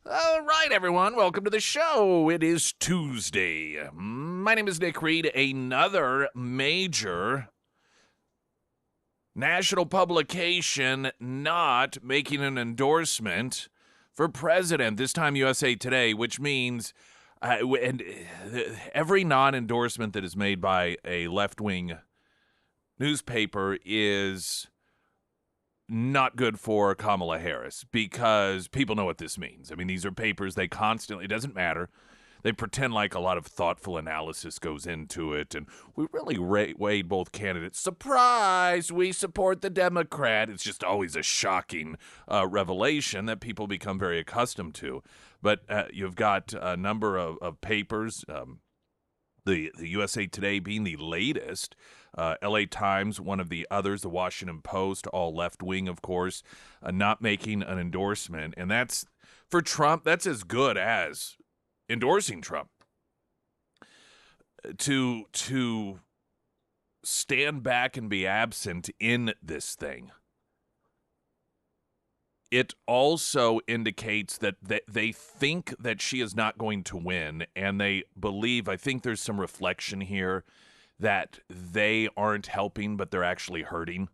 All right, everyone, welcome to the show. It is Tuesday. My name is Nick Reed. Another major national publication not making an endorsement for president, this time USA Today, which means every non-endorsement that is made by a left-wing newspaper is not good for Kamala Harris because people know what this means. I mean, these are papers they constantly, it doesn't matter. They pretend like a lot of thoughtful analysis goes into it, and we really weighed both candidates. Surprise! We support the Democrat. It's just always a shocking revelation that people become very accustomed to. But you've got a number of papers, the USA Today being the latest, LA Times, one of the others, the Washington Post, all left-wing, of course, not making an endorsement. And that's, for Trump, that's as good as endorsing Trump. To stand back and be absent in this thing. It also indicates that they think that she is not going to win, and they believe, I think there's some reflection here, that they aren't helping, but they're actually hurting.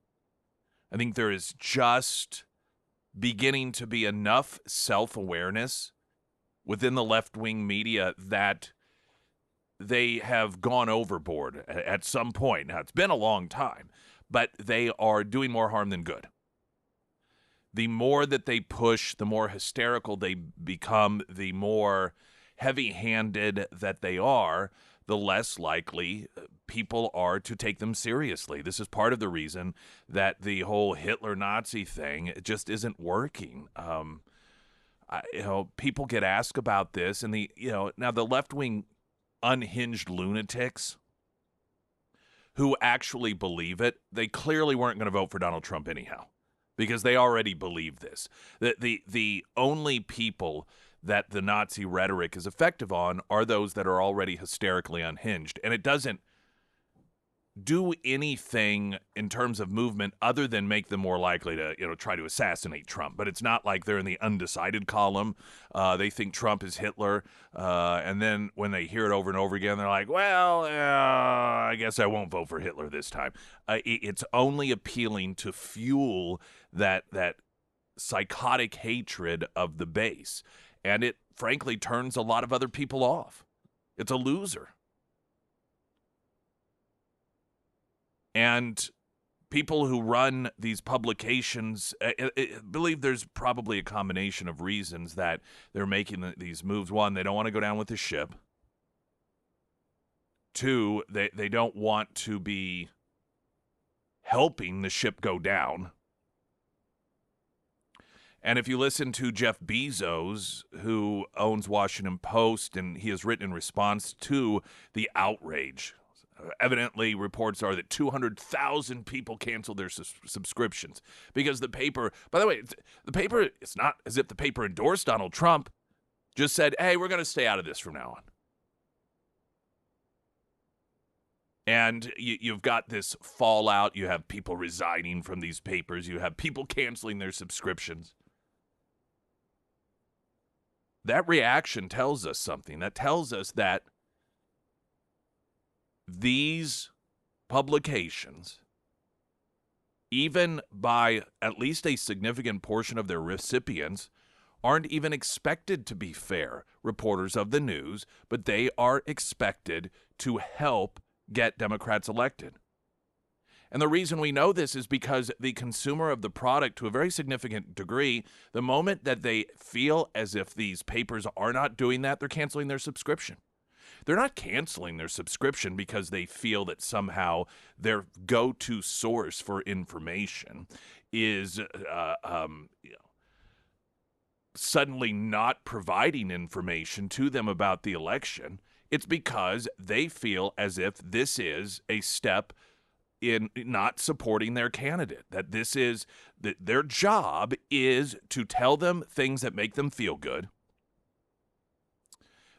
I think there is just beginning to be enough self-awareness within the left-wing media that they have gone overboard at some point. Now, it's been a long time, but they are doing more harm than good. The more that they push, the more hysterical they become, the more heavy-handed that they are, the less likely people are to take them seriously. This is part of the reason that the whole Hitler-Nazi thing just isn't working. People get asked about this, and now the left-wing unhinged lunatics who actually believe it, they clearly weren't going to vote for Donald Trump anyhow, because they already believe this. The only people that the Nazi rhetoric is effective on are those that are already hysterically unhinged. And it doesn't do anything in terms of movement other than make them more likely to, try to assassinate Trump. But it's not like they're in the undecided column. They think Trump is Hitler. And then when they hear it over and over again, they're like, well, I guess I won't vote for Hitler this time. It's only appealing to fuel that psychotic hatred of the base. And it, frankly, turns a lot of other people off. It's a loser. And people who run these publications, I believe there's probably a combination of reasons that they're making these moves. One, they don't want to go down with the ship. Two, they don't want to be helping the ship go down. And if you listen to Jeff Bezos, who owns Washington Post, and he has written in response to the outrage, evidently reports are that 200,000 people canceled their subscriptions because the paper, by the way, the paper, it's not as if the paper endorsed Donald Trump, just said, hey, we're going to stay out of this from now on. And you've got this fallout. You have people resigning from these papers. You have people canceling their subscriptions. That reaction tells us something. That tells us that these publications, even by at least a significant portion of their recipients, aren't even expected to be fair reporters of the news, but they are expected to help get Democrats elected. And the reason we know this is because the consumer of the product, to a very significant degree, the moment that they feel as if these papers are not doing that, they're canceling their subscription. They're not canceling their subscription because they feel that somehow their go-to source for information is suddenly not providing information to them about the election. It's because they feel as if this is a step in not supporting their candidate, that this is that their job is to tell them things that make them feel good.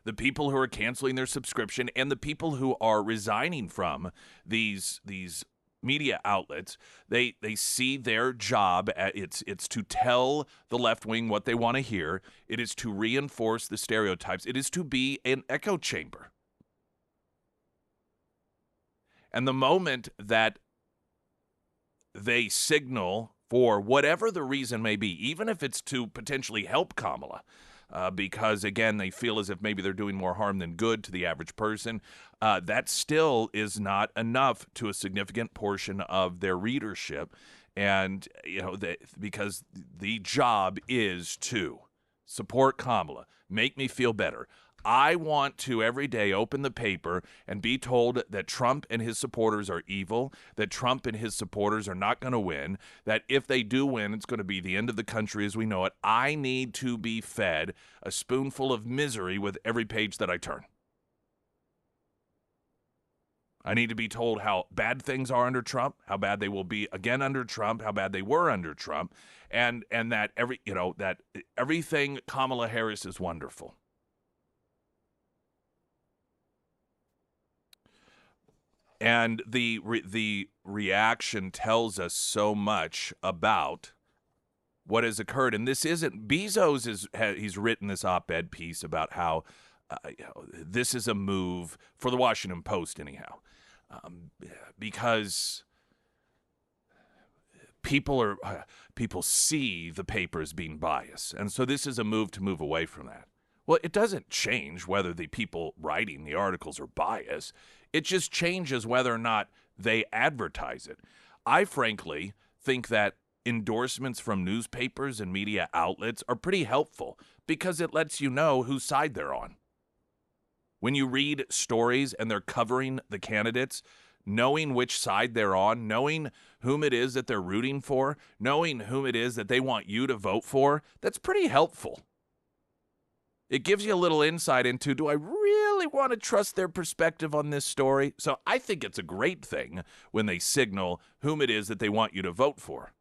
The people who are canceling their subscription and the people who are resigning from these media outlets, they see their job at it's to tell the left wing what they want to hear. It is to reinforce the stereotypes. It is to be an echo chamber. And the moment that they signal, for whatever the reason may be, even if it's to potentially help Kamala, because, again, they feel as if maybe they're doing more harm than good to the average person, that still is not enough to a significant portion of their readership. And, because the job is to support Kamala, make me feel better. I want to every day open the paper and be told that Trump and his supporters are evil, that Trump and his supporters are not going to win, that if they do win, it's going to be the end of the country as we know it. I need to be fed a spoonful of misery with every page that I turn. I need to be told how bad things are under Trump, how bad they will be again under Trump, how bad they were under Trump, and that that everything Kamala Harris is wonderful. And the reaction tells us so much about what has occurred. And this isn't Bezos he's written this op-ed piece about how this is a move for the Washington Post anyhow, because people see the paper as being biased, and so this is a move to move away from that. Well, it doesn't change whether the people writing the articles are biased. It just changes whether or not they advertise it. I frankly think that endorsements from newspapers and media outlets are pretty helpful because it lets you know whose side they're on. When you read stories and they're covering the candidates, knowing which side they're on, knowing whom it is that they're rooting for, knowing whom it is that they want you to vote for, that's pretty helpful. It gives you a little insight into, do I really want to trust their perspective on this story? So I think it's a great thing when they signal whom it is that they want you to vote for.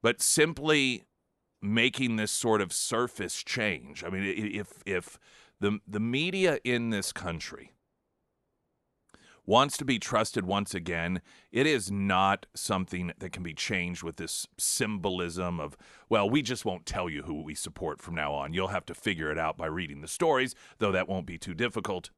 But simply making this sort of surface change, I mean, if the media in this country wants to be trusted once again, it is not something that can be changed with this symbolism of, well, we just won't tell you who we support from now on. You'll have to figure it out by reading the stories, though that won't be too difficult.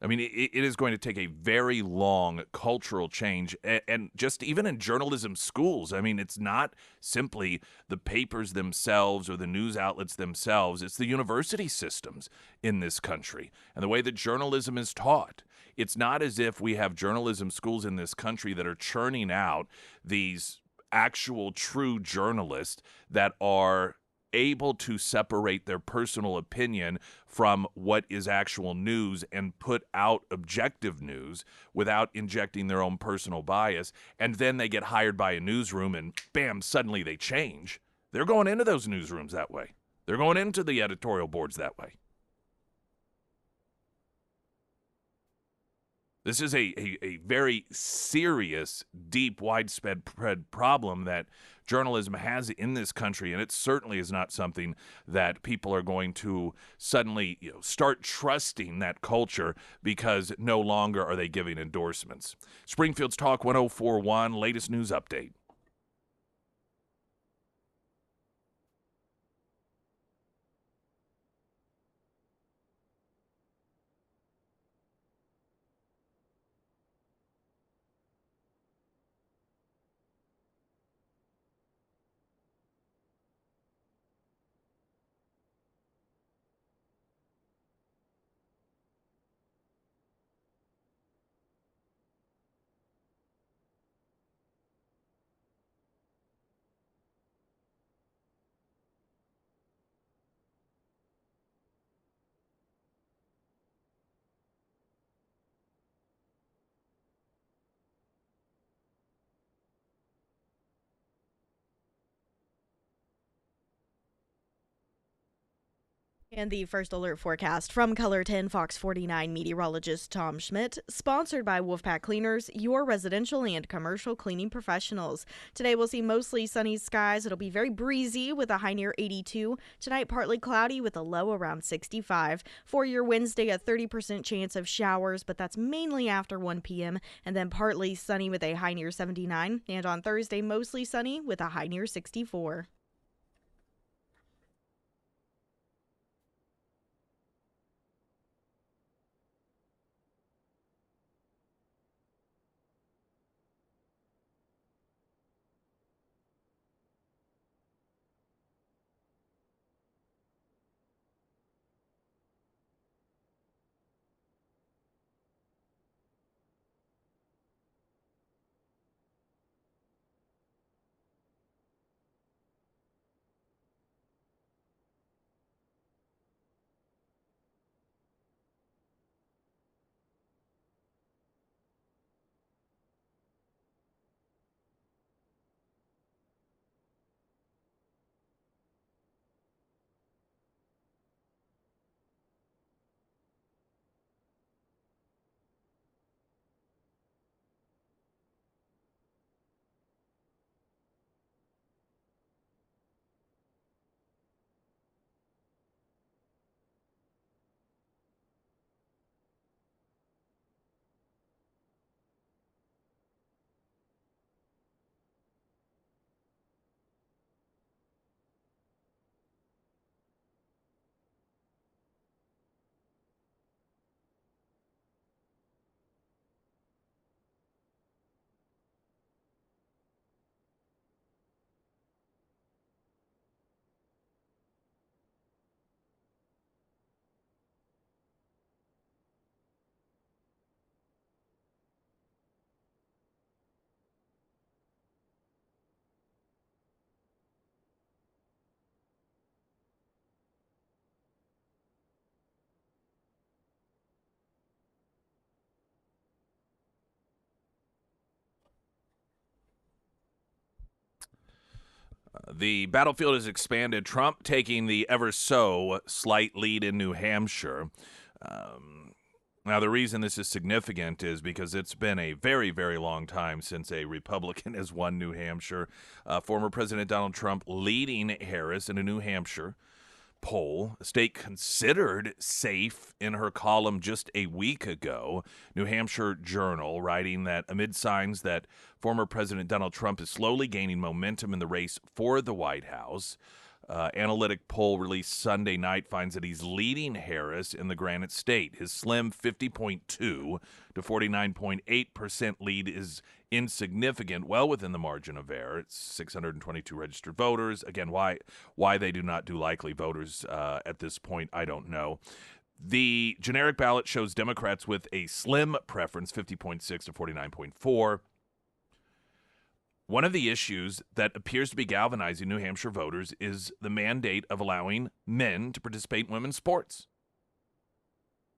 I mean, it is going to take a very long cultural change, and just even in journalism schools. I mean, it's not simply the papers themselves or the news outlets themselves. It's the university systems in this country and the way that journalism is taught. It's not as if we have journalism schools in this country that are churning out these actual true journalists that are able to separate their personal opinion from what is actual news and put out objective news without injecting their own personal bias. And then they get hired by a newsroom and bam, suddenly they change. They're going into those newsrooms that way. They're going into the editorial boards that way. This is a very serious, deep, widespread problem that journalism has in this country, and it certainly is not something that people are going to suddenly start trusting that culture because no longer are they giving endorsements. Springfield's Talk 1041, latest news update. And the first alert forecast from Color 10 Fox 49 meteorologist Tom Schmidt, sponsored by Wolfpack Cleaners, your residential and commercial cleaning professionals. Today we'll see mostly sunny skies. It'll be very breezy with a high near 82. Tonight partly cloudy with a low around 65. For your Wednesday, a 30% chance of showers, but that's mainly after 1 p.m. And then partly sunny with a high near 79. And on Thursday, mostly sunny with a high near 64. The battlefield has expanded. Trump taking the ever so slight lead in New Hampshire. Now, the reason this is significant is because it's been a very, very long time since a Republican has won New Hampshire. Former President Donald Trump leading Harris in a New Hampshire poll, a state considered safe in her column just a week ago. New Hampshire Journal writing that amid signs that former President Donald Trump is slowly gaining momentum in the race for the White House, analytic poll released Sunday night finds that he's leading Harris in the Granite State. His slim 50.2 to 49.8% lead is insignificant, well within the margin of error. It's 622 registered voters. Again, why they do not do likely voters at this point, I don't know. The generic ballot shows Democrats with a slim preference, 50.6 to 49.4. One of the issues that appears to be galvanizing New Hampshire voters is the mandate of allowing men to participate in women's sports.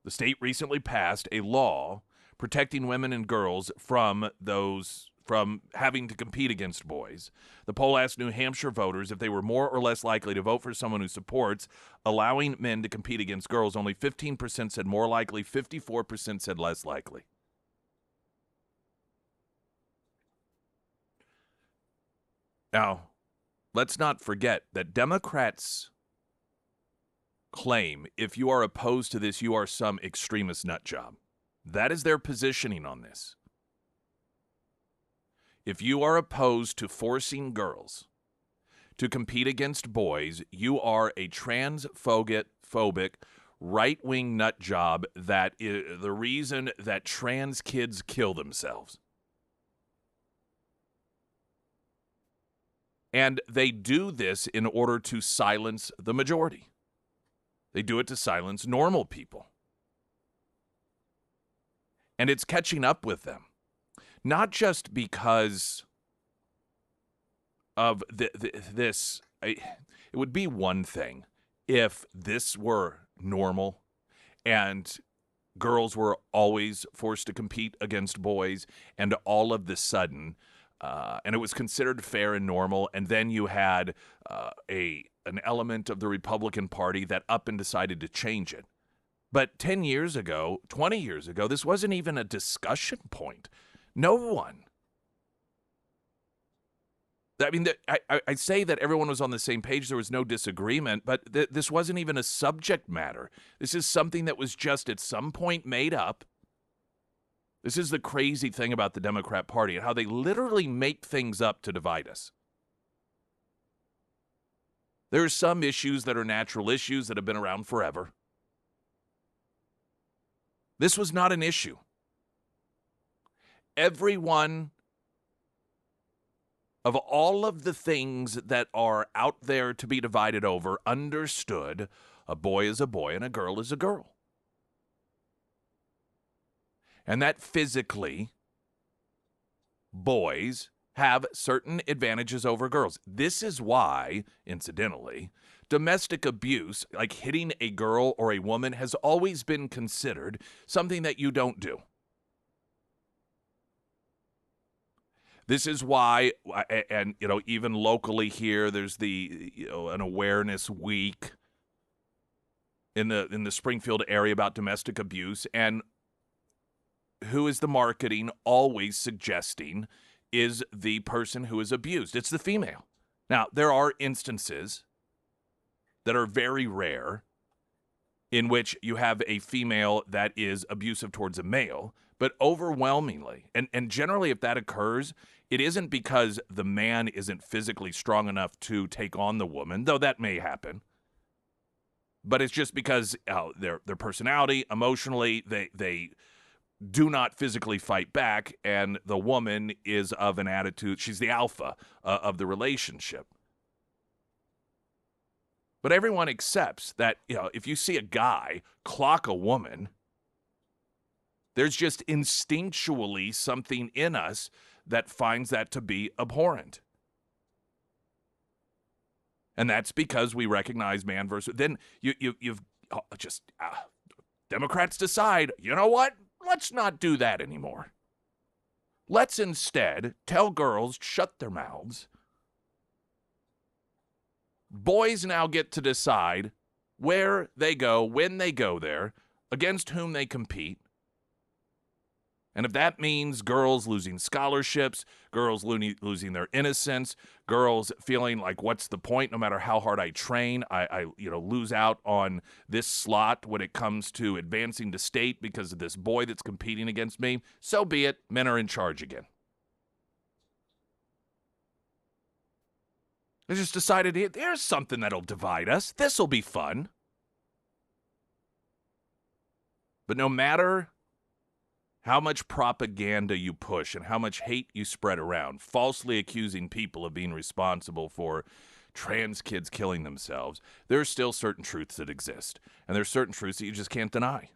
The state recently passed a law protecting women and girls from having to compete against boys. The poll asked New Hampshire voters if they were more or less likely to vote for someone who supports allowing men to compete against girls. Only 15% said more likely, 54% said less likely. Now, let's not forget that Democrats claim if you are opposed to this, you are some extremist nut job. That is their positioning on this. If you are opposed to forcing girls to compete against boys, you are a transphobic, right-wing nut job that is the reason that trans kids kill themselves. And they do this in order to silence the majority. They do it to silence normal people. And it's catching up with them. Not just because of this. It would be one thing if this were normal and girls were always forced to compete against boys, and all of the sudden and it was considered fair and normal. And then you had an element of the Republican Party that up and decided to change it. But 10 years ago, 20 years ago, this wasn't even a discussion point. No one. I mean, I say that everyone was on the same page. There was no disagreement, but this wasn't even a subject matter. This is something that was just at some point made up. This is the crazy thing about the Democrat Party and how they literally make things up to divide us. There are some issues that are natural issues that have been around forever. This was not an issue. Everyone, of all of the things that are out there to be divided over, understood a boy is a boy and a girl is a girl. And that physically, boys have certain advantages over girls. This is why, incidentally, domestic abuse, like hitting a girl or a woman, has always been considered something that you don't do. This is why, and even locally here, there's an awareness week in the Springfield area about domestic abuse, and who is the marketing always suggesting is the person who is abused. It's the female. Now, there are instances that are very rare in which you have a female that is abusive towards a male, but overwhelmingly, and generally if that occurs, it isn't because the man isn't physically strong enough to take on the woman, though that may happen. But it's just because their personality, emotionally, they do not physically fight back, and the woman is of an attitude, she's the alpha of the relationship. But everyone accepts that, if you see a guy clock a woman, there's just instinctually something in us that finds that to be abhorrent. And that's because we recognize man versus, then you've just, Democrats decide, you know what? Let's not do that anymore. Let's instead tell girls, shut their mouths. Boys now get to decide where they go, when they go there, against whom they compete. And if that means girls losing scholarships, girls losing their innocence, girls feeling like, what's the point? No matter how hard I train, I lose out on this slot when it comes to advancing to state because of this boy that's competing against me. So be it. Men are in charge again. They just decided, there's something that'll divide us. This'll be fun. But no matter how much propaganda you push and how much hate you spread around, falsely accusing people of being responsible for trans kids killing themselves, there are still certain truths that exist. And there's certain truths that you just can't deny.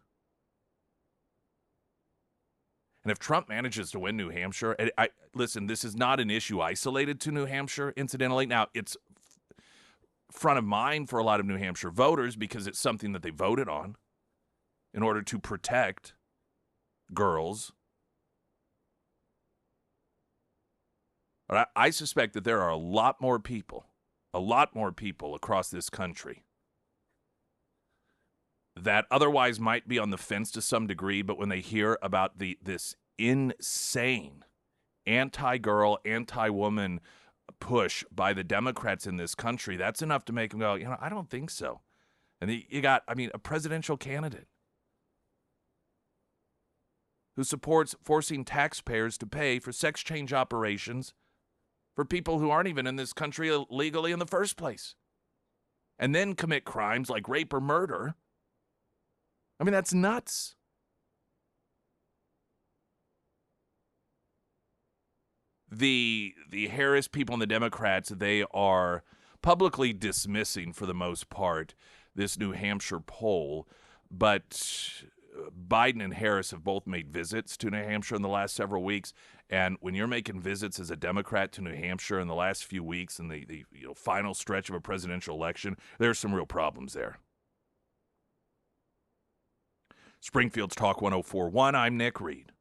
And if Trump manages to win New Hampshire, listen, this is not an issue isolated to New Hampshire, incidentally. Now, it's front of mind for a lot of New Hampshire voters because it's something that they voted on in order to protect girls. But I suspect that there are a lot more people across this country that otherwise might be on the fence to some degree, but when they hear about this insane anti-girl, anti-woman push by the Democrats in this country, that's enough to make them go, I don't think so. And you got, a presidential candidate who supports forcing taxpayers to pay for sex change operations for people who aren't even in this country legally in the first place, and then commit crimes like rape or murder. That's nuts. The Harris people and the Democrats, they are publicly dismissing, for the most part, this New Hampshire poll, but Biden and Harris have both made visits to New Hampshire in the last several weeks, and when you're making visits as a Democrat to New Hampshire in the last few weeks in the final stretch of a presidential election, there's some real problems there. Springfield's Talk 104.1, I'm Nick Reed.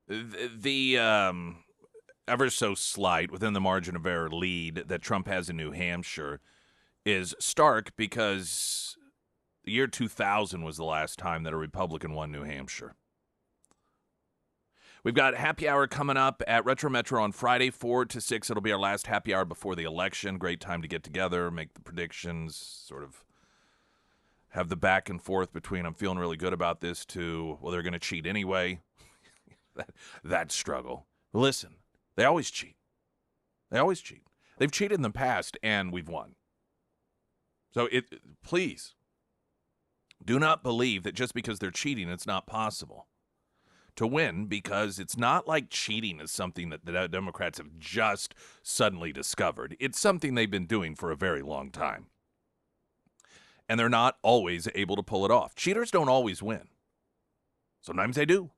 The ever so slight within the margin of error lead that Trump has in New Hampshire is stark because the year 2000 was the last time that a Republican won New Hampshire. We've got happy hour coming up at Retro Metro on Friday, 4 to 6. It'll be our last happy hour before the election. Great time to get together, make the predictions, sort of have the back and forth between I'm feeling really good about this to, well, they're going to cheat anyway. that struggle. Listen, they always cheat. They always cheat. They've cheated in the past, and we've won. So please, do not believe that just because they're cheating, it's not possible to win, because it's not like cheating is something that the Democrats have just suddenly discovered. It's something they've been doing for a very long time. And they're not always able to pull it off. Cheaters don't always win. Sometimes they do.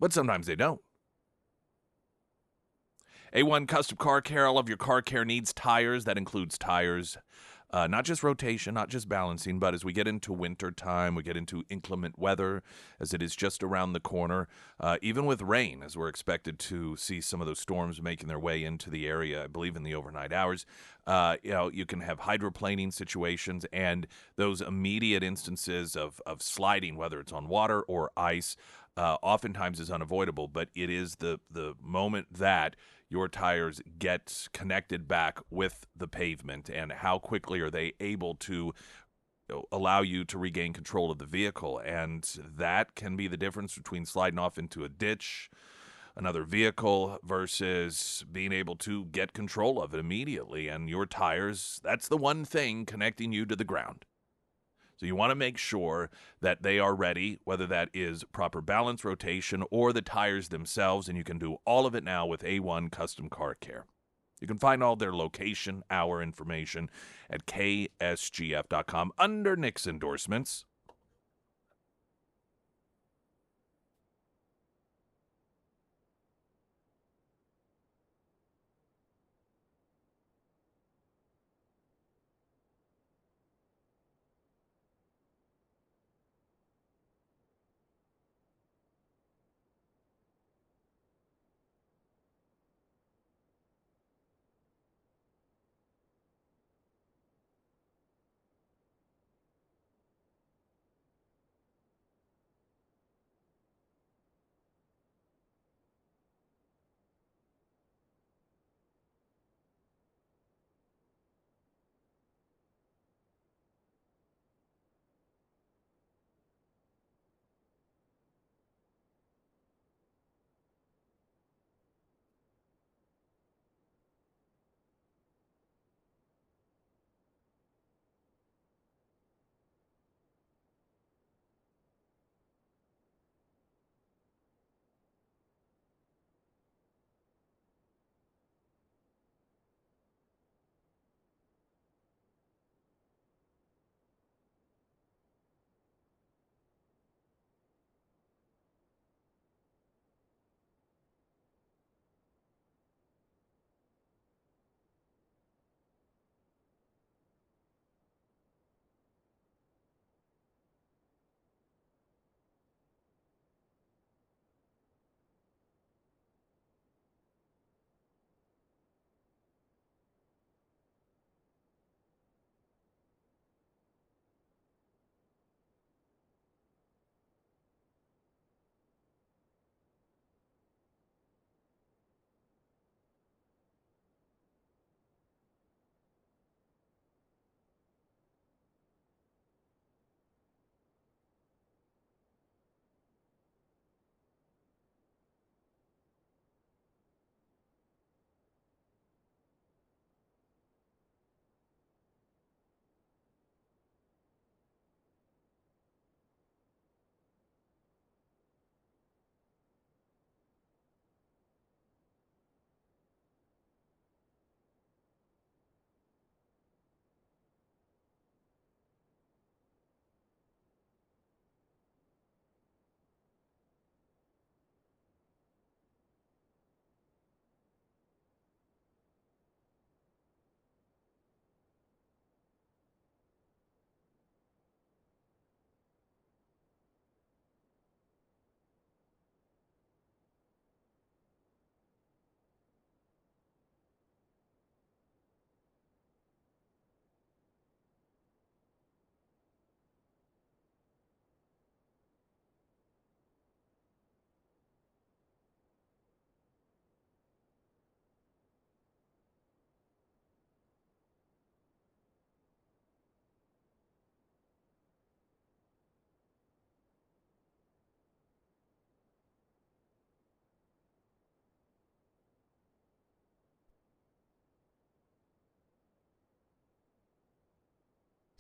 But sometimes they don't. A1 Custom Car Care. All of your car care needs. Tires. That includes tires. Not just rotation, not just balancing, but as we get into winter time, we get into inclement weather, as it is just around the corner, even with rain, as we're expected to see some of those storms making their way into the area, I believe in the overnight hours. You can have hydroplaning situations and those immediate instances of sliding, whether it's on water or ice, oftentimes is unavoidable, but it is the moment that your tires get connected back with the pavement, and how quickly are they able to allow you to regain control of the vehicle. And that can be the difference between sliding off into a ditch, another vehicle, versus being able to get control of it immediately. And your tires, that's the one thing connecting you to the ground. So you want to make sure that they are ready, whether that is proper balance, rotation, or the tires themselves, and you can do all of it now with A1 Custom Car Care. You can find all their location, hour information at ksgf.com under Nick's endorsements.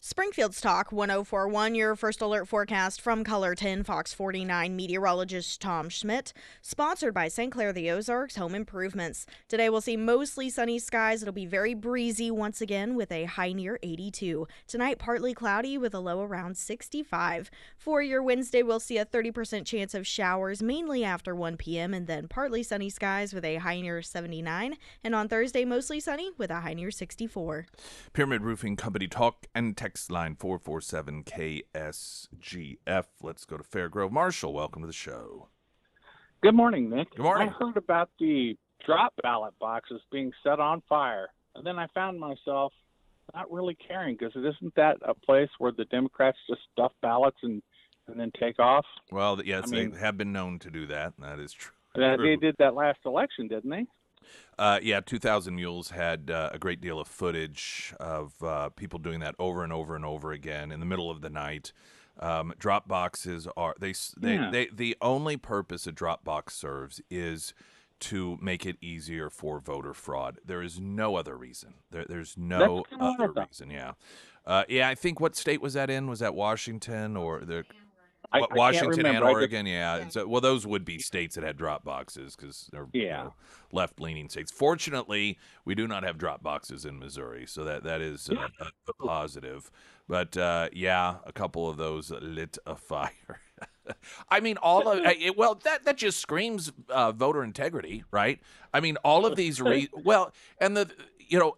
Springfield's Talk 1041, your first alert forecast from Color 10 Fox 49 meteorologist Tom Schmidt, sponsored by St. Clair the Ozarks Home Improvements. Today we'll see mostly sunny skies. It'll be very breezy once again with a high near 82. Tonight partly cloudy with a low around 65. For your Wednesday, we'll see a 30% chance of showers mainly after 1 p.m. and then partly sunny skies with a high near 79. And on Thursday, mostly sunny with a high near 64. Pyramid Roofing Company talk and text line 447 KSGF. Let's go to Fairgrove. Marshall, welcome to the show. Good morning, Nick. Good morning. I heard about the drop ballot boxes being set on fire, and then I found myself not really caring because isn't that a place where the Democrats just stuff ballots and then take off? Well, yes, they have been known to do that, and that is true. They did that last election, didn't they? 2000 Mules had a great deal of footage of people doing that over and over and over again in the middle of the night. Drop boxes are the only purpose a drop box serves is to make it easier for voter fraud. There is no other reason. There's no other reason. Yeah. I think what state was that in? Was that Washington or the? Washington and Oregon, well, those would be states that had drop boxes because they're left-leaning states. Fortunately, we do not have drop boxes in Missouri, so that is a positive. But a couple of those lit a fire. I mean, all of it. Well, that just screams voter integrity, right? I mean, all of these.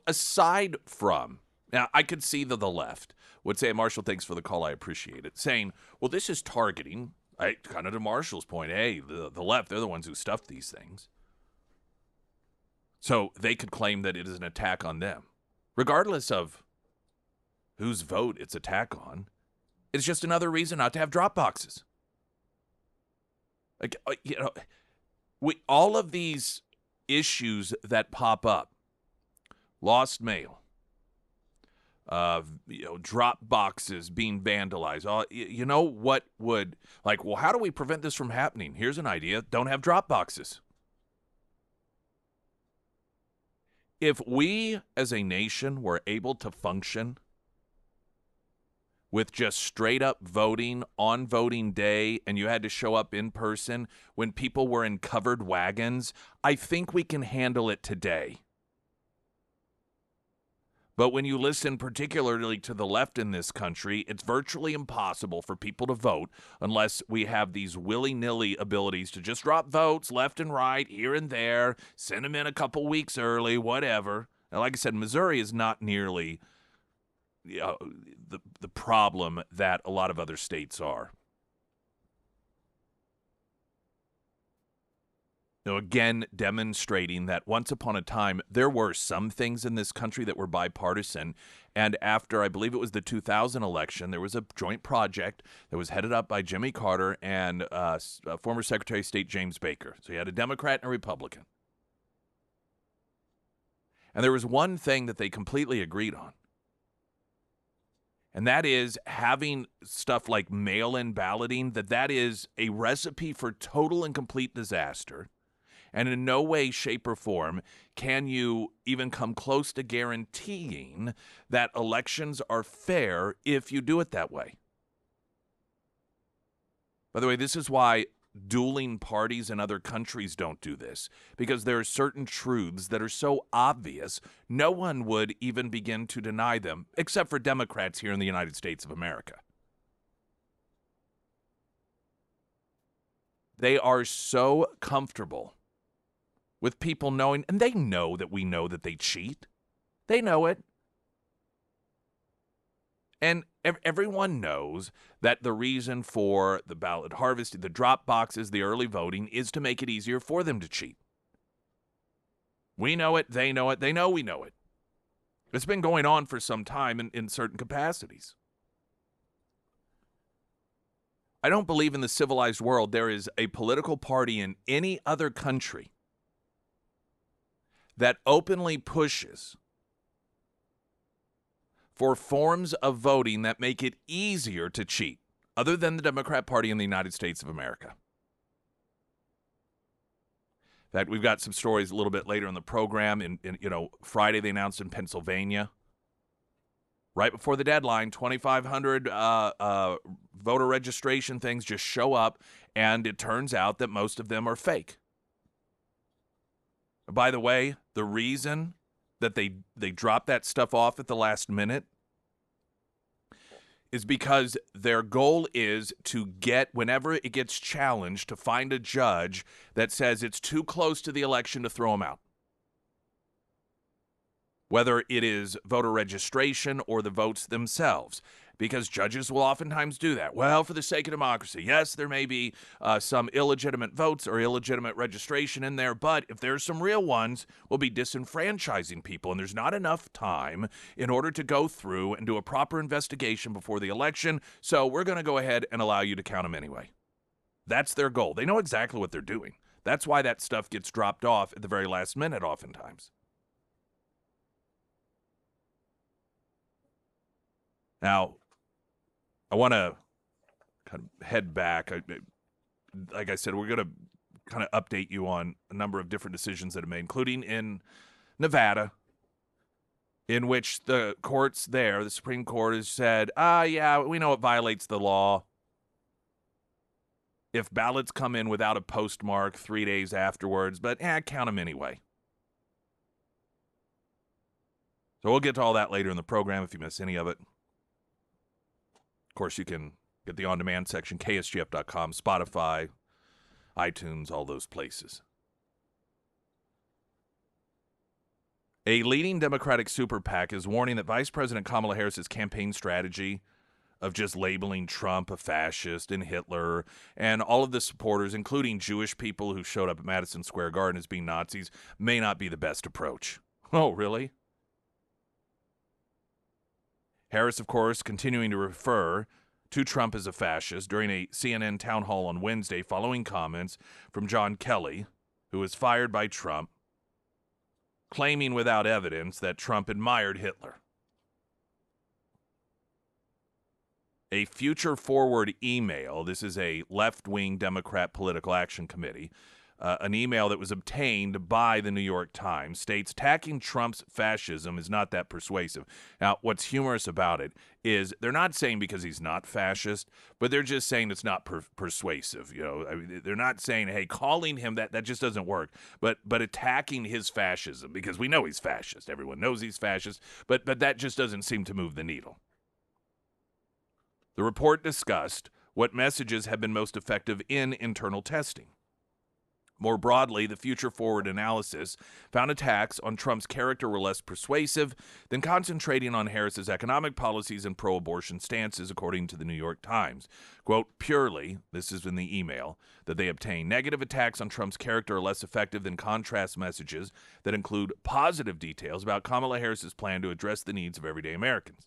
Aside from now, I could see the left would say, Marshall, thanks for the call, I appreciate it, saying, well, this is targeting, kind of to Marshall's point, hey, the left, they're the ones who stuffed these things. So they could claim that it is an attack on them. Regardless of whose vote it's attack on, it's just another reason not to have drop boxes. All of these issues that pop up, lost mail, drop boxes being vandalized. What would, how do we prevent this from happening? Here's an idea. Don't have drop boxes. If we as a nation were able to function with just straight up voting on voting day and you had to show up in person when people were in covered wagons, I think we can handle it today. But when you listen particularly to the left in this country, it's virtually impossible for people to vote unless we have these willy-nilly abilities to just drop votes left and right, here and there, send them in a couple weeks early, whatever. And like I said, Missouri is not nearly the problem that a lot of other states are. Again, demonstrating that once upon a time, there were some things in this country that were bipartisan. And after, I believe it was the 2000 election, there was a joint project that was headed up by Jimmy Carter and former Secretary of State James Baker. So you had a Democrat and a Republican. And there was one thing that they completely agreed on. And that is having stuff like mail-in balloting, that is a recipe for total and complete disaster. And in no way, shape, or form can you even come close to guaranteeing that elections are fair if you do it that way. By the way, this is why dueling parties in other countries don't do this, because there are certain truths that are so obvious, no one would even begin to deny them, except for Democrats here in the United States of America. They are so comfortable with people knowing, and they know that we know that they cheat. They know it. And everyone knows that the reason for the ballot harvesting, the drop boxes, the early voting, is to make it easier for them to cheat. We know it. They know it. They know we know it. It's been going on for some time in certain capacities. I don't believe in the civilized world there is a political party in any other country that openly pushes for forms of voting that make it easier to cheat, other than the Democrat Party in the United States of America. In fact, we've got some stories a little bit later in the program. Friday they announced in Pennsylvania, right before the deadline, 2,500 voter registration things just show up, and it turns out that most of them are fake. By the way, the reason that they drop that stuff off at the last minute is because their goal is to get, whenever it gets challenged, to find a judge that says it's too close to the election to throw them out. Whether it is voter registration or the votes themselves, because judges will oftentimes do that. Well, for the sake of democracy, yes, there may be some illegitimate votes or illegitimate registration in there, but if there's some real ones, we'll be disenfranchising people, and there's not enough time in order to go through and do a proper investigation before the election, so we're going to go ahead and allow you to count them anyway. That's their goal. They know exactly what they're doing. That's why that stuff gets dropped off at the very last minute oftentimes. Now, I want to kind of head back. Like I said, we're going to kind of update you on a number of different decisions that have made, including in Nevada, in which the courts there, the Supreme Court, has said, yeah, we know it violates the law if ballots come in without a postmark 3 days afterwards, but count them anyway. So we'll get to all that later in the program if you miss any of it. Of course, you can get the on-demand section, ksgf.com, Spotify, iTunes, all those places. A leading Democratic super PAC is warning that Vice President Kamala Harris's campaign strategy of just labeling Trump a fascist and Hitler and all of the supporters, including Jewish people who showed up at Madison Square Garden as being Nazis, may not be the best approach. Oh, really? Harris, of course, continuing to refer to Trump as a fascist during a CNN town hall on Wednesday following comments from John Kelly, who was fired by Trump, claiming without evidence that Trump admired Hitler. A Future Forward email, this is a left-wing Democrat political action committee, an email that was obtained by the New York Times, states attacking Trump's fascism is not that persuasive. Now, what's humorous about it is they're not saying because he's not fascist, but they're just saying it's not persuasive. You know, I mean, they're not saying, hey, calling him that just doesn't work. But attacking his fascism, because we know he's fascist. Everyone knows he's fascist, but that just doesn't seem to move the needle. The report discussed what messages have been most effective in internal testing. More broadly, the Future Forward analysis found attacks on Trump's character were less persuasive than concentrating on Harris's economic policies and pro-abortion stances, according to the New York Times. Quote, purely, this is in the email that they obtained, negative attacks on Trump's character are less effective than contrast messages that include positive details about Kamala Harris's plan to address the needs of everyday Americans.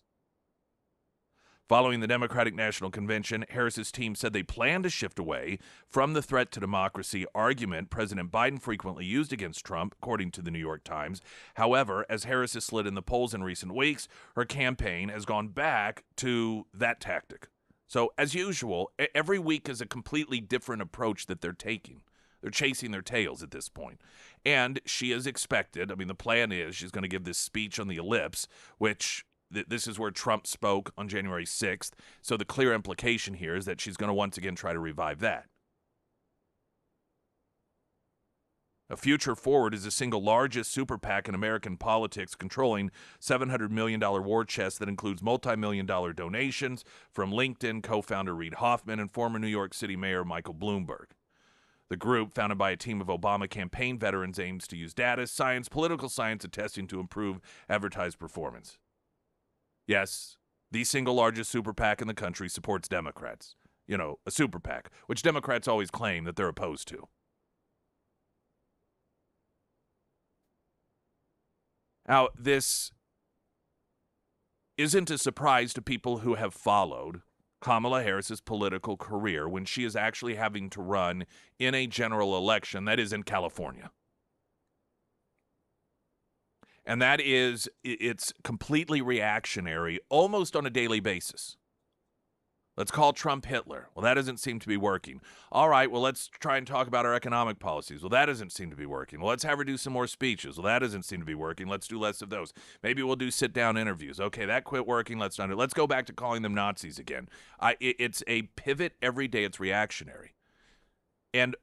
Following the Democratic National Convention, Harris's team said they plan to shift away from the threat to democracy argument President Biden frequently used against Trump, according to the New York Times. However, as Harris has slid in the polls in recent weeks, her campaign has gone back to that tactic. So, as usual, every week is a completely different approach that they're taking. They're chasing their tails at this point. And she is expected, I mean, the plan is she's going to give this speech on the ellipse, which this is where Trump spoke on January 6th. So the clear implication here is that she's going to once again try to revive that. A Future Forward is the single largest super PAC in American politics, controlling $700 million war chest that includes multi-million-dollar donations from LinkedIn co-founder Reid Hoffman and former New York City Mayor Michael Bloomberg. The group, founded by a team of Obama campaign veterans, aims to use data, science, political science, and testing to improve advertised performance. Yes, the single largest super PAC in the country supports Democrats. You know, a super PAC, which Democrats always claim that they're opposed to. Now, this isn't a surprise to people who have followed Kamala Harris's political career when she is actually having to run in a general election that is in California. And that is, it's completely reactionary, almost on a daily basis. Let's call Trump Hitler. Well, that doesn't seem to be working. All right, well, let's try and talk about our economic policies. Well, that doesn't seem to be working. Well, let's have her do some more speeches. Well, that doesn't seem to be working. Let's do less of those. Maybe we'll do sit-down interviews. Okay, that quit working. Let's not do. Let's go back to calling them Nazis again. It's a pivot every day. It's reactionary. And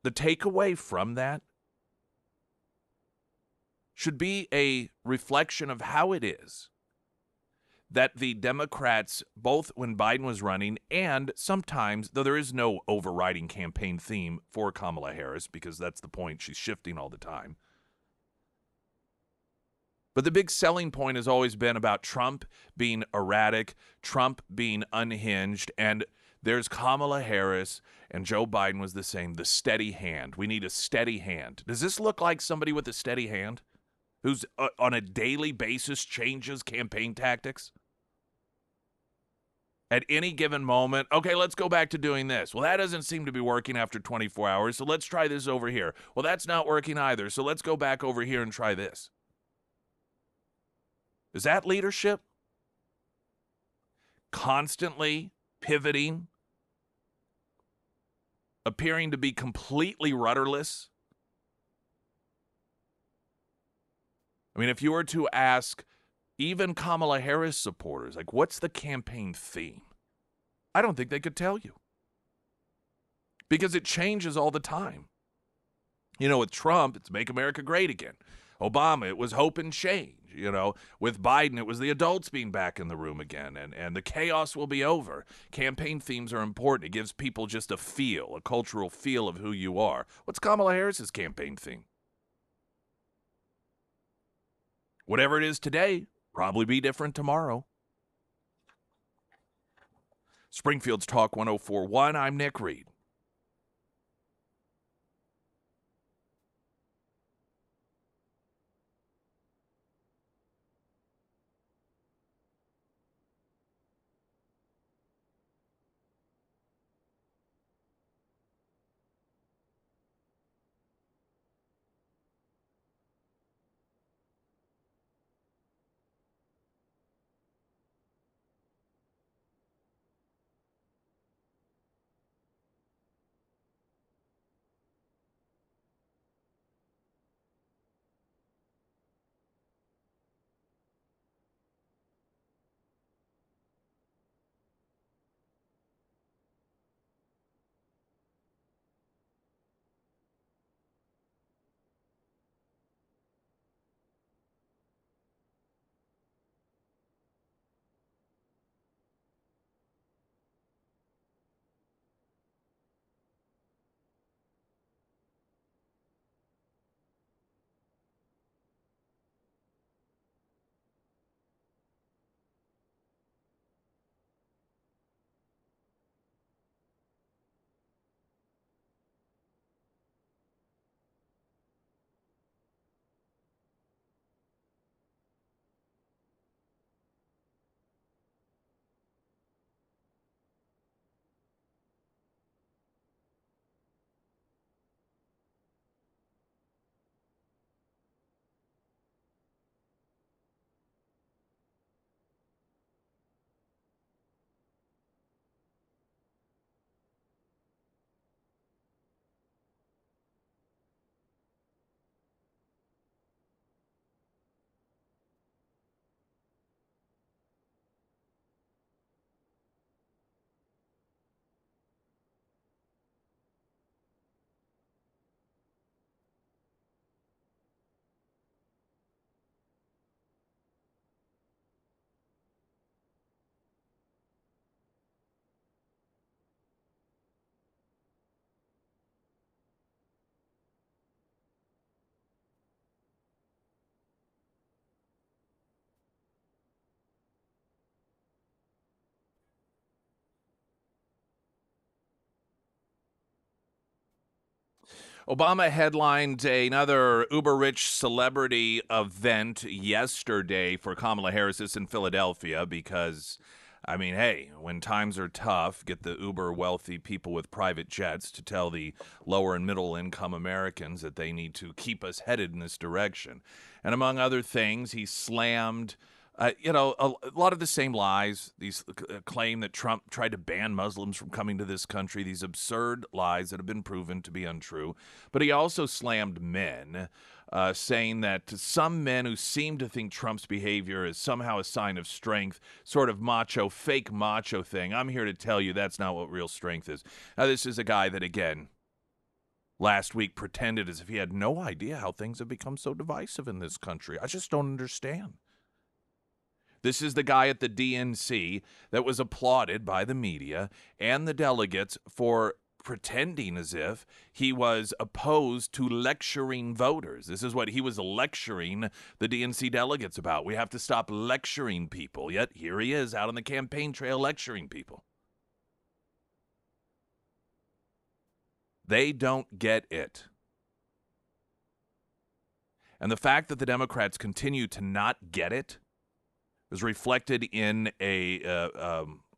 the takeaway from that should be a reflection of how it is that the Democrats, both when Biden was running and sometimes, though there is no overriding campaign theme for Kamala Harris, because that's the point, she's shifting all the time. But the big selling point has always been about Trump being erratic, Trump being unhinged, and there's Kamala Harris, and Joe Biden was the same, the steady hand. We need a steady hand. Does this look like somebody with a steady hand who's on a daily basis changes campaign tactics? At any given moment, okay, let's go back to doing this. Well, that doesn't seem to be working after 24 hours, so let's try this over here. Well, that's not working either, so let's go back over here and try this. Is that leadership? Constantly pivoting, appearing to be completely rudderless? I mean, if you were to ask even Kamala Harris supporters, like, what's the campaign theme? I don't think they could tell you. Because it changes all the time. You know, with Trump, it's make America great again. Obama, it was hope and change. You know, with Biden, it was the adults being back in the room again, and the chaos will be over. Campaign themes are important. It gives people just a feel, a cultural feel of who you are. What's Kamala Harris's campaign theme? Whatever it is today, probably be different tomorrow. Springfield's Talk 1041. I'm Nick Reed. Obama headlined another uber-rich celebrity event yesterday for Kamala Harris. This in Philadelphia because, I mean, hey, when times are tough, get the uber-wealthy people with private jets to tell the lower and middle-income Americans that they need to keep us headed in this direction. And among other things, he slammed A lot of the same lies. These claim that Trump tried to ban Muslims from coming to this country. These absurd lies that have been proven to be untrue. But he also slammed men, saying that some men who seem to think Trump's behavior is somehow a sign of strength, sort of macho, fake macho thing. I'm here to tell you that's not what real strength is. Now, this is a guy that, again, last week pretended as if he had no idea how things have become so divisive in this country. I just don't understand. This is the guy at the DNC that was applauded by the media and the delegates for pretending as if he was opposed to lecturing voters. This is what he was lecturing the DNC delegates about. We have to stop lecturing people. Yet here he is out on the campaign trail lecturing people. They don't get it. And the fact that the Democrats continue to not get it was reflected in a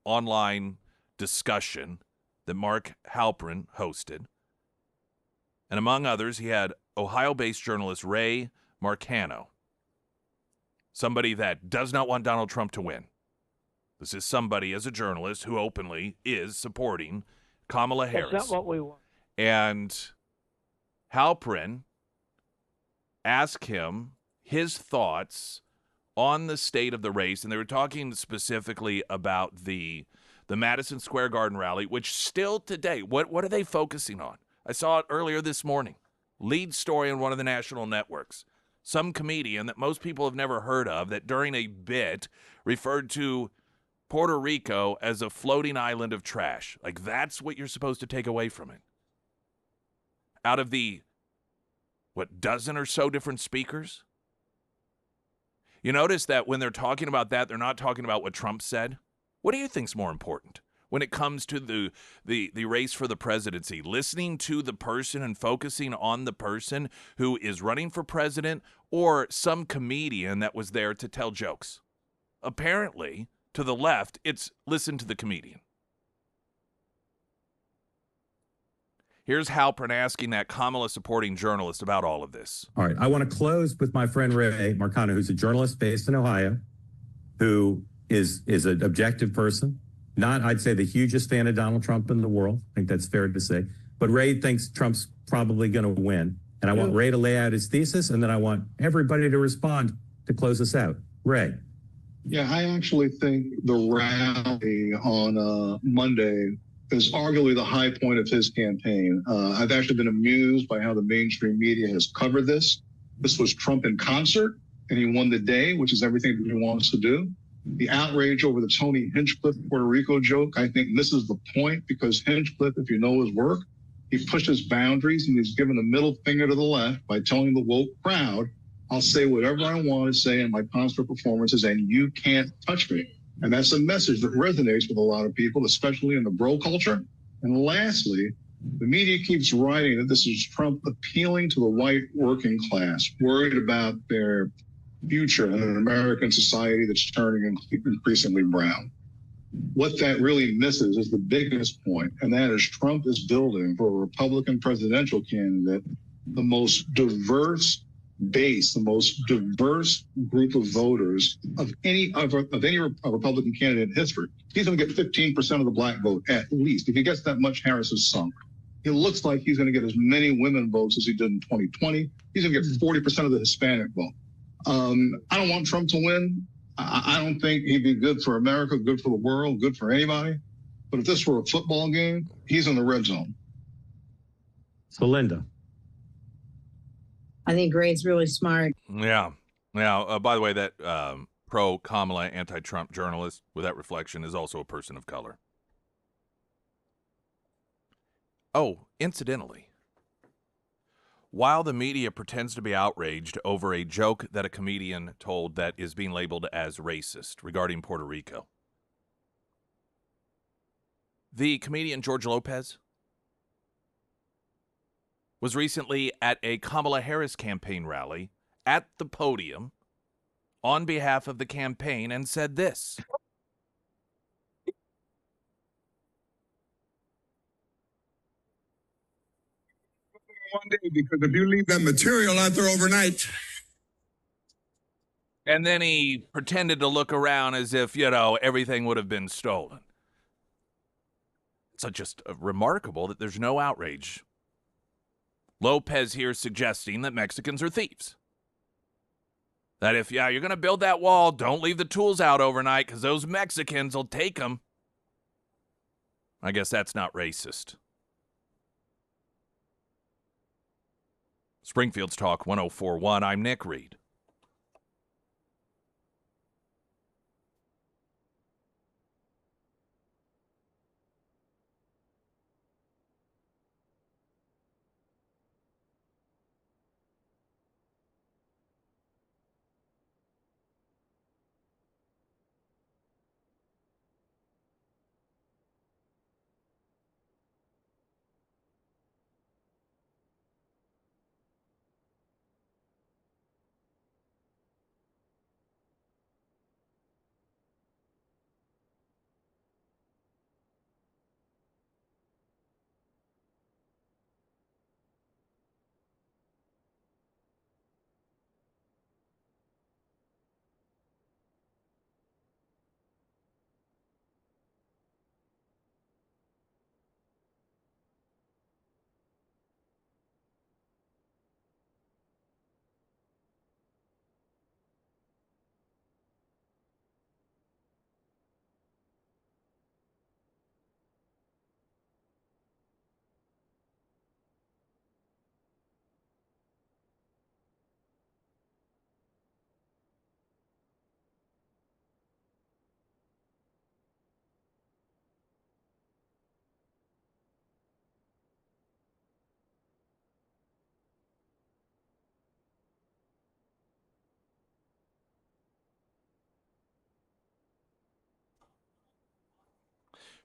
online discussion that Mark Halperin hosted. And among others, he had Ohio-based journalist Ray Marcano, somebody that does not want Donald Trump to win. This is somebody, as a journalist, who openly is supporting Kamala Harris. That's not what we want. And Halperin asked him his thoughts on the state of the race, and they were talking specifically about the Madison Square Garden rally, which still today, what are they focusing on? I saw it earlier this morning. Lead story on one of the national networks. Some comedian that most people have never heard of that during a bit referred to Puerto Rico as a floating island of trash. Like, that's what you're supposed to take away from it. Out of the, dozen or so different speakers? You notice that when they're talking about that, they're not talking about what Trump said. What do you think's more important when it comes to the race for the presidency? Listening to the person and focusing on the person who is running for president, or some comedian that was there to tell jokes? Apparently, to the left, it's listen to the comedian. Here's Halperin asking that Kamala-supporting journalist about all of this. All right. I want to close with my friend Ray Marcano, who's a journalist based in Ohio, who is an objective person. Not, I'd say, the hugest fan of Donald Trump in the world. I think that's fair to say. But Ray thinks Trump's probably going to win. And I want Ray to lay out his thesis, and then I want everybody to respond to close us out. Ray. Yeah, I actually think the rally on Monday is arguably the high point of his campaign. I've actually been amused by how the mainstream media has covered this. This was Trump in concert, and he won the day, which is everything that he wants to do. The outrage over the Tony Hinchcliffe Puerto Rico joke, I think misses the point, because Hinchcliffe, if you know his work, he pushes boundaries, and he's given a middle finger to the left by telling the woke crowd, I'll say whatever I want to say in my concert performances, and you can't touch me. And that's a message that resonates with a lot of people, especially in the bro culture. And lastly, the media keeps writing that this is Trump appealing to the white working class, worried about their future in an American society that's turning increasingly brown. What that really misses is the biggest point, and that is Trump is building for a Republican presidential candidate the most diverse base, the most diverse group of voters of any Republican candidate in history. He's going to get 15% of the black vote at least. If he gets that much, Harris is sunk. It looks like he's going to get as many women votes as he did in 2020. He's going to get 40% of the Hispanic vote. I don't want Trump to win. I don't think he'd be good for America, good for the world, good for anybody. But if this were a football game, he's in the red zone. So, Linda. I think Ray's really smart. Yeah. Now, by the way, that pro-Kamala, anti-Trump journalist with that reflection is also a person of color. Oh, incidentally, while the media pretends to be outraged over a joke that a comedian told that is being labeled as racist regarding Puerto Rico, the comedian George Lopez was recently at a Kamala Harris campaign rally at the podium on behalf of the campaign and said this. One day, because if you leave that material out there overnight, And then he pretended to look around as if, everything would have been stolen. It's just remarkable that there's no outrage. Lopez here suggesting that Mexicans are thieves. That if, you're going to build that wall, don't leave the tools out overnight because those Mexicans will take them. I guess that's not racist. Springfield's Talk 104.1. I'm Nick Reed.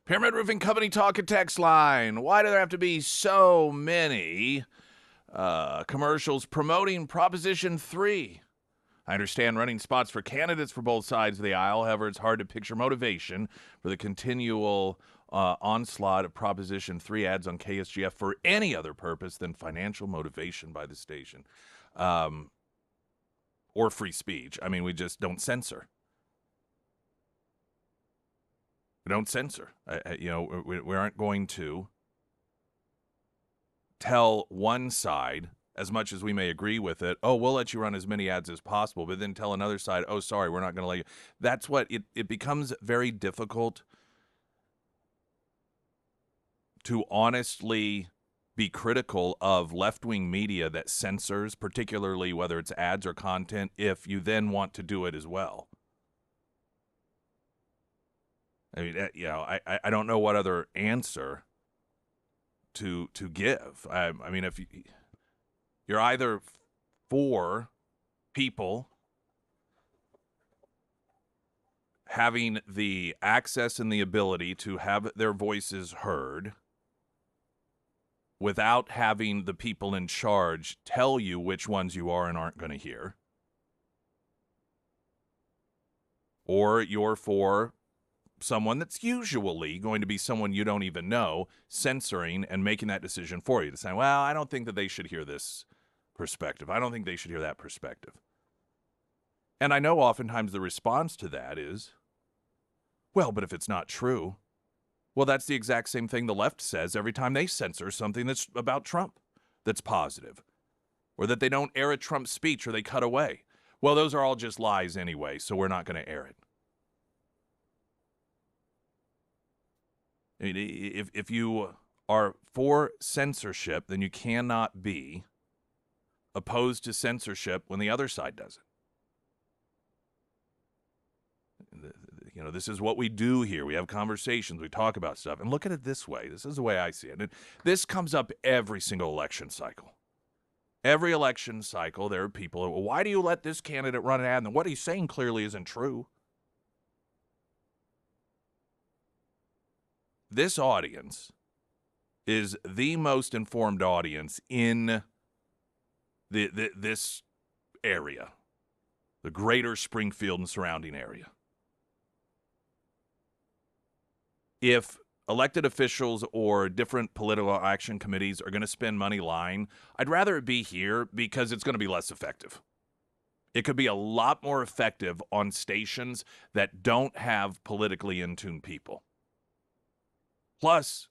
Pyramid Roofing Company talk and text line. Why do there have to be so many commercials promoting Proposition 3? I understand running spots for candidates for both sides of the aisle. However, it's hard to picture motivation for the continual onslaught of Proposition 3 ads on KSGF for any other purpose than financial motivation by the station or free speech. I mean, we just don't censor. We don't censor. We aren't going to tell one side, as much as we may agree with it, oh, we'll let you run as many ads as possible, but then tell another side, oh, sorry, we're not going to let you. That's what it becomes very difficult to honestly be critical of left-wing media that censors, particularly whether it's ads or content, if you then want to do it as well. I mean, I don't know what other answer to give. I mean, if you're either for people having the access and the ability to have their voices heard without having the people in charge tell you which ones you are and aren't going to hear, or you're for someone that's usually going to be someone you don't even know, censoring and making that decision for you to say, well, I don't think that they should hear this perspective. I don't think they should hear that perspective. And I know oftentimes the response to that is, well, but if it's not true, well, that's the exact same thing the left says every time they censor something that's about Trump that's positive, or that they don't air a Trump speech or they cut away. Well, those are all just lies anyway, so we're not going to air it. I mean, if you are for censorship, then you cannot be opposed to censorship when the other side does it. This is what we do here. We have conversations. We talk about stuff. And look at it this way. This is the way I see it. And this comes up every single election cycle. Every election cycle, there are people, well, why do you let this candidate run an ad? And what he's saying clearly isn't true. This audience is the most informed audience in this area, the greater Springfield and surrounding area. If elected officials or different political action committees are going to spend money lying, I'd rather it be here because it's going to be less effective. It could be a lot more effective on stations that don't have politically in tune people. Plus,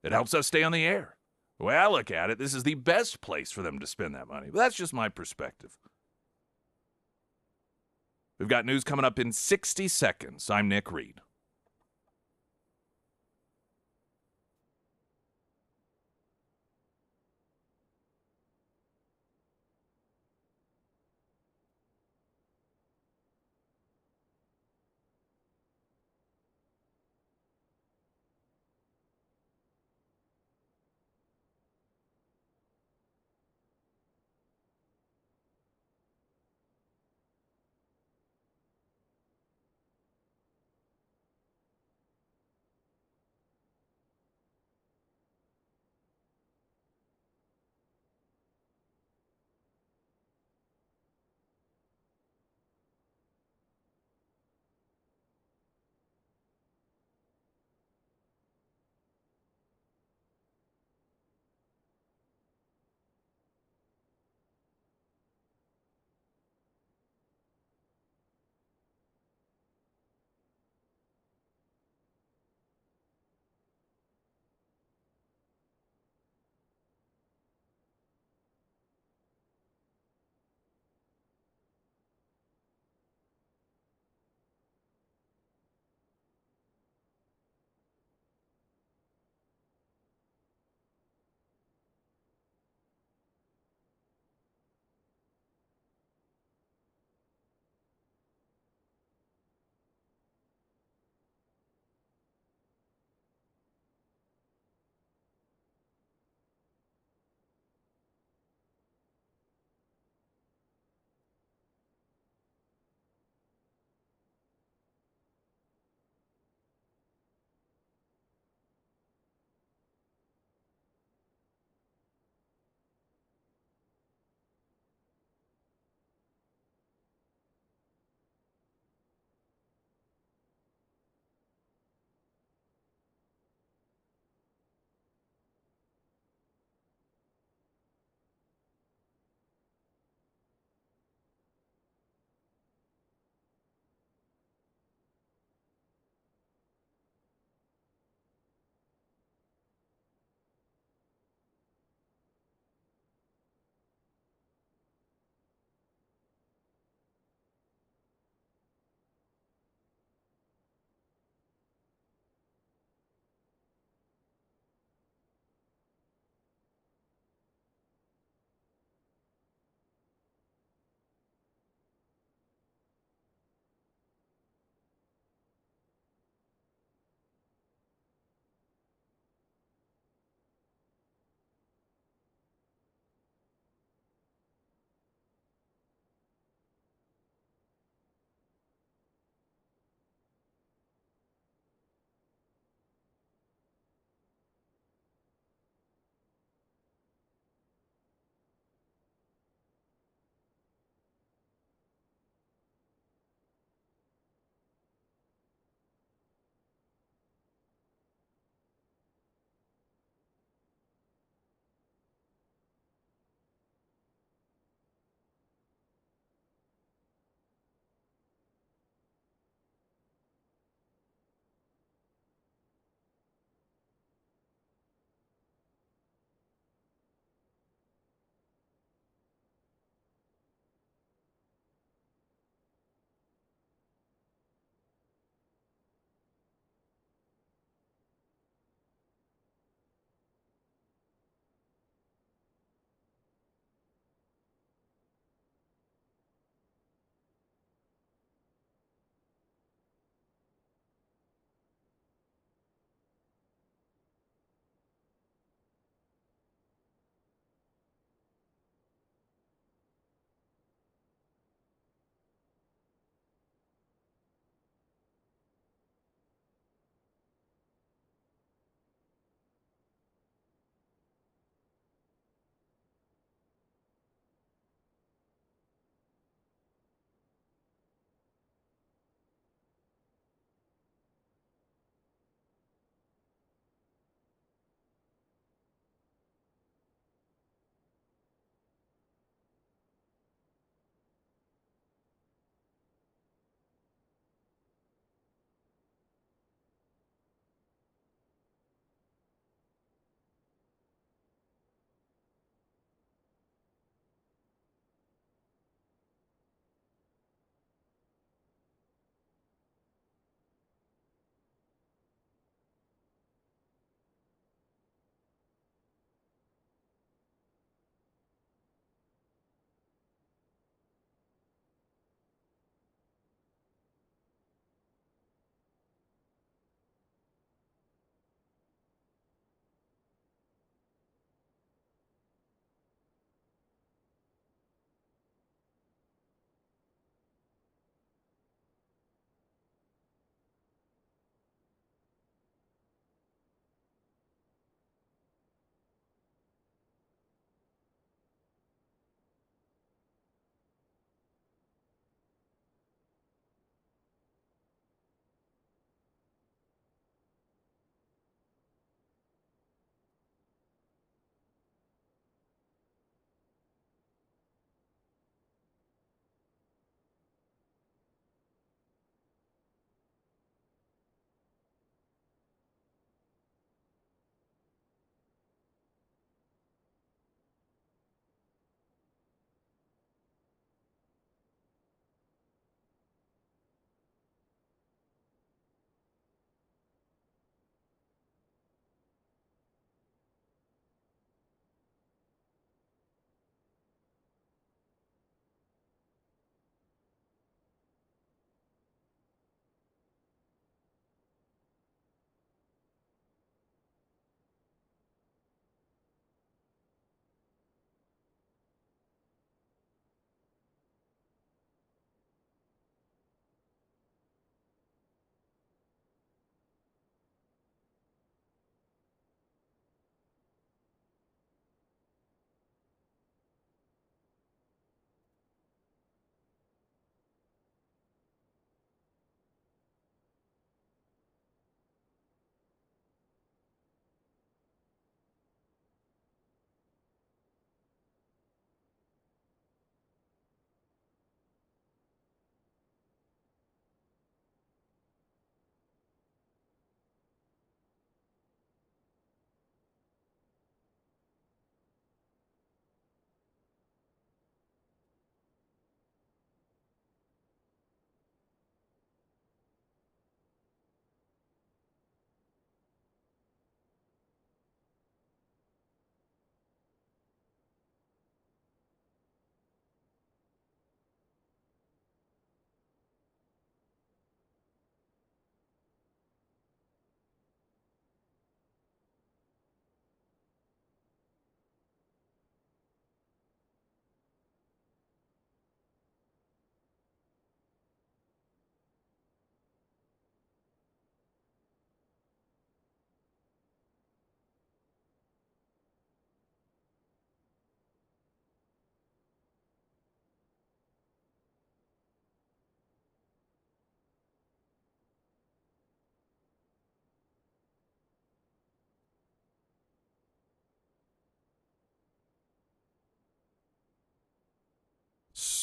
it helps us stay on the air. The way I look at it, this is the best place for them to spend that money. But that's just my perspective. We've got news coming up in 60 seconds. I'm Nick Reed.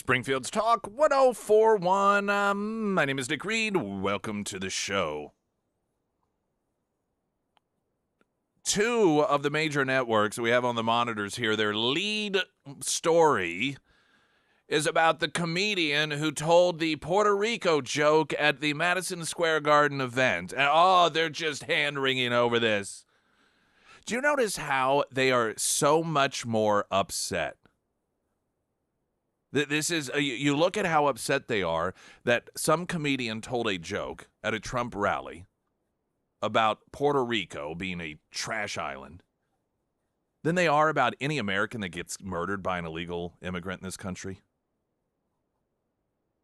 Springfield's Talk 1041. My name is Nick Reed. Welcome to the show. Two of the major networks we have on the monitors here, their lead story is about the comedian who told the Puerto Rico joke at the Madison Square Garden event. And, oh, they're just hand-wringing over this. Do you notice how they are so much more upset? This is, you look at how upset they are that some comedian told a joke at a Trump rally about Puerto Rico being a trash island than they are about any American that gets murdered by an illegal immigrant in this country.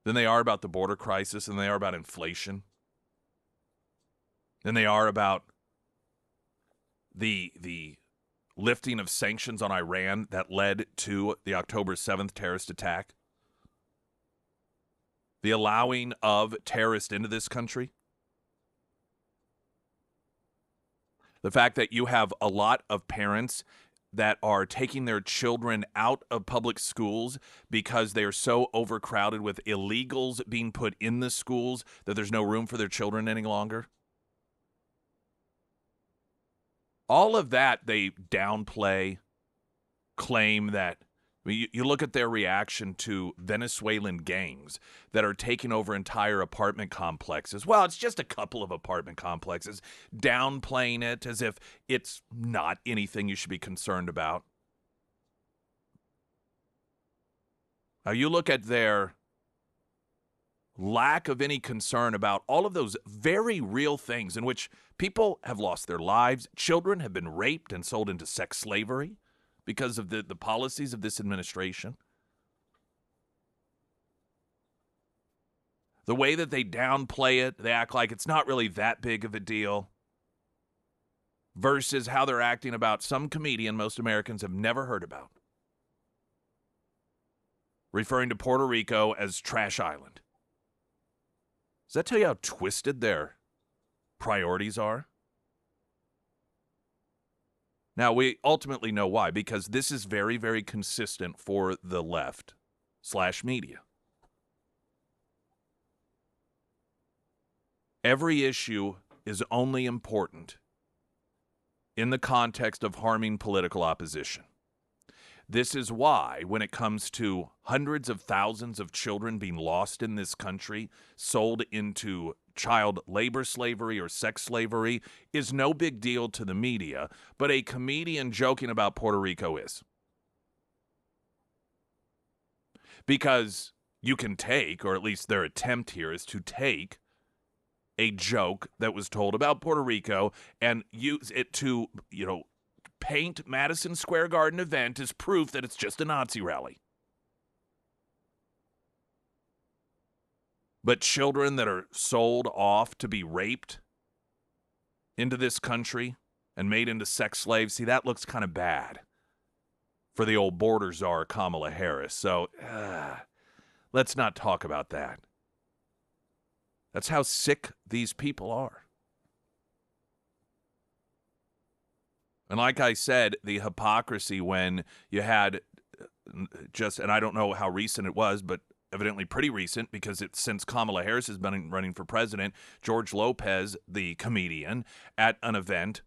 Than they are about the border crisis, than they are about inflation. Than they are about the lifting of sanctions on Iran that led to the October 7th terrorist attack. The allowing of terrorists into this country. The fact that you have a lot of parents that are taking their children out of public schools because they are so overcrowded with illegals being put in the schools that there's no room for their children any longer. All of that they downplay, claim that, you look at their reaction to Venezuelan gangs that are taking over entire apartment complexes. Well, it's just a couple of apartment complexes, downplaying it as if it's not anything you should be concerned about. Now, you look at their lack of any concern about all of those very real things in which people have lost their lives, children have been raped and sold into sex slavery because of the policies of this administration. The way that they downplay it, they act like it's not really that big of a deal, versus how they're acting about some comedian most Americans have never heard about, referring to Puerto Rico as Trash Island. Does that tell you how twisted their priorities are? Now, we ultimately know why, because this is very, very consistent for the left/media. Every issue is only important in the context of harming political opposition. This is why, when it comes to hundreds of thousands of children being lost in this country, sold into child labor slavery or sex slavery, is no big deal to the media, but a comedian joking about Puerto Rico is. Because you can take, or at least their attempt here is to take, a joke that was told about Puerto Rico and use it to, paint Madison Square Garden event as proof that it's just a Nazi rally. But children that are sold off to be raped into this country and made into sex slaves, see, that looks kind of bad for the old border czar Kamala Harris. So let's not talk about that. That's how sick these people are. And like I said, the hypocrisy when you had and I don't know how recent it was, but evidently pretty recent because it's since Kamala Harris has been running for president, George Lopez, the comedian, at an event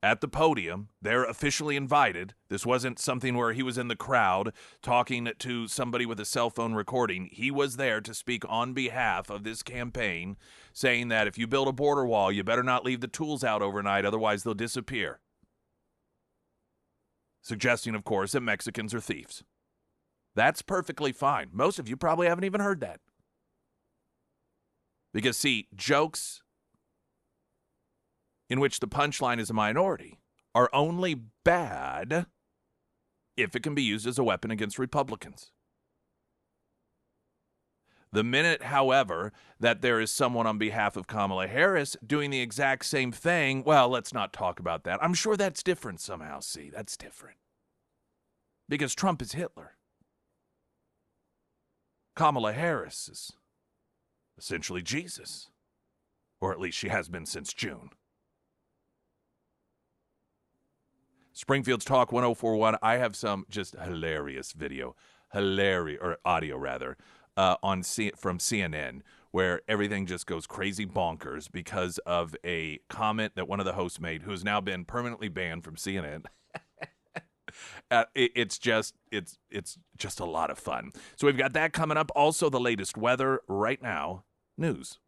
at the podium. They're officially invited. This wasn't something where he was in the crowd talking to somebody with a cell phone recording. He was there to speak on behalf of this campaign, saying that if you build a border wall, you better not leave the tools out overnight, otherwise they'll disappear. Suggesting, of course, that Mexicans are thieves. That's perfectly fine. Most of you probably haven't even heard that. Because, see, jokes in which the punchline is a minority are only bad if it can be used as a weapon against Republicans. The minute, however, that there is someone on behalf of Kamala Harris doing the exact same thing, well, let's not talk about that. I'm sure that's different somehow, see, that's different. Because Trump is Hitler. Kamala Harris is essentially Jesus. Or at least she has been since June. Springfield's Talk 1041. I have some just hilarious audio rather, from CNN, where everything just goes crazy bonkers because of a comment that one of the hosts made, who's now been permanently banned from CNN. It's just a lot of fun. So we've got that coming up. Also, the latest weather right now. News.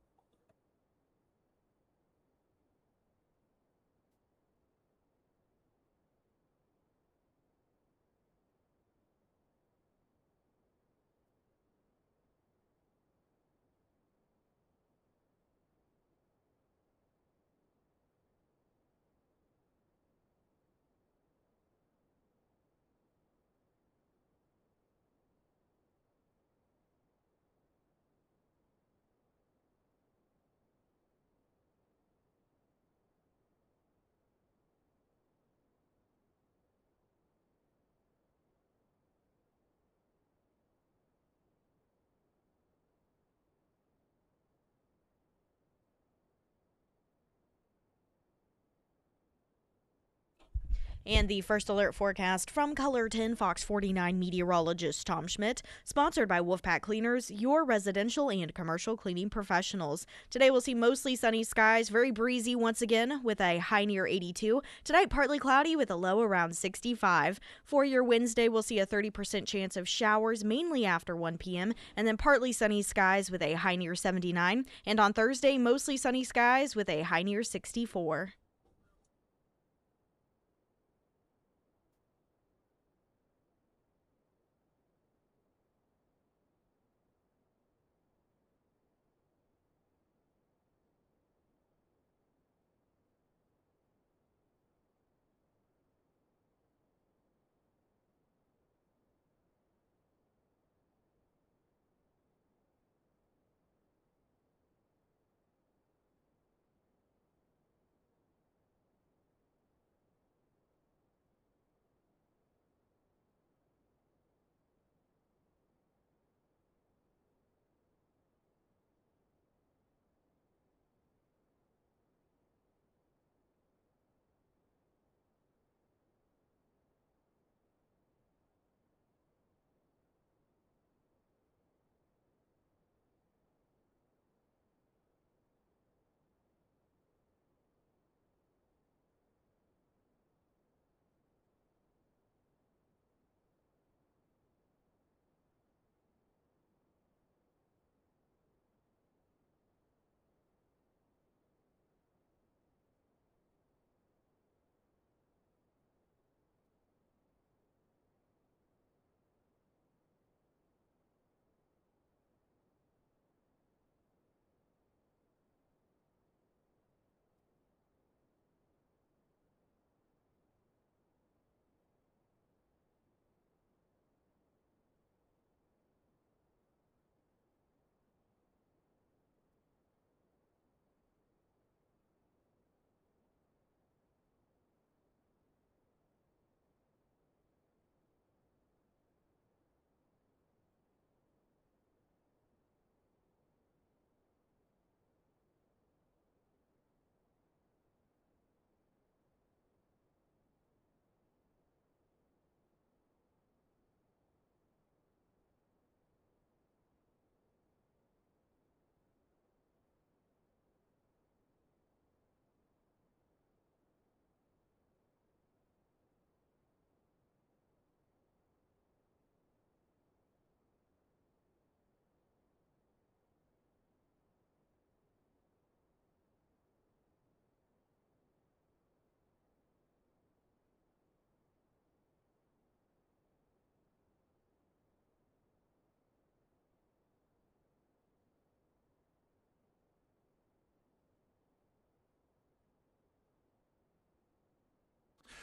And the first alert forecast from Color 10 Fox 49 meteorologist Tom Schmidt, sponsored by Wolfpack Cleaners, your residential and commercial cleaning professionals. Today we'll see mostly sunny skies, very breezy once again with a high near 82. Tonight partly cloudy with a low around 65. For your Wednesday, we'll see a 30% chance of showers mainly after 1 p.m. and then partly sunny skies with a high near 79. And on Thursday, mostly sunny skies with a high near 64.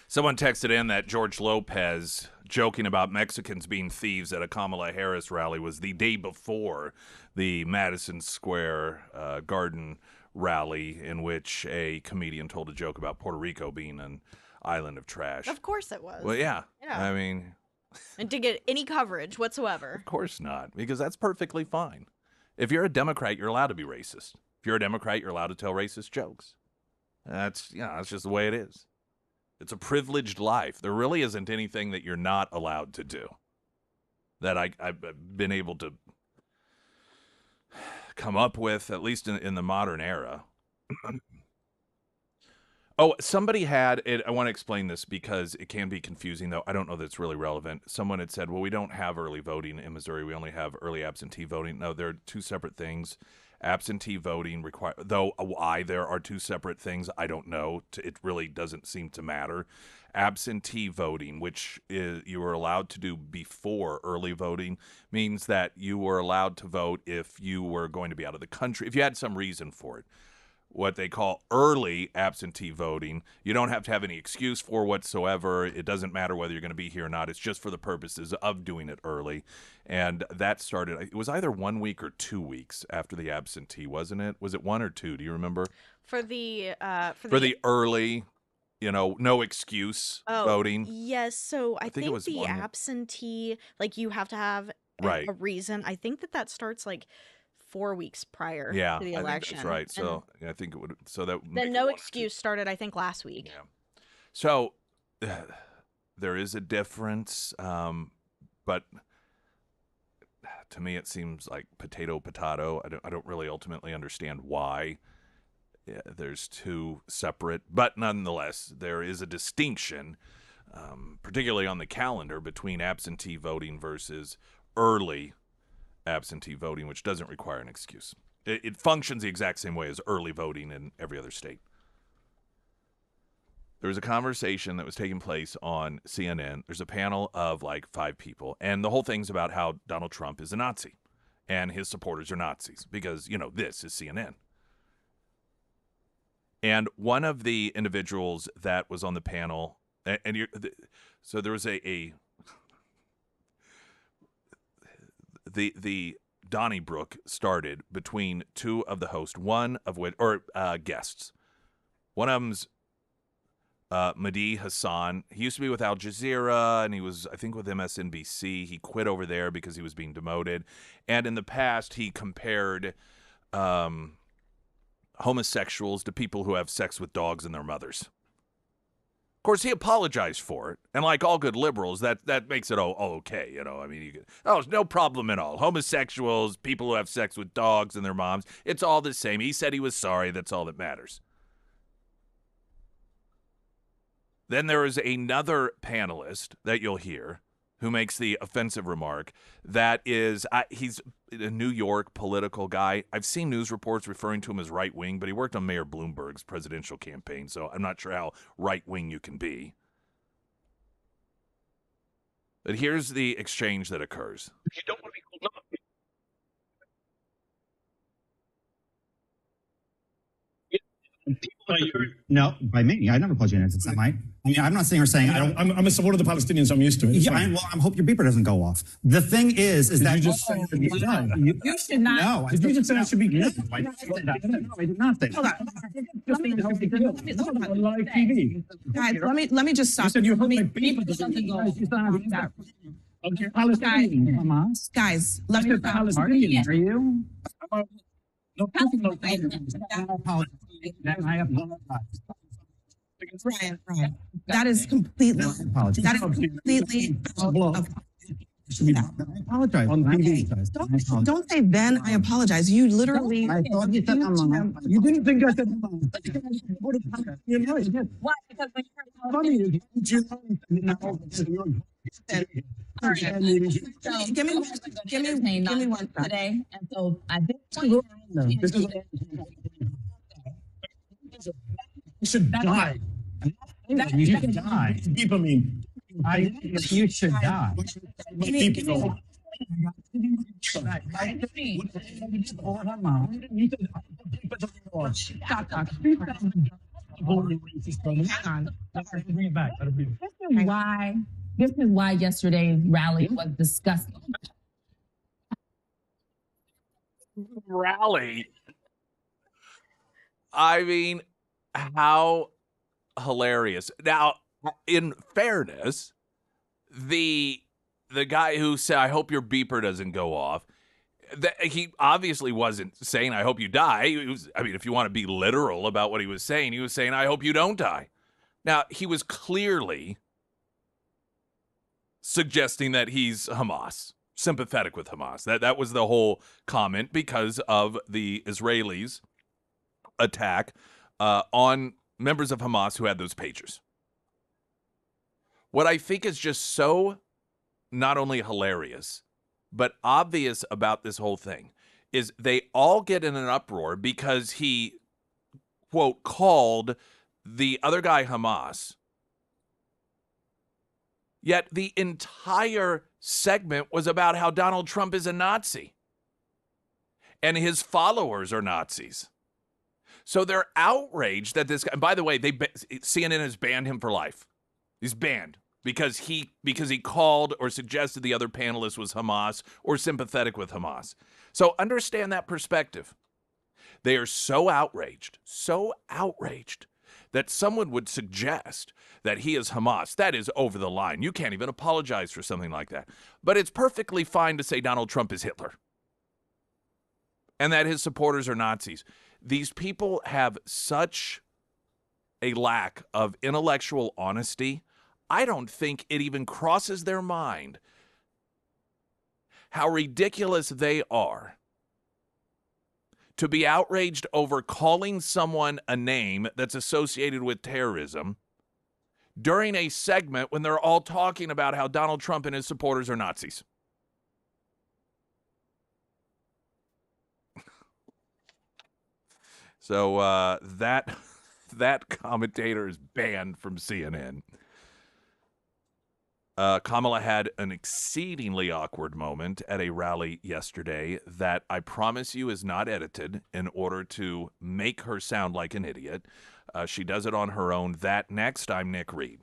Someone texted in that George Lopez joking about Mexicans being thieves at a Kamala Harris rally was the day before the Madison Square Garden rally, in which a comedian told a joke about Puerto Rico being an island of trash. Of course it was. Well, yeah. I mean, and to get any coverage whatsoever. Of course not, because that's perfectly fine. If you're a Democrat, you're allowed to be racist. If you're a Democrat, you're allowed to tell racist jokes. That's just the way it is. It's a privileged life. There really isn't anything that you're not allowed to do that I've been able to come up with, at least in the modern era. Oh, somebody had it. I want to explain this because it can be confusing, though. I don't know that it's really relevant. Someone had said, well, we don't have early voting in Missouri. We only have early absentee voting. No, they're two separate things. Absentee voting require, though why there are two separate things, I don't know. It really doesn't seem to matter. Absentee voting, which is you were allowed to do before early voting, means that you were allowed to vote if you were going to be out of the country, if you had some reason for it. What they call early absentee voting, you don't have to have any excuse for whatsoever. It doesn't matter whether you're going to be here or not. It's just for the purposes of doing it early. And that started, it was either 1 week or 2 weeks after the absentee, wasn't it? Was it 1 or 2? Do you remember? For the early, no excuse voting. Yes, so I think it was the 1 week. absentee, like you have to have Right. a reason. I think that starts like 4 weeks prior Yeah, to the I think election. that's right. So I think it would. So that would make Then it no 1 or 2. excuse started, I think, last week. Yeah. So there is a difference, but to me it seems like potato. I don't really ultimately understand why there's two separate, but nonetheless there is a distinction, particularly on the calendar, between absentee voting versus early absentee voting, which doesn't require an excuse. It functions the exact same way as early voting in every other state. There was a conversation that was taking place on CNN. There's a panel of like 5 people, and the whole thing's about how Donald Trump is a Nazi and his supporters are Nazis because, this is CNN. And one of the individuals that was on the panel, so there was the Donnybrook started between two of the hosts, one of which, guests. One of them's Mehdi Hassan. He used to be with Al Jazeera, and he was, I think, with MSNBC. He quit over there because he was being demoted. And in the past, he compared homosexuals to people who have sex with dogs and their mothers. Of course, he apologized for it, and like all good liberals, that makes it all okay, I mean, it's no problem at all. Homosexuals, people who have sex with dogs and their moms, it's all the same. He said he was sorry. That's all that matters. Then there is another panelist that you'll hear who makes the offensive remark that is, he's a New York political guy. I've seen news reports referring to him as right-wing, but he worked on Mayor Bloomberg's presidential campaign, so I'm not sure how right-wing you can be. But here's the exchange that occurs. You don't want to be called Nazi. No, by me. I never called you an anti-Semite. I mean, I'm not sitting here saying I don't. I'm a supporter of the Palestinians. I'm used to it. Yeah, I hope your beeper doesn't go off. The thing is that you just say you should not. No, did you just say I should be killed? No, I did not think. Hold on. On live TV. Guys, let me just stop. You said you hope my People beeper doesn't go doesn't. Okay, Guys, Palestinians. guys, let me Said stop. Palestinians. Are you? No, I apologize. Brian, that is completely. I apologize. That is completely. I apologize. On TV. Don't say then I apologize. You literally. I thought you said You didn't think I said Why? Because when funny. give me one today, and so I did. You should die. You should die. People mean. you should die. People. This is why yesterday's rally was disgusting. Rally. I mean, how hilarious. Now, in fairness, the guy who said, I hope your beeper doesn't go off, he obviously wasn't saying, I hope you die. He was, I mean, if you want to be literal about what he was saying, I hope you don't die. Now, he was clearly suggesting that he's Hamas, sympathetic with Hamas. That was the whole comment because of the Israelis' attack on members of Hamas who had those pagers. What I think is just so not only hilarious, but obvious about this whole thing is they all get in an uproar because he, quote, called the other guy Hamas. Yet the entire segment was about how Donald Trump is a Nazi and his followers are Nazis. So they're outraged that this guy, and by the way, CNN has banned him for life. He's banned because he called or suggested the other panelist was Hamas or sympathetic with Hamas. So understand that perspective. They are so outraged that someone would suggest that he is Hamas. That is over the line. You can't even apologize for something like that. But it's perfectly fine to say Donald Trump is Hitler and that his supporters are Nazis. These people have such a lack of intellectual honesty. I don't think it even crosses their mind how ridiculous they are to be outraged over calling someone a name that's associated with terrorism during a segment when they're all talking about how Donald Trump and his supporters are Nazis. So that commentator is banned from CNN. Kamala had an exceedingly awkward moment at a rally yesterday that I promise you is not edited in order to make her sound like an idiot. She does it on her own. That next, I'm Nick Reed.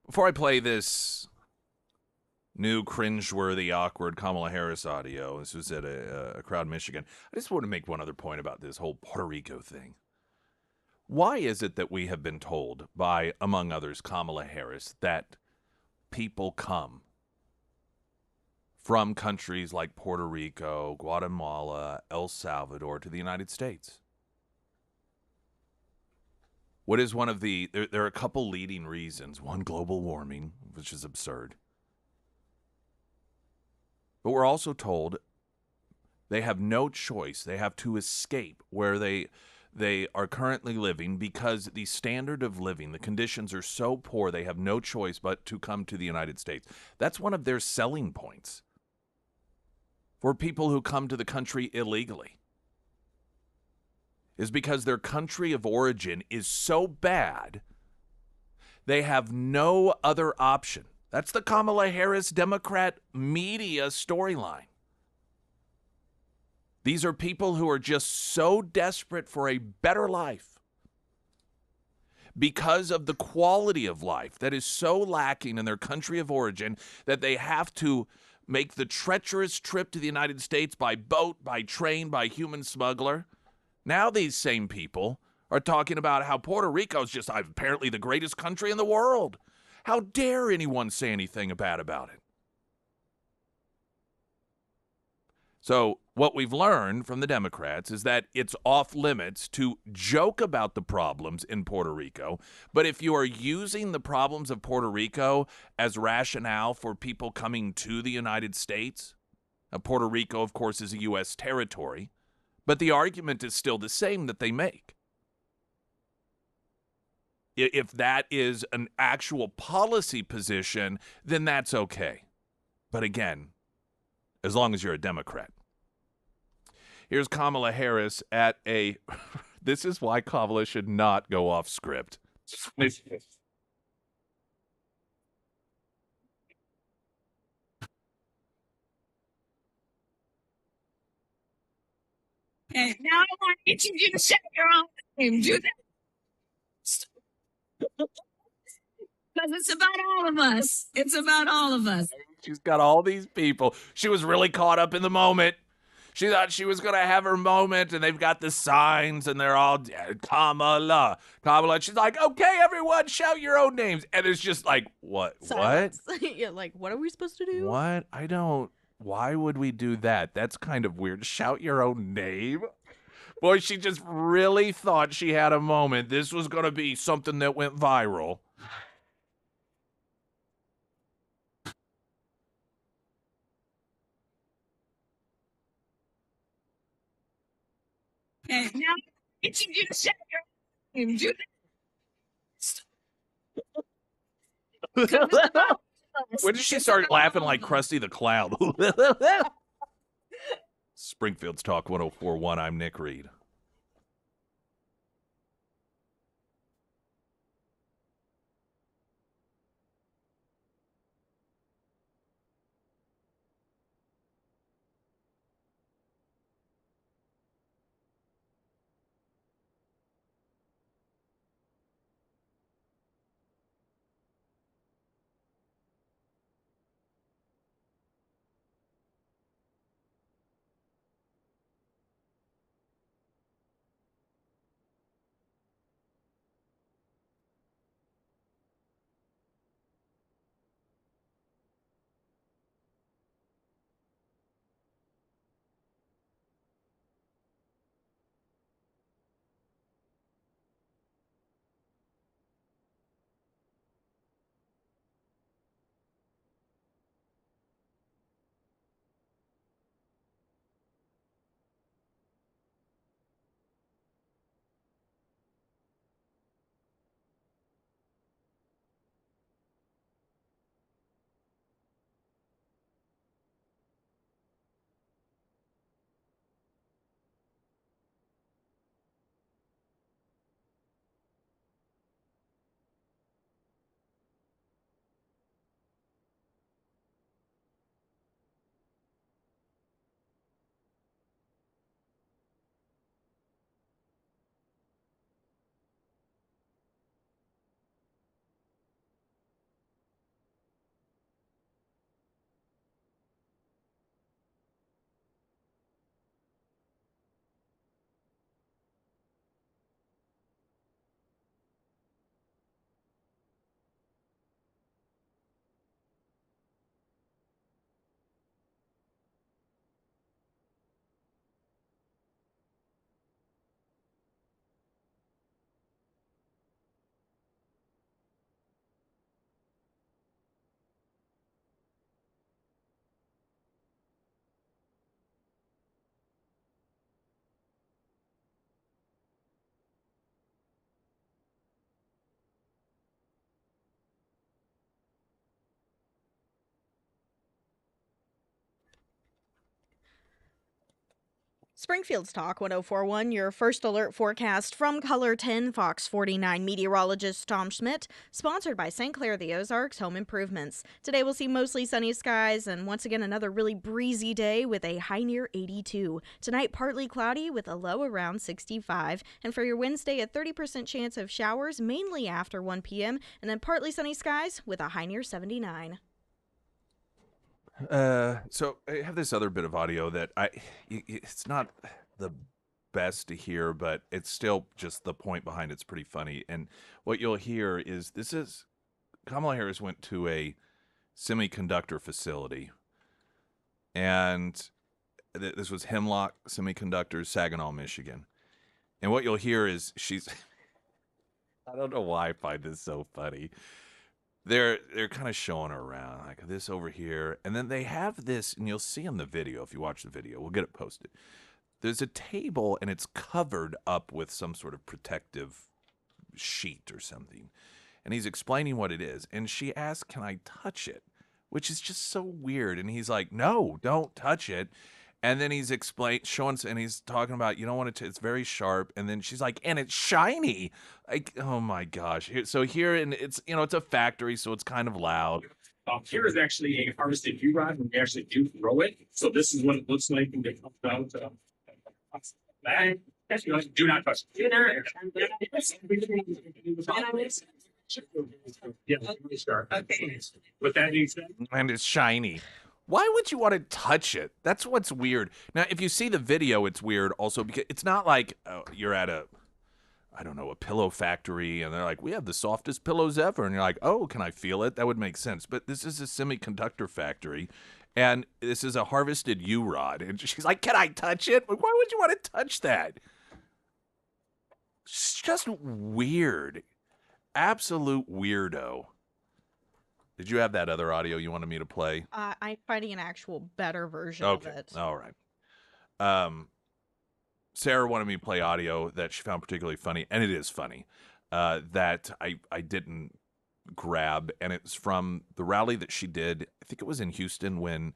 Before I play this new cringeworthy, awkward Kamala Harris audio, this was at a crowd in Michigan, I just want to make one other point about this whole Puerto Rico thing. Why is it that we have been told by, among others, Kamala Harris, that people come from countries like Puerto Rico, Guatemala, El Salvador to the United States? What is one of the, there are a couple leading reasons. One, global warming, which is absurd. But we're also told They have no choice. They have to escape where they are currently living because the standard of living, the conditions are so poor, they have no choice but to come to the United States. That's one of their selling points for people who come to the country illegally, is because their country of origin is so bad, they have no other option. That's the Kamala Harris Democrat media storyline. These are people who are just so desperate for a better life because of the quality of life that is so lacking in their country of origin that they have to make the treacherous trip to the United States by boat, by train, by human smuggler. Now these same people are talking about how Puerto Rico is just apparently the greatest country in the world. How dare anyone say anything bad about it? So what we've learned from the Democrats is that it's off limits to joke about the problems in Puerto Rico. But if you are using the problems of Puerto Rico as rationale for people coming to the United States, Puerto Rico, of course, is a U.S. territory, but the argument is still the same that they make. If that is an actual policy position, then that's okay. But again, as long as you're a Democrat. Here's Kamala Harris at a... This is why Kamala should not go off script. And now I want each of you to shout your own name. Do that. Because it's about all of us. It's about all of us. She's got all these people. She was really caught up in the moment. She thought she was going to have her moment, and they've got the signs, and they're all, Kamala, Kamala. She's like, okay, everyone, shout your own names. And it's just like, what? Silence. Yeah, like, what are we supposed to do? What? I don't. Why would we do that? That's kind of weird. Shout your own name? Boy, she just really thought she had a moment. This was going to be something that went viral. And now each of you to shout your own name. Do that. When did she start laughing like Krusty the Clown? Springfield's Talk 104.1. I'm Nick Reed. Springfield's Talk 1041, your first alert forecast from Color 10 Fox 49 meteorologist Tom Schmidt, sponsored by St. Clair the Ozarks Home Improvements. Today we'll see mostly sunny skies and once again another really breezy day with a high near 82. Tonight partly cloudy with a low around 65. And for your Wednesday, a 30% chance of showers mainly after 1 p.m. and then partly sunny skies with a high near 79. So I have this other bit of audio that it's not the best to hear, but it's still just the point behind it's pretty funny. And what you'll hear is Kamala Harris went to a semiconductor facility, and this was Hemlock Semiconductors, Saginaw, Michigan. And what you'll hear is I don't know why I find this so funny. They're kind of showing her around, like this over here. And then they have this, and you'll see in the video, if you watch the video, we'll get it posted. There's a table, and it's covered up with some sort of protective sheet or something. And he's explaining what it is. And she asks, can I touch it? Which is just so weird. And he's like, no, don't touch it. And then he's showing, and he's talking about, you don't want it's very sharp. And then she's like, and it's shiny. Like, oh my gosh. It's it's a factory, so it's kind of loud. Here is actually a harvested U-rod when we actually do throw it. So this is what it looks like when it comes out. Do not touch it. Yeah, okay. With that being said, and it's shiny. Why would you want to touch it? That's what's weird. Now, if you see the video, it's weird also because it's not like you're at a pillow factory and they're like, we have the softest pillows ever. And you're like, oh, can I feel it? That would make sense. But this is a semiconductor factory and this is a harvested U-rod. And she's like, can I touch it? Why would you want to touch that? It's just weird. Absolute weirdo. Did you have that other audio you wanted me to play? I'm finding an actual better version of it. All right. Sarah wanted me to play audio that she found particularly funny, and it is funny, that I didn't grab, and it's from the rally that she did. I think it was in Houston when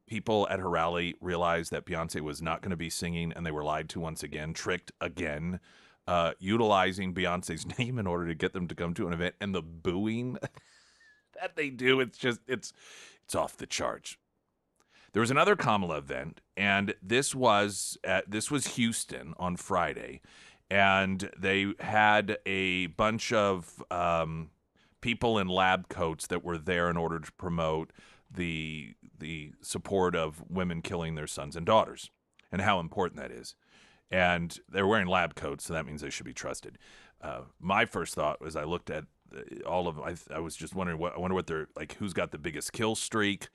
people at her rally realized that Beyonce was not going to be singing, and they were lied to once again, tricked again, utilizing Beyonce's name in order to get them to come to an event, and the booing that they do, it's off the charts. There was another Kamala event, and this was Houston on Friday, and they had a bunch of people in lab coats that were there in order to promote the support of women killing their sons and daughters and how important that is. And they're wearing lab coats, so that means they should be trusted. My first thought was I looked at I was just wondering I wonder what they're like, who's got the biggest kill streak,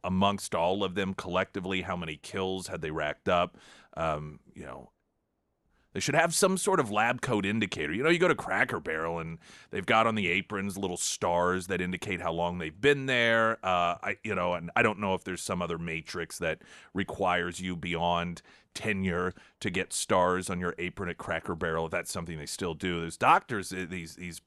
amongst all of them collectively, how many kills had they racked up? They should have some sort of lab coat indicator. You go to Cracker Barrel and they've got on the aprons little stars that indicate how long they've been there. And I don't know if there's some other matrix that requires you beyond tenure to get stars on your apron at Cracker Barrel. If that's something they still do. There's doctors, these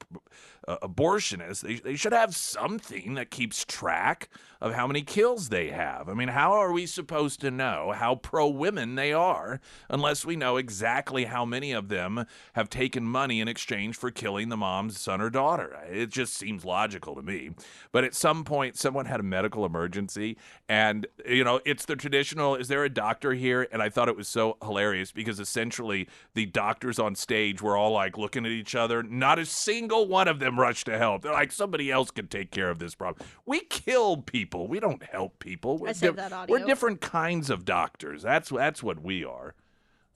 abortionists, they should have something that keeps track of how many kills they have. I mean, how are we supposed to know how pro-women they are unless we know exactly how many of them have taken money in exchange for killing the mom's son or daughter? It just seems logical to me. But at some point, someone had a medical emergency, and, it's the traditional, is there a doctor here? And I thought it was so hilarious because essentially the doctors on stage were all like looking at each other. Not a single one of them rushed to help. They're like, somebody else can take care of this problem. We kill people. We don't help people. I saved that audio. We're different kinds of doctors. That's what we are.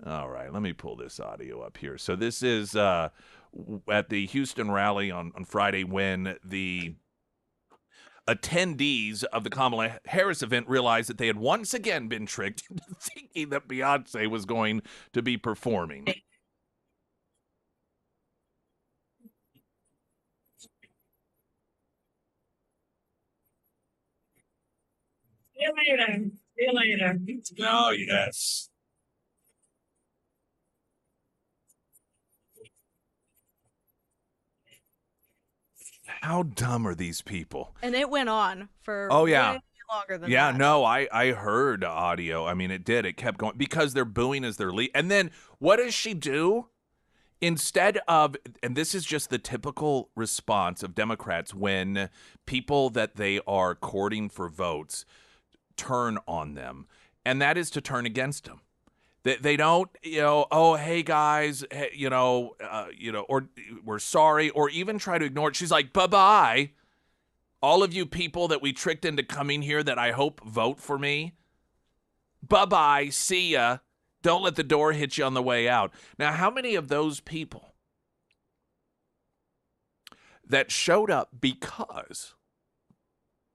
All right, let me pull this audio up here. So this is at the Houston rally on Friday when the attendees of the Kamala Harris event realized that they had once again been tricked into thinking that Beyonce was going to be performing. See you later. Oh, yes. How dumb are these people? And it went on for Oh, yeah. way longer than Yeah, that. no, I heard audio. I mean, it did. It kept going because they're booing as they're And then what does she do? Instead of, and this is just the typical response of Democrats when people that they are courting for votes turn on them, and that is to turn against them. They don't, oh, hey guys, hey, or we're sorry, or even try to ignore it. She's like, bye-bye, all of you people that we tricked into coming here that I hope vote for me. Bye-bye, see ya. Don't let the door hit you on the way out. Now, how many of those people that showed up because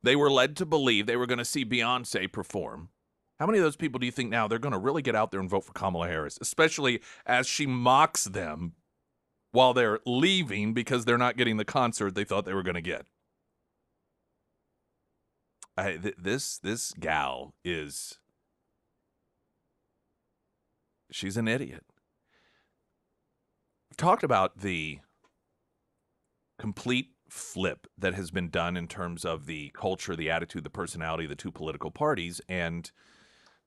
they were led to believe they were going to see Beyonce perform, how many of those people do you think now they're going to really get out there and vote for Kamala Harris, especially as she mocks them while they're leaving because they're not getting the concert they thought they were going to get? This gal is, she's an idiot. We've talked about the complete flip that has been done in terms of the culture, the attitude, the personality of the two political parties. And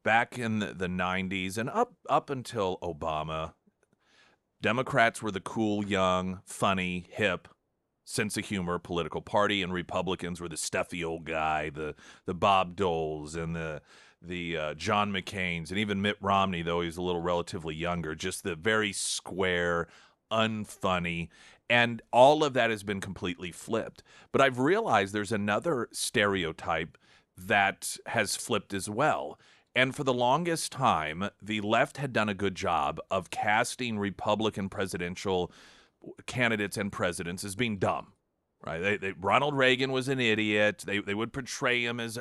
back in the 90s and up until Obama, Democrats were the cool, young, funny, hip, sense of humor political party, and Republicans were the stuffy old guy, the Bob Doles and the John McCain's, and even Mitt Romney, though he's a little relatively younger, just the very square, unfunny, and all of that has been completely flipped. But I've realized there's another stereotype that has flipped as well. And for the longest time, the left had done a good job of casting Republican presidential candidates and presidents as being dumb, right? Ronald Reagan was an idiot. They would portray him as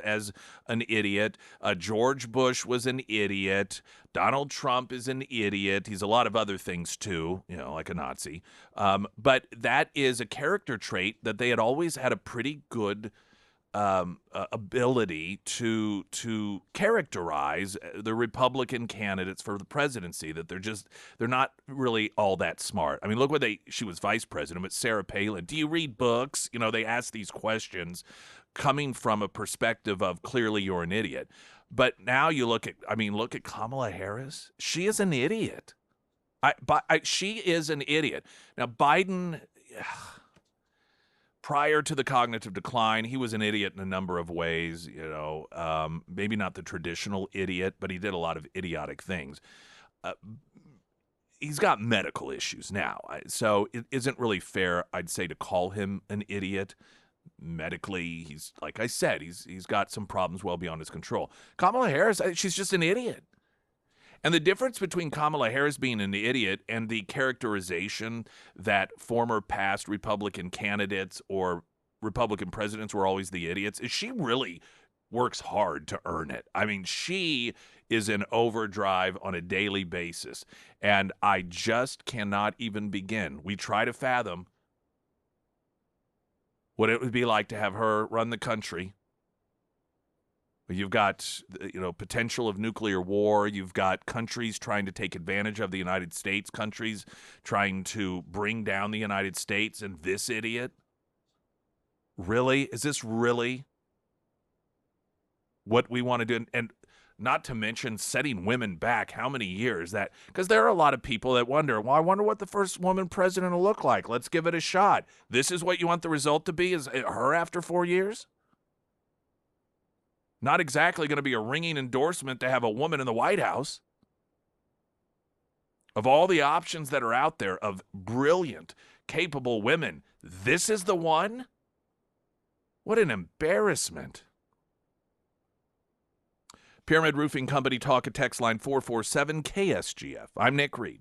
an idiot. George Bush was an idiot. Donald Trump is an idiot. He's a lot of other things too, like a Nazi. But that is a character trait that they had always had a pretty good ability to characterize the Republican candidates for the presidency, that they're not really all that smart. I mean, look she was vice president, but Sarah Palin. Do you read books? They ask these questions coming from a perspective of clearly you're an idiot. But now you look at Kamala Harris. She is an idiot. She is an idiot. Now, Biden, prior to the cognitive decline, he was an idiot in a number of ways, maybe not the traditional idiot, but he did a lot of idiotic things. He's got medical issues now, so it isn't really fair, I'd say, to call him an idiot. Medically, he's, like I said, he's got some problems well beyond his control. Kamala Harris, she's just an idiot. And the difference between Kamala Harris being an idiot and the characterization that former past Republican candidates or Republican presidents were always the idiots is she really works hard to earn it. I mean, she is in overdrive on a daily basis, and I just cannot even begin. We try to fathom what it would be like to have her run the country. You've got, potential of nuclear war. You've got countries trying to take advantage of the United States, countries trying to bring down the United States, and this idiot? Really? Is this really what we want to do? And not to mention setting women back how many years? Because there are a lot of people that wonder, well, I wonder what the first woman president will look like. Let's give it a shot. This is what you want the result to be, is her after 4 years? Not exactly going to be a ringing endorsement to have a woman in the White House. Of all the options that are out there of brilliant, capable women, this is the one? What an embarrassment. Pyramid Roofing Company talk at text line 447 KSGF. I'm Nick Reed.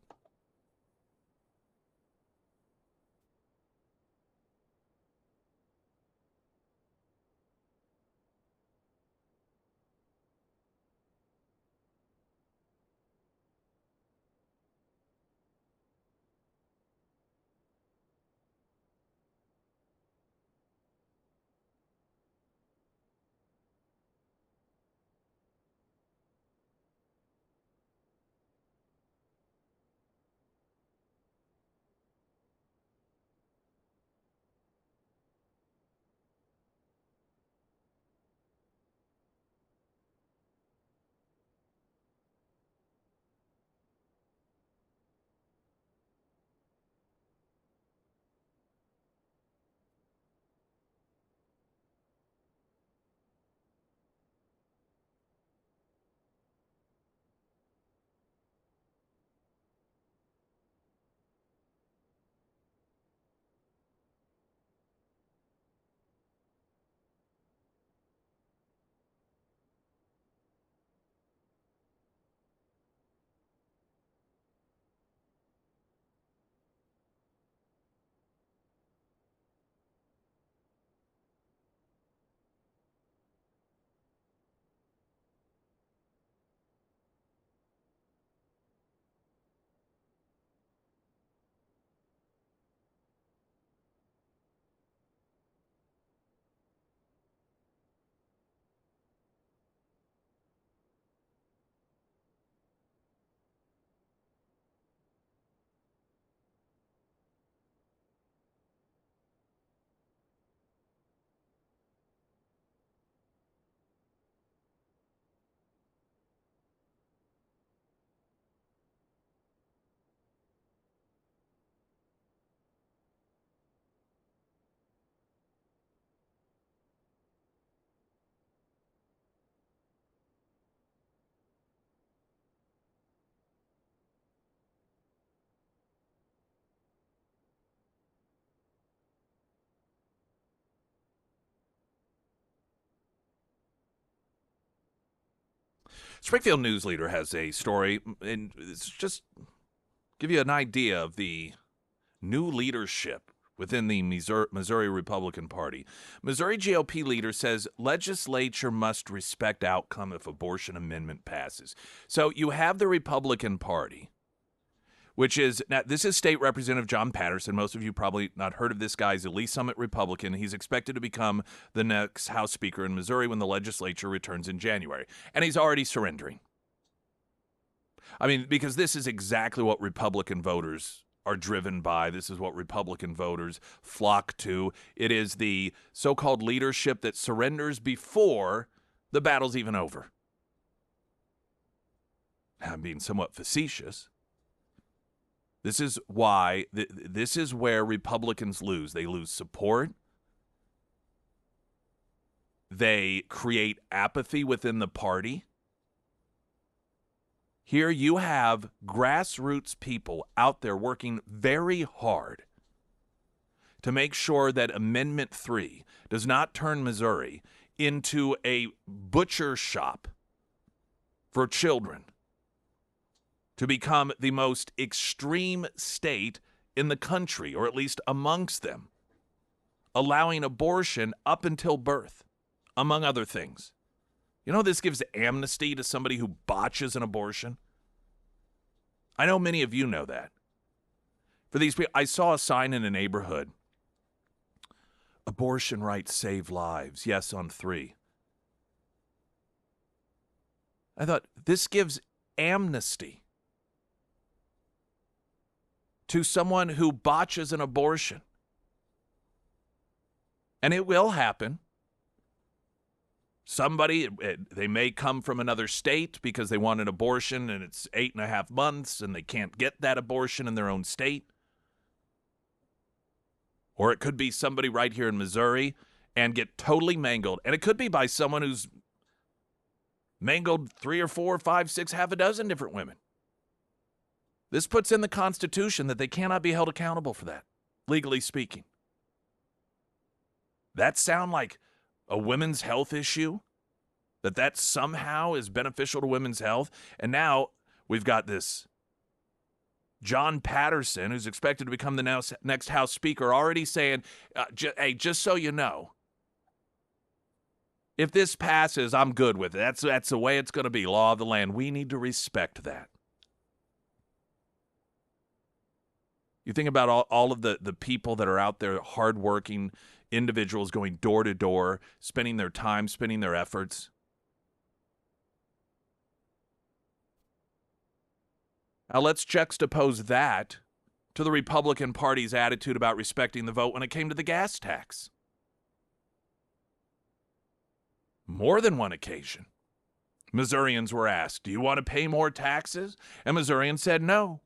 Springfield News Leader has a story, and it's just give you an idea of the new leadership within the Missouri Republican Party. Missouri GOP leader says legislature must respect outcome if abortion amendment passes. So you have the Republican Party, which is, now this is State Representative John Patterson. Most of you probably not heard of this guy. He's a Lee Summit Republican. He's expected to become the next House Speaker in Missouri when the legislature returns in January. And he's already surrendering. I mean, because this is exactly what Republican voters are driven by. This is what Republican voters flock to. It is the so-called leadership that surrenders before the battle's even over. I'm being somewhat facetious. This is why, this is where Republicans lose. They lose support. They create apathy within the party. Here you have grassroots people out there working very hard to make sure that Amendment 3 does not turn Missouri into a butcher shop for children, to become the most extreme state in the country, or at least amongst them, allowing abortion up until birth, among other things. You know, this gives amnesty to somebody who botches an abortion. I know many of you know that. For these people, I saw a sign in a neighborhood. Abortion rights save lives. Yes, on 3. I thought, this gives amnesty to someone who botches an abortion. And it will happen. Somebody, they may come from another state because they want an abortion and it's 8.5 months and they can't get that abortion in their own state. Or it could be somebody right here in Missouri and get totally mangled. And it could be by someone who's mangled 3 or 4 or 5, 6, half a dozen different women. This puts in the Constitution that they cannot be held accountable for that, legally speaking. That sound like a women's health issue? That somehow is beneficial to women's health? And now we've got this John Patterson, who's expected to become the next House Speaker, already saying, hey, just so you know, if this passes, I'm good with it. That's the way it's going to be, law of the land. We need to respect that. You think about all of the people that are out there, hardworking individuals going door to door, spending their time, spending their efforts. Now let's juxtapose that to the Republican Party's attitude about respecting the vote when it came to the gas tax. More than one occasion, Missourians were asked, do you want to pay more taxes? And Missourians said no.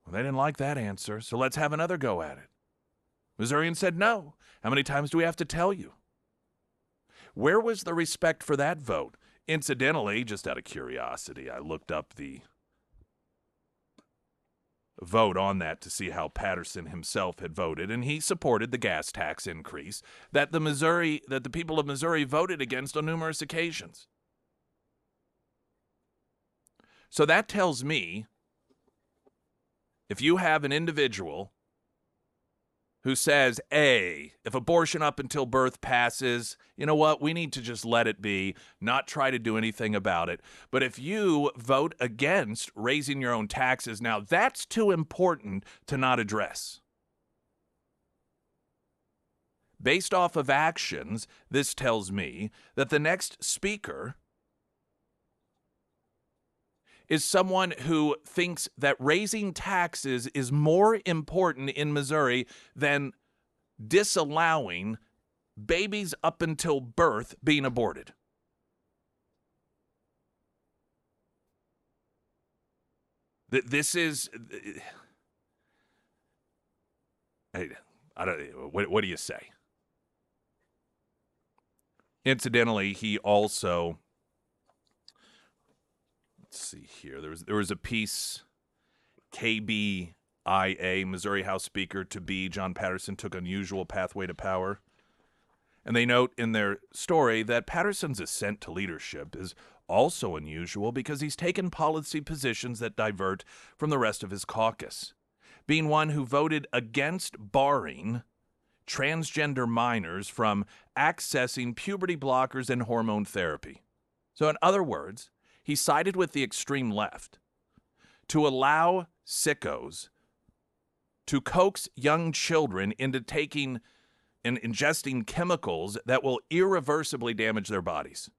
Well, they didn't like that answer, so let's have another go at it. Missourians said no. How many times do we have to tell you? Where was the respect for that vote? Incidentally, just out of curiosity, I looked up the vote on that to see how Patterson himself had voted, and he supported the gas tax increase that the people of Missouri voted against on numerous occasions. So that tells me, if you have an individual who says, hey, if abortion up until birth passes, you know what, we need to just let it be, not try to do anything about it. But if you vote against raising your own taxes, now that's too important to not address. Based off of actions, this tells me that the next speaker is someone who thinks that raising taxes is more important in Missouri than disallowing babies up until birth being aborted. This is, I don't. What do you say? Incidentally, he also, let's see here. There was a piece, KBIA, Missouri House Speaker to be John Patterson took unusual pathway to power. And they note in their story that Patterson's ascent to leadership is also unusual because he's taken policy positions that divert from the rest of his caucus, being one who voted against barring transgender minors from accessing puberty blockers and hormone therapy. So in other words, he sided with the extreme left to allow sickos to coax young children into taking and ingesting chemicals that will irreversibly damage their bodies.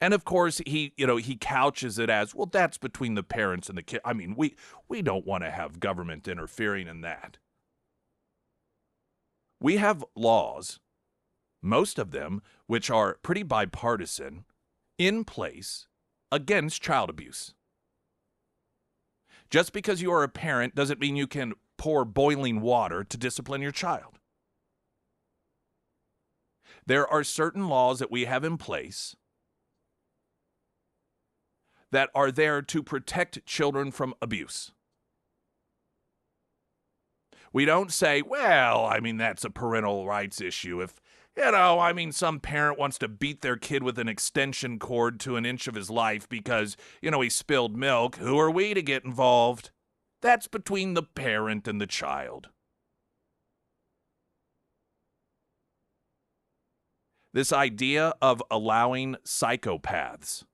And of course, he couches it as, well, that's between the parents and the kid. I mean, we don't want to have government interfering in that. We have laws, most of them, which are pretty bipartisan, in place against child abuse. Just because you are a parent doesn't mean you can pour boiling water to discipline your child. There are certain laws that we have in place that are there to protect children from abuse. We don't say, well, I mean, that's a parental rights issue. If, some parent wants to beat their kid with an extension cord to an inch of his life because, he spilled milk, who are we to get involved? That's between the parent and the child. This idea of allowing psychopaths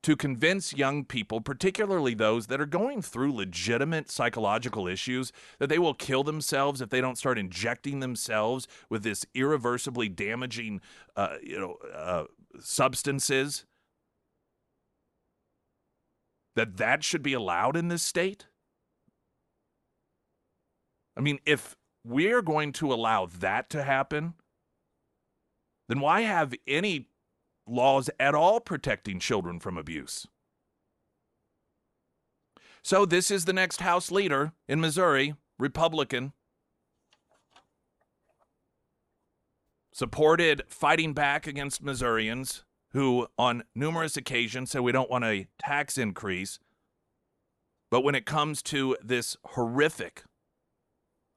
to convince young people, particularly those that are going through legitimate psychological issues, that they will kill themselves if they don't start injecting themselves with this irreversibly damaging, substances, that should be allowed in this state? I mean, if we're going to allow that to happen, then why have any laws at all protecting children from abuse? So this is the next House leader in Missouri, Republican, supported fighting back against Missourians who on numerous occasions said we don't want a tax increase. But when it comes to this horrific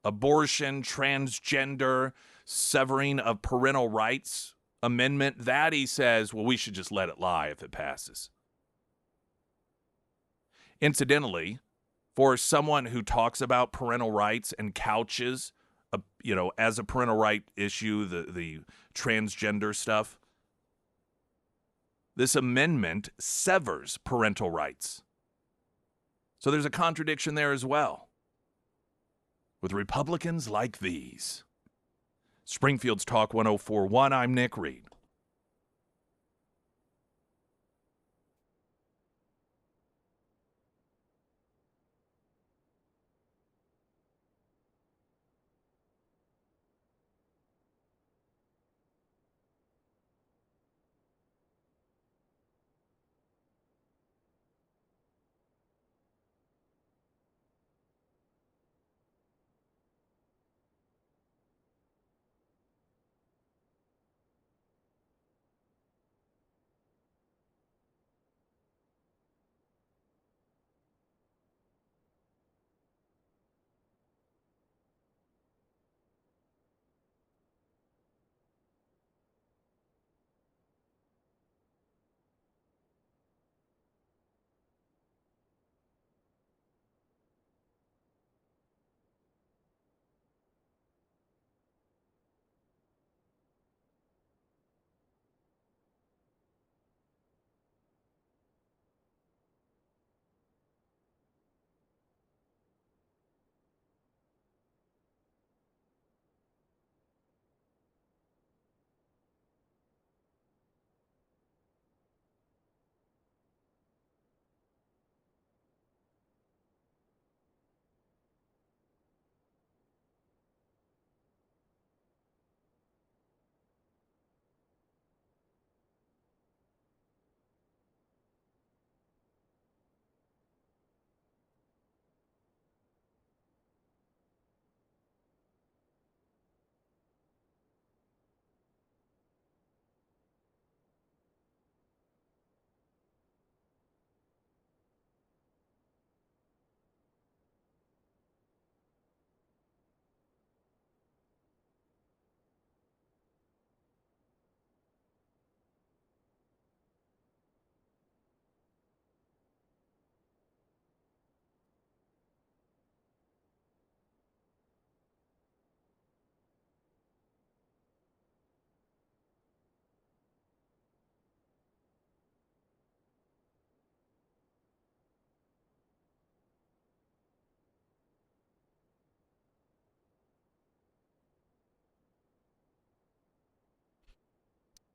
abortion, transgender, severing of parental rights amendment, that he says, well, we should just let it lie if it passes. Incidentally, for someone who talks about parental rights and couches, as a parental right issue, the transgender stuff, this amendment severs parental rights. So there's a contradiction there as well. With Republicans like these. Springfield's Talk 104.1, I'm Nick Reed.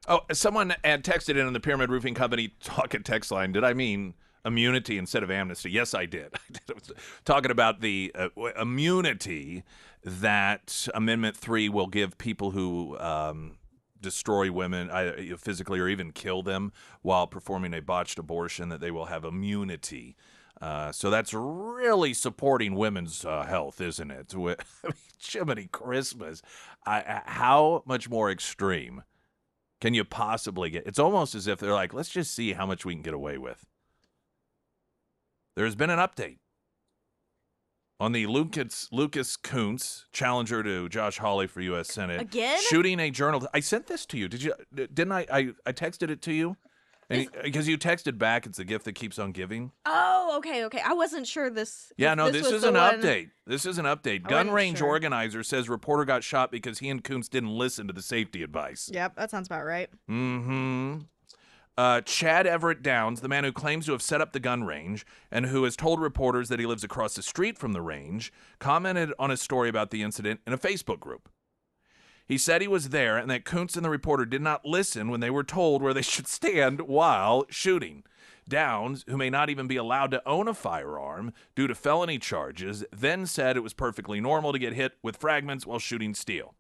Oh, someone had texted in on the Pyramid Roofing Company talking text line. Did I mean immunity instead of amnesty? Yes, I did. I was talking about the immunity that Amendment 3 will give people who destroy women physically or even kill them while performing a botched abortion, that they will have immunity. So that's really supporting women's health, isn't it? I mean, Jiminy Christmas. How much more extreme can you possibly get? It's almost as if they're like, let's just see how much we can get away with. There's been an update on the Lucas Kuntz, challenger to Josh Hawley for U.S. Senate. Again? Shooting a journalist. I sent this to you. Didn't I texted it to you? Because you texted back, it's the gift that keeps on giving. Oh, okay. I wasn't sure this. Yeah, no, this is an update. This is an update. Gun range sure. organizer says reporter got shot because he and Kuntz didn't listen to the safety advice. Yep, that sounds about right. Mm-hmm. Chad Everett Downs, the man who claims to have set up the gun range and who has told reporters that he lives across the street from the range, commented on a story about the incident in a Facebook group. He said he was there and that Kuntz and the reporter did not listen when they were told where they should stand while shooting. Downs, who may not even be allowed to own a firearm due to felony charges, then said it was perfectly normal to get hit with fragments while shooting steel.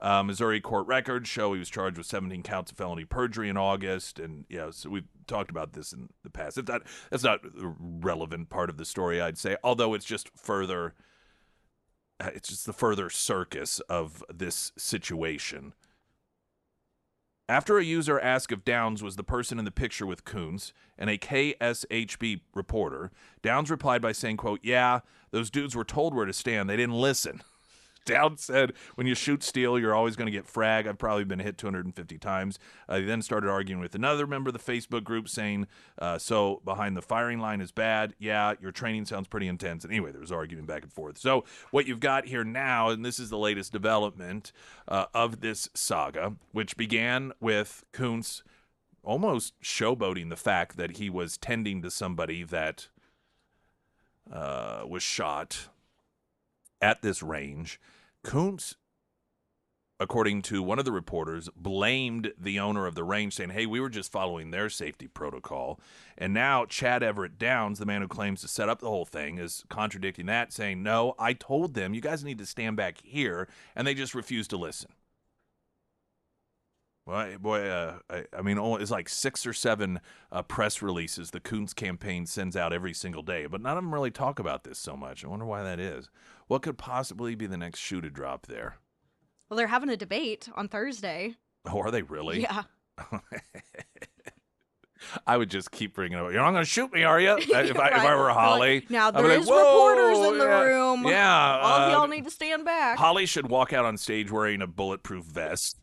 Missouri court records show he was charged with 17 counts of felony perjury in August, and so we've talked about this in the past. That's not a relevant part of the story, I'd say, although it's just further. It's just the further circus of this situation. After a user asked if Downs was the person in the picture with Kuntz and a KSHB reporter, Downs replied by saying, quote, "Yeah, those dudes were told where to stand. They didn't listen." Downs said, when you shoot steel, you're always going to get frag. I've probably been hit 250 times. He then started arguing with another member of the Facebook group saying, so behind the firing line is bad. Yeah, your training sounds pretty intense. And anyway, there was arguing back and forth. So what you've got here now, and this is the latest development of this saga, which began with Kuntz almost showboating the fact that he was tending to somebody that was shot at this range. Kuntz, according to one of the reporters, blamed the owner of the range, saying, hey, we were just following their safety protocol. And now Chad Everett Downs, the man who claims to set up the whole thing, is contradicting that, saying, no, I told them, you guys need to stand back here, and they just refused to listen. Boy, I mean, it's like 6 or 7 press releases the Kuntz campaign sends out every single day, but none of them really talk about this so much. I wonder why that is. What could possibly be the next shoe to drop there? Well, they're having a debate on Thursday. Oh, are they really? Yeah. I would just keep bringing it up. You're not going to shoot me, are you? If I were Holly. Like, now, there is reporters in the room. Yeah. All of y'all need to stand back. Holly should walk out on stage wearing a bulletproof vest.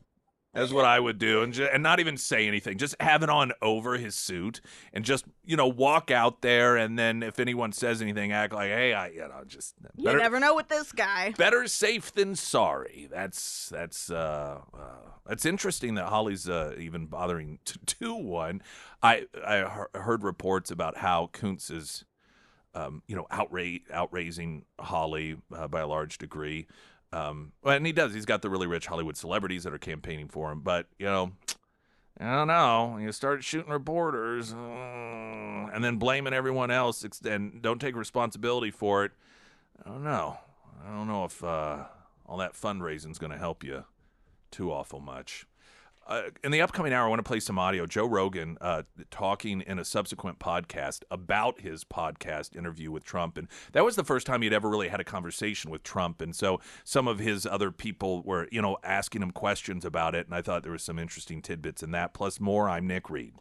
That's what I would do, and not even say anything. Just have it on over his suit, and just walk out there. And then if anyone says anything, act like, hey, just you never know with this guy. Better safe than sorry. That's interesting that Holly's even bothering to do one. I heard reports about how Kuntz is, outraising Holly by a large degree. And he does. He's got the really rich Hollywood celebrities that are campaigning for him. But, I don't know. You start shooting reporters and then blaming everyone else and don't take responsibility for it. I don't know. I don't know if all that fundraising is going to help you too awful much. In the upcoming hour, I want to play some audio. Joe Rogan talking in a subsequent podcast about his podcast interview with Trump. And that was the first time he'd ever really had a conversation with Trump. And so some of his other people were, asking him questions about it. And I thought there was some interesting tidbits in that. Plus more, I'm Nick Reed.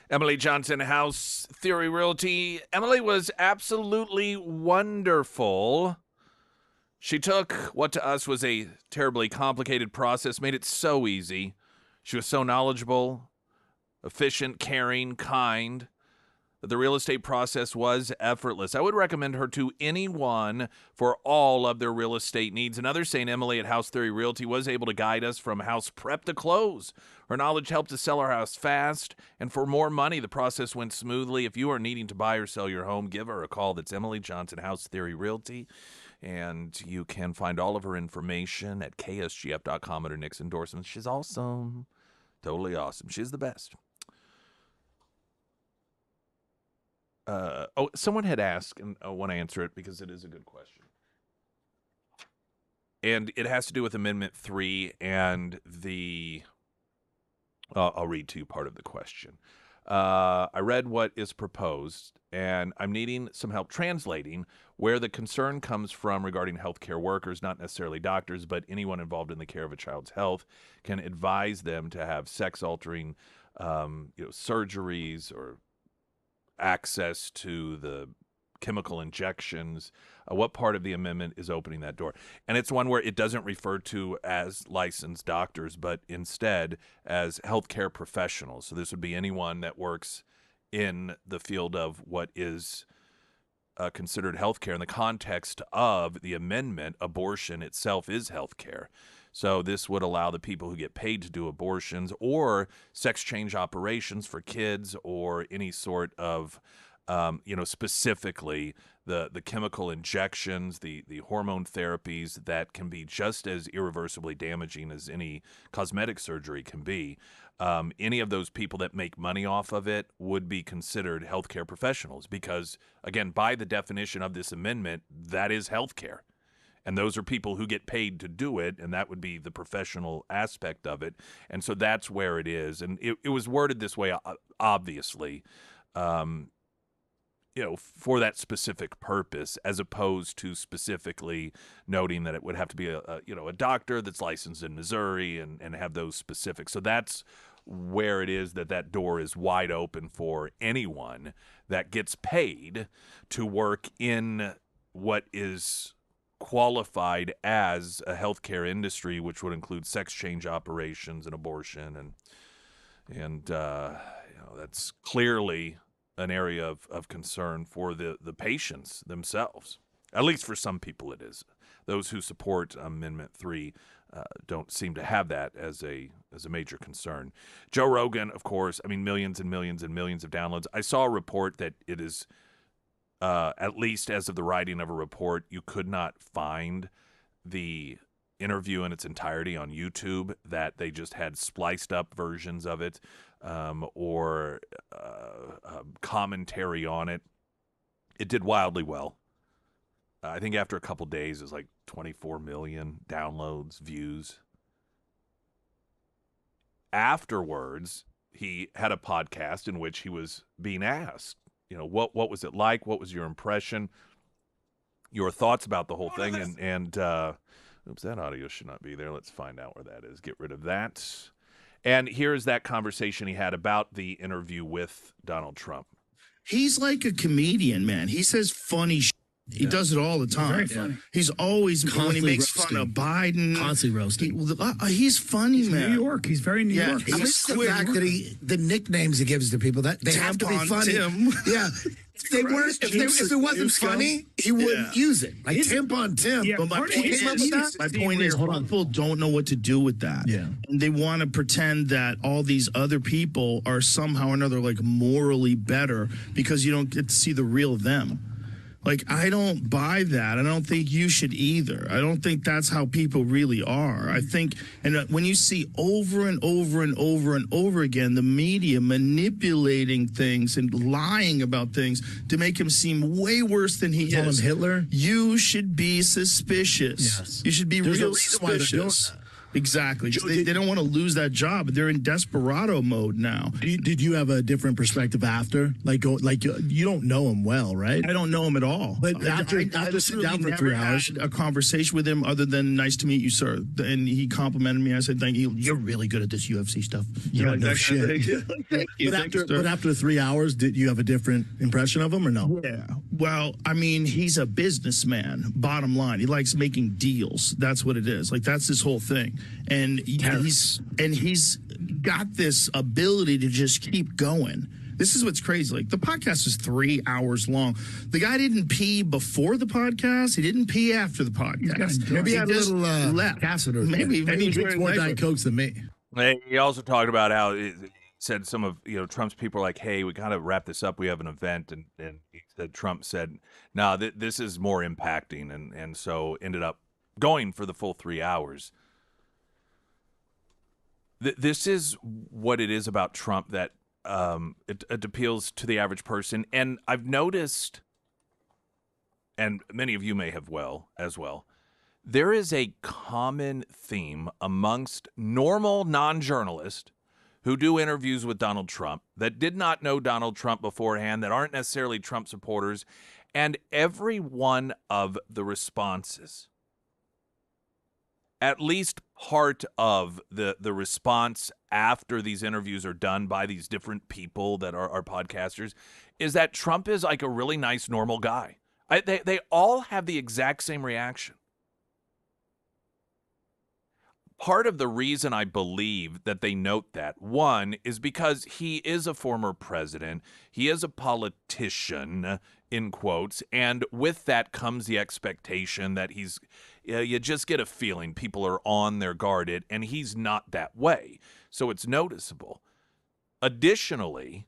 Emily Johnson, House Theory Realty. Emily was absolutely wonderful. She took what to us was a terribly complicated process, made it so easy. She was so knowledgeable, efficient, caring, kind. The real estate process was effortless. I would recommend her to anyone for all of their real estate needs. Another St. Emily at House Theory Realty was able to guide us from house prep to close. Her knowledge helped us sell our house fast and for more money. The process went smoothly. If you are needing to buy or sell your home, give her a call. That's Emily Johnson, House Theory Realty. And you can find all of her information at ksgf.com under Nick's endorsements. She's awesome. Totally awesome. She's the best. Someone had asked, and I want to answer it because it is a good question. And it has to do with Amendment 3 and the... I'll read to you part of the question. I read what is proposed, and I'm needing some help translating where the concern comes from regarding healthcare workers, not necessarily doctors, but anyone involved in the care of a child's health can advise them to have sex-altering surgeries or access to the chemical injections. What part of the amendment is opening that door? And it's one where it doesn't refer to as licensed doctors, but instead as healthcare professionals. So this would be anyone that works in the field of what is considered healthcare. In the context of the amendment, abortion itself is healthcare. So this would allow the people who get paid to do abortions or sex change operations for kids or any sort of, specifically the chemical injections, the hormone therapies that can be just as irreversibly damaging as any cosmetic surgery can be. Any of those people that make money off of it would be considered healthcare professionals because, again, by the definition of this amendment, that is healthcare. And those are people who get paid to do it, and that would be the professional aspect of it. And so that's where it is. And it was worded this way, obviously, for that specific purpose, as opposed to specifically noting that it would have to be a doctor that's licensed in Missouri and have those specifics. So that's where it is that door is wide open for anyone that gets paid to work in what is qualified as a healthcare industry, which would include sex change operations and abortion, and that's clearly an area of concern for the patients themselves. At least for some people it is. Those who support Amendment 3 don't seem to have that as a major concern. Joe Rogan, of course, millions and millions and millions of downloads. I saw a report that it is at least as of the writing of a report, you could not find the interview in its entirety on YouTube, that they just had spliced up versions of it or commentary on it. It did wildly well. I think after a couple days, it was like 24 million downloads, views. Afterwards, he had a podcast in which he was being asked, what was it like? What was your impression? Your thoughts about the whole thing? And oops, that audio should not be there. Let's find out where that is. Get rid of that. And here's that conversation he had about the interview with Donald Trump. He's like a comedian, man. He says funny shit. He does it all the time. Very funny. He's always, constantly when he makes roasting. fun of Biden. Constantly roasting. He's funny, He's man. New York. He's very New York. He's It's the fact that the nicknames he gives to people, that they have to be Tampon funny. Tim. Yeah. If they weren't, if it wasn't funny, he wouldn't use it. Like Tampon Tim. Yeah, But part of who it came up is- with that? My point is, people don't know what to do with that. Yeah. And they want to pretend that all these other people are somehow or another like morally better because you don't get to see the real them. Like, I don't buy that. I don't think you should either. I don't think that's how people really are. I think, and when you see over and over and over and over again, the media manipulating things and lying about things to make him seem way worse than he Call him is. Hitler? You should be suspicious. Yes. You should be There's a real reason why they're doing suspicious. that. Exactly. They don't want to lose that job. They're in desperado mode now. Did you have a different perspective after? You don't know him well, right? I don't know him at all. But after sitting down for 3 hours, a conversation with him other than "nice to meet you, sir," and he complimented me. I said, "Thank you. You're really good at this UFC stuff." Yeah, like no that kind of shit. thing. But after 3 hours, did you have a different impression of him or no? Yeah. Well, I mean, he's a businessman. Bottom line, he likes making deals. That's what it is. Like that's his whole thing. And he's got this ability to just keep going. This is what's crazy. Like the podcast is 3 hours long. The guy didn't pee before the podcast. He didn't pee after the podcast. Maybe he had a just little left. catheter. Maybe he drinks more Diet Cokes than me. He also talked about how he said some of Trump's people are like, hey, we gotta wrap this up. We have an event, and he said Trump said, no, this is more impacting, and so ended up going for the full 3 hours. This is what it is about Trump that it appeals to the average person. And I've noticed, and many of you may have as well, there is a common theme amongst normal non-journalists who do interviews with Donald Trump that did not know Donald Trump beforehand, that aren't necessarily Trump supporters, and every one of the responses, at least part of the response after these interviews are done by these different people that are podcasters, is that Trump is like a really nice, normal guy. They all have the exact same reaction. Part of the reason I believe that they note that, one, is because he is a former president. He is a politician, in quotes, and with that comes the expectation that you just get a feeling people are on their guard, and he's not that way. So it's noticeable. Additionally,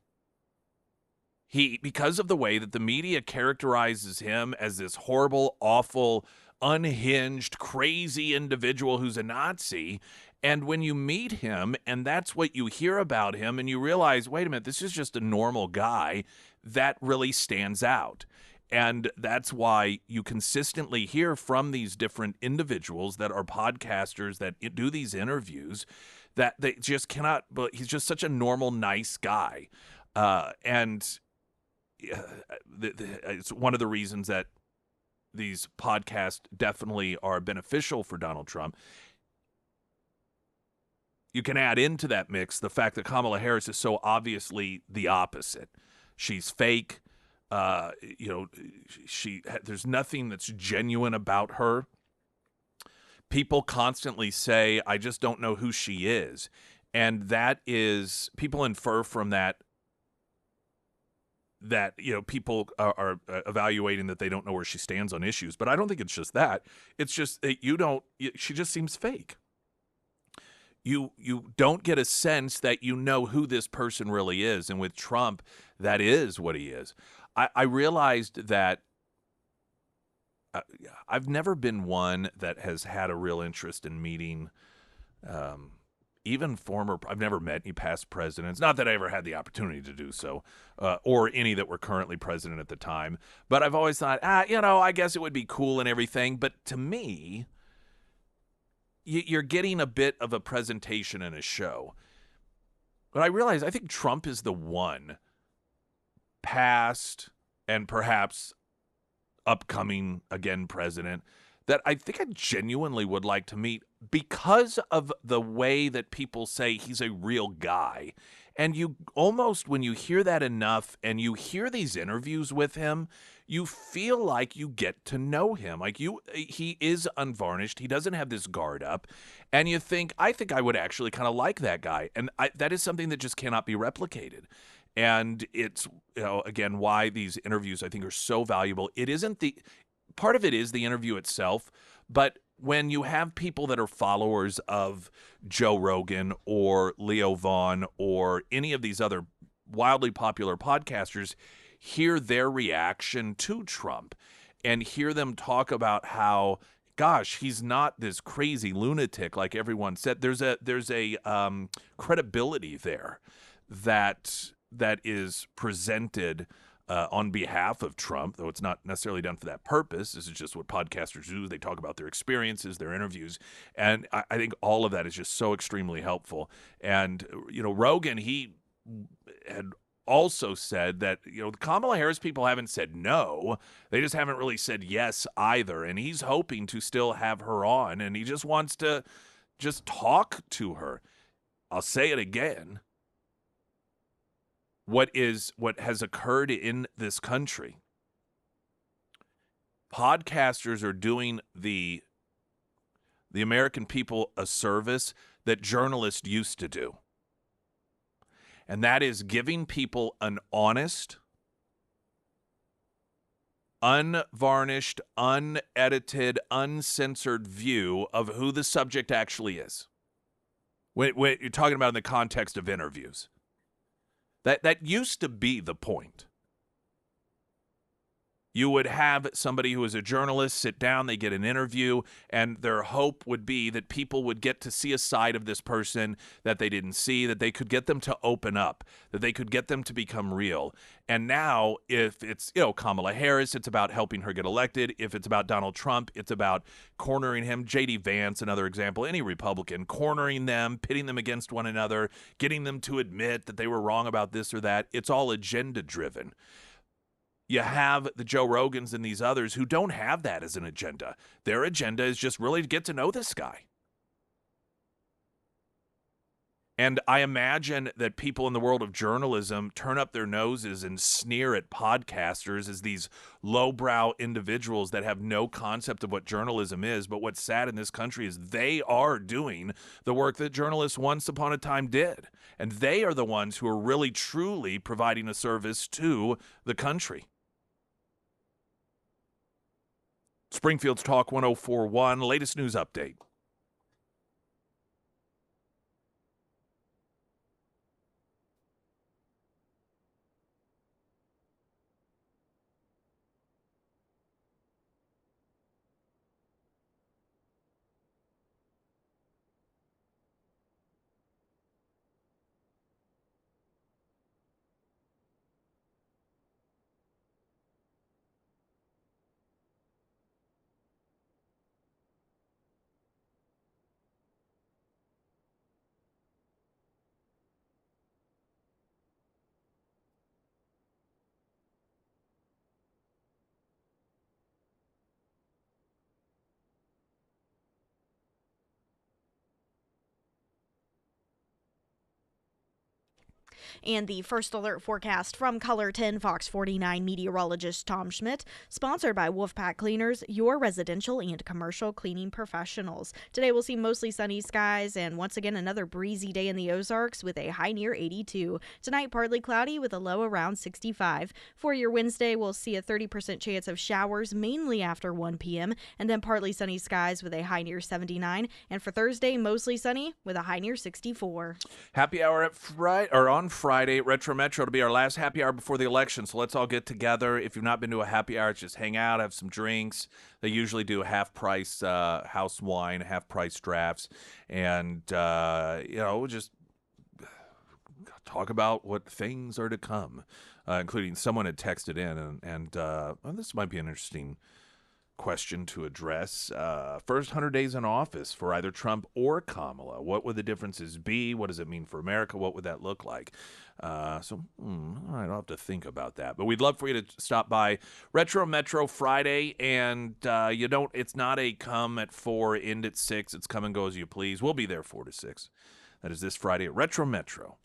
because of the way that the media characterizes him as this horrible, awful, unhinged, crazy individual who's a Nazi, and when you meet him and that's what you hear about him and you realize, wait a minute, this is just a normal guy, that really stands out. And that's why you consistently hear from these different individuals that are podcasters that do these interviews that they just cannot, but he's just such a normal, nice guy. It's one of the reasons that these podcasts definitely are beneficial for Donald Trump. You can add into that mix the fact that Kamala Harris is so obviously the opposite. She's fake. There's nothing that's genuine about her. People constantly say, I just don't know who she is. And that is, people infer from that people are evaluating that they don't know where she stands on issues. But I don't think it's just that. It's just that she just seems fake. You don't get a sense that you know who this person really is. And with Trump, that is what he is. I realized that I've never been one that has had a real interest in meeting even I've never met any past presidents. Not that I ever had the opportunity to do so, or any that were currently president at the time. But I've always thought, I guess it would be cool and everything. But to me, you're getting a bit of a presentation in a show. But I realize I think Trump is the one past and perhaps upcoming, again, president that I think I genuinely would like to meet because of the way that people say he's a real guy. And you almost, when you hear that enough and you hear these interviews with him, you feel like you get to know him. Like he is unvarnished. He doesn't have this guard up. And you think, I think I would actually kind of like that guy. And that is something that just cannot be replicated. And it's, again, why these interviews I think are so valuable. It isn't part of it is the interview itself, but when you have people that are followers of Joe Rogan or Leo Vaughn or any of these other wildly popular podcasters, hear their reaction to Trump and hear them talk about how, gosh, he's not this crazy lunatic like everyone said. There's a credibility there that is presented on behalf of Trump, though it's not necessarily done for that purpose. This is just what podcasters do. They talk about their experiences, their interviews, and I think all of that is just so extremely helpful. And, Rogan, he had also said that, the Kamala Harris people haven't said no. They just haven't really said yes either. And he's hoping to still have her on, and he just wants to just talk to her. I'll say it again. What has occurred in this country, podcasters are doing the American people a service that journalists used to do. And that is giving people an honest, unvarnished, unedited, uncensored view of who the subject actually is. When you're talking about in the context of interviews. That used to be the point. You would have somebody who is a journalist sit down, they get an interview, and their hope would be that people would get to see a side of this person that they didn't see, that they could get them to open up, that they could get them to become real. And now, if it's, Kamala Harris, it's about helping her get elected. If it's about Donald Trump, it's about cornering him. J.D. Vance, another example, any Republican, cornering them, pitting them against one another, getting them to admit that they were wrong about this or that. It's all agenda-driven. You have the Joe Rogans and these others who don't have that as an agenda. Their agenda is just really to get to know this guy. And I imagine that people in the world of journalism turn up their noses and sneer at podcasters as these lowbrow individuals that have no concept of what journalism is. But what's sad in this country is they are doing the work that journalists once upon a time did. And they are the ones who are really, truly providing a service to the country. Springfield's Talk 104.1, latest news update. And the first alert forecast from Color 10 Fox 49 meteorologist Tom Schmidt, sponsored by Wolfpack Cleaners, your residential and commercial cleaning professionals. Today we'll see mostly sunny skies and once again another breezy day in the Ozarks with a high near 82. Tonight partly cloudy with a low around 65. For your Wednesday, we'll see a 30% chance of showers mainly after 1 p.m. and then partly sunny skies with a high near 79. And for Thursday, mostly sunny with a high near 64. Happy hour at on Friday at Retro Metro to be our last happy hour before the election. So let's all get together. If you've not been to a happy hour, just hang out, have some drinks. They usually do half price house wine, half price drafts, and just talk about what things are to come. Including someone had texted in, and this might be an interesting question to address. First 100 days in office for either Trump or Kamala. What would the differences be? What does it mean for America? What would that look like? All right, I'll have to think about that. But we'd love for you to stop by Retro Metro Friday, and it's not a come at 4, end at 6. It's come and go as you please. We'll be there 4 to 6. That is this Friday at Retro Metro.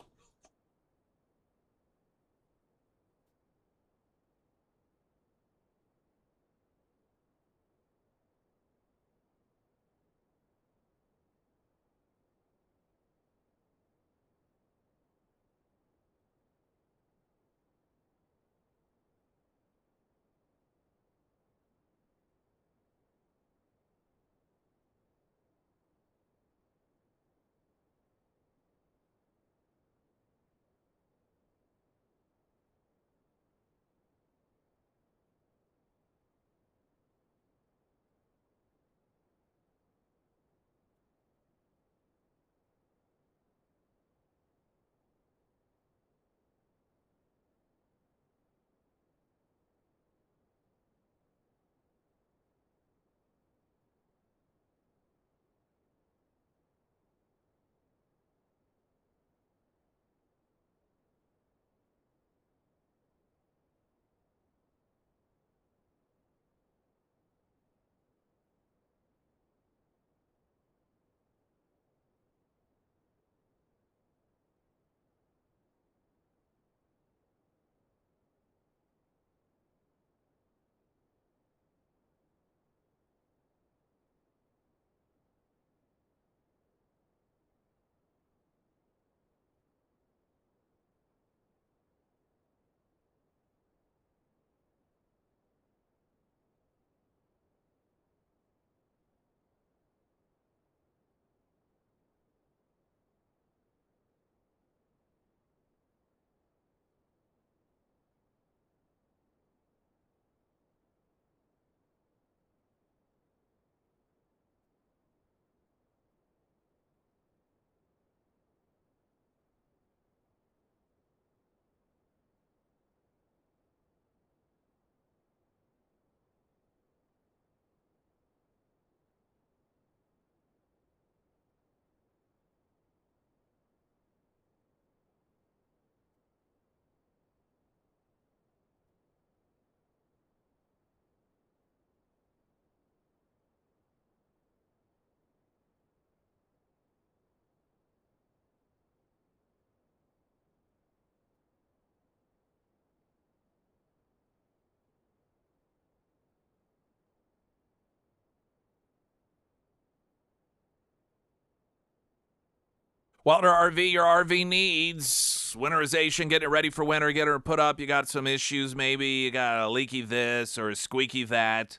Wilder RV, your RV needs. Winterization, getting it ready for winter, getting it put up. You got some issues maybe. You got a leaky this or a squeaky that.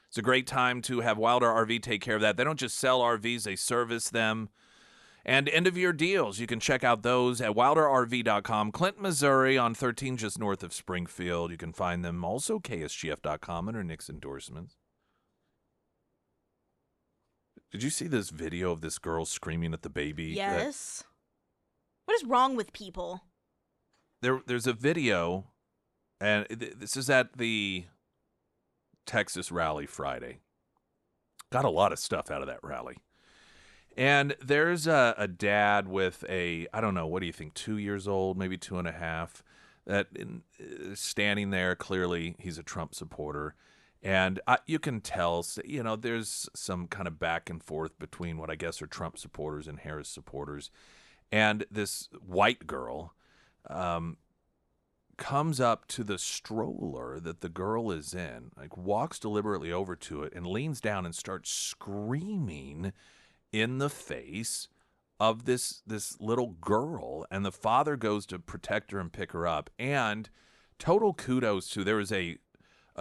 It's a great time to have Wilder RV take care of that. They don't just sell RVs, they service them. And end-of-year deals, you can check out those at wilderrv.com. Clinton, Missouri on 13, just north of Springfield. You can find them also KSGF.com under Nick's endorsements. Did you see this video of this girl screaming at the baby? Yes. What is wrong with people? There's a video, and this is at the Texas rally Friday. Got a lot of stuff out of that rally. And there's a dad with a, I don't know, what do you think, 2 years old, maybe 2.5, that standing there. Clearly, he's a Trump supporter. And you can tell, you know, there's some kind of back and forth between what I guess are Trump supporters and Harris supporters. And this white girl comes up to the stroller that the girl is in, like walks deliberately over to it and leans down and starts screaming in the face of this little girl. And the father goes to protect her and pick her up. And total kudos to, there was a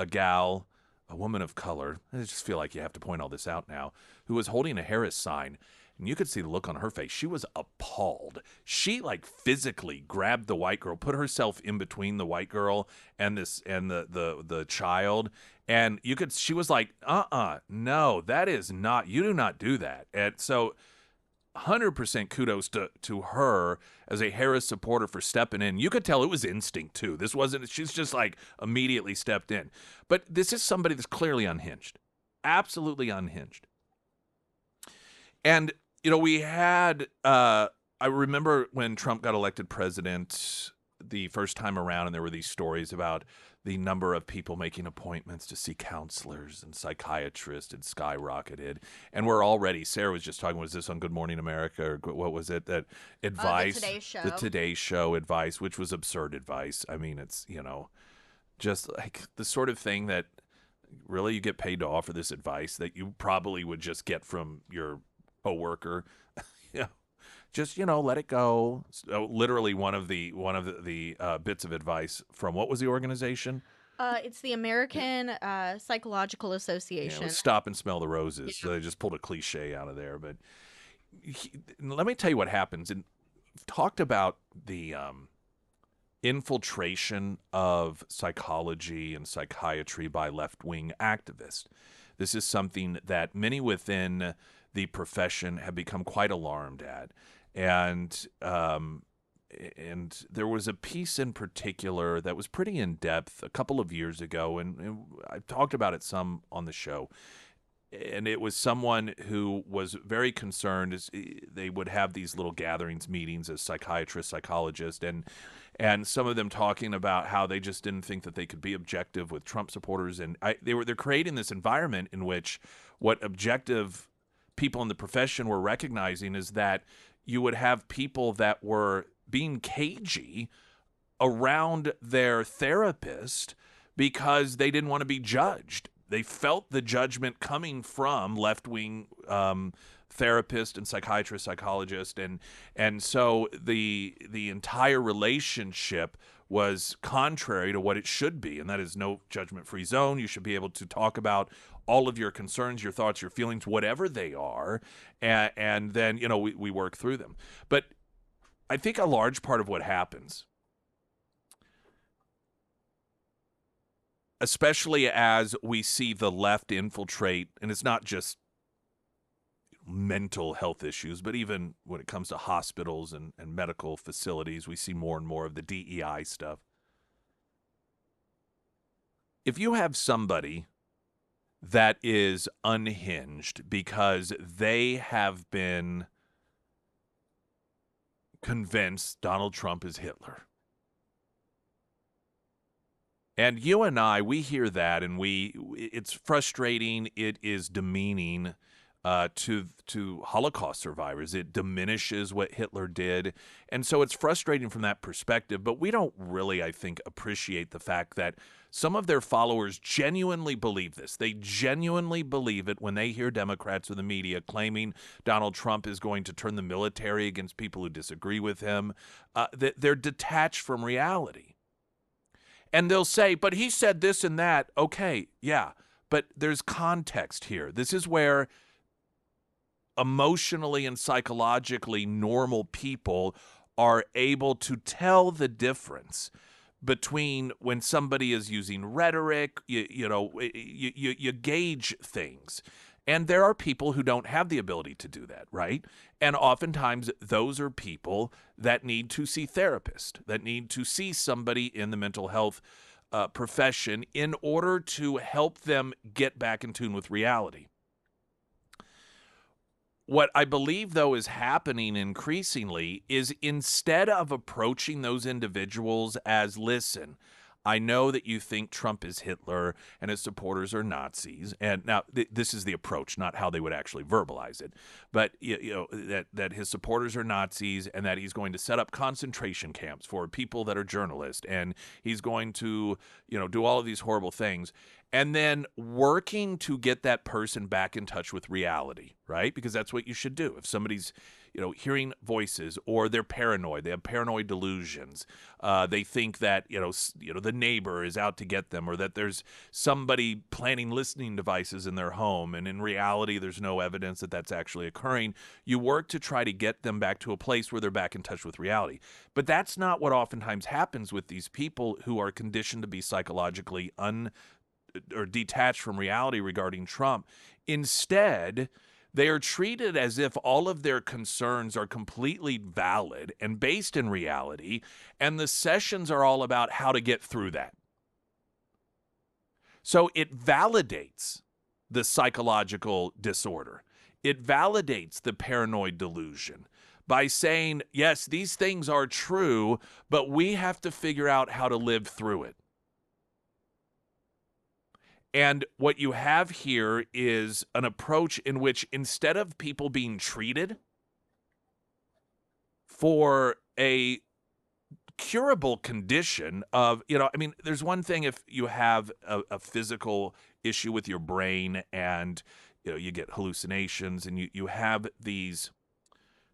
gal, a woman of color, I just feel like you have to point all this out now, who was holding a Harris sign, and you could see the look on her face. She was appalled. She like physically grabbed the white girl, put herself in between the white girl and the child, and she was like, no, that is not, you do not do that. And so 100% kudos to her as a Harris supporter for stepping in. You could tell it was instinct too. This wasn't, she's just like immediately stepped in. But this is somebody that's clearly unhinged. Absolutely unhinged. And, you know, we had, I remember when Trump got elected president the first time around, and there were these stories about the number of people making appointments to see counselors and psychiatrists had skyrocketed. And we're already, Sarah was just talking, was this on Good Morning America or what was it, that advice? The Today Show. The Today Show advice, which was absurd advice. I mean, it's, you know, just like the sort of thing that really you get paid to offer this advice that you probably would just get from your coworker. Yeah. Just, you know, let it go. So, literally one of the bits of advice from, what was the organization? It's the American Psychological Yeah, Association. it was Stop and Smell the Roses. Yeah. So they just pulled a cliche out of there. But let me tell you what happens. And talked about the infiltration of psychology and psychiatry by left-wing activists. This is something that many within the profession have become quite alarmed at. And there was a piece in particular that was pretty in-depth a couple of years ago, and I talked about it some on the show. And it was someone who was very concerned. As they would have these little gatherings, meetings as psychiatrists, psychologists, and some of them talking about how they just didn't think that they could be objective with Trump supporters. And they're creating this environment in which what objective people in the profession were recognizing is that you would have people that were being cagey around their therapist because they didn't want to be judged. They felt the judgment coming from left-wing therapists and psychiatrists, psychologists, and so the entire relationship was contrary to what it should be, and that is no judgment-free zone. You should be able to talk about all of your concerns, your thoughts, your feelings, whatever they are, and then, you know, we work through them. But I think a large part of what happens, especially as we see the left infiltrate, and it's not just mental health issues, but even when it comes to hospitals and medical facilities, we see more and more of the DEI stuff. If you have somebody that is unhinged because they have been convinced Donald Trump is Hitler, and you and I, we hear that, and it's frustrating, it is demeaning. to Holocaust survivors. It diminishes what Hitler did. And so it's frustrating from that perspective. But we don't really, I think, appreciate the fact that some of their followers genuinely believe this. They genuinely believe it when they hear Democrats or the media claiming Donald Trump is going to turn the military against people who disagree with him. They're detached from reality. And they'll say, but he said this and that. Okay, yeah, but there's context here. This is where emotionally and psychologically normal people are able to tell the difference between when somebody is using rhetoric. You gauge things. And there are people who don't have the ability to do that, right? And oftentimes those are people that need to see therapists, that need to see somebody in the mental health profession in order to help them get back in tune with reality. What I believe, though, is happening increasingly is instead of approaching those individuals as, listen, I know that you think Trump is Hitler and his supporters are Nazis. And now this is the approach, not how they would actually verbalize it. But that his supporters are Nazis and that he's going to set up concentration camps for people that are journalists. And he's going to, do all of these horrible things. And then working to get that person back in touch with reality, right? Because that's what you should do. If somebody's, hearing voices or they're paranoid, they have paranoid delusions, they think that, the neighbor is out to get them or that there's somebody planting listening devices in their home. And in reality, there's no evidence that that's actually occurring. You work to try to get them back to a place where they're back in touch with reality. But that's not what oftentimes happens with these people who are conditioned to be psychologically or detached from reality regarding Trump. Instead, they are treated as if all of their concerns are completely valid and based in reality, and the sessions are all about how to get through that. So it validates the psychological disorder. It validates the paranoid delusion by saying, yes, these things are true, but we have to figure out how to live through it. And what you have here is an approach in which instead of people being treated for a curable condition of, there's one thing if you have a physical issue with your brain and, you get hallucinations and you have these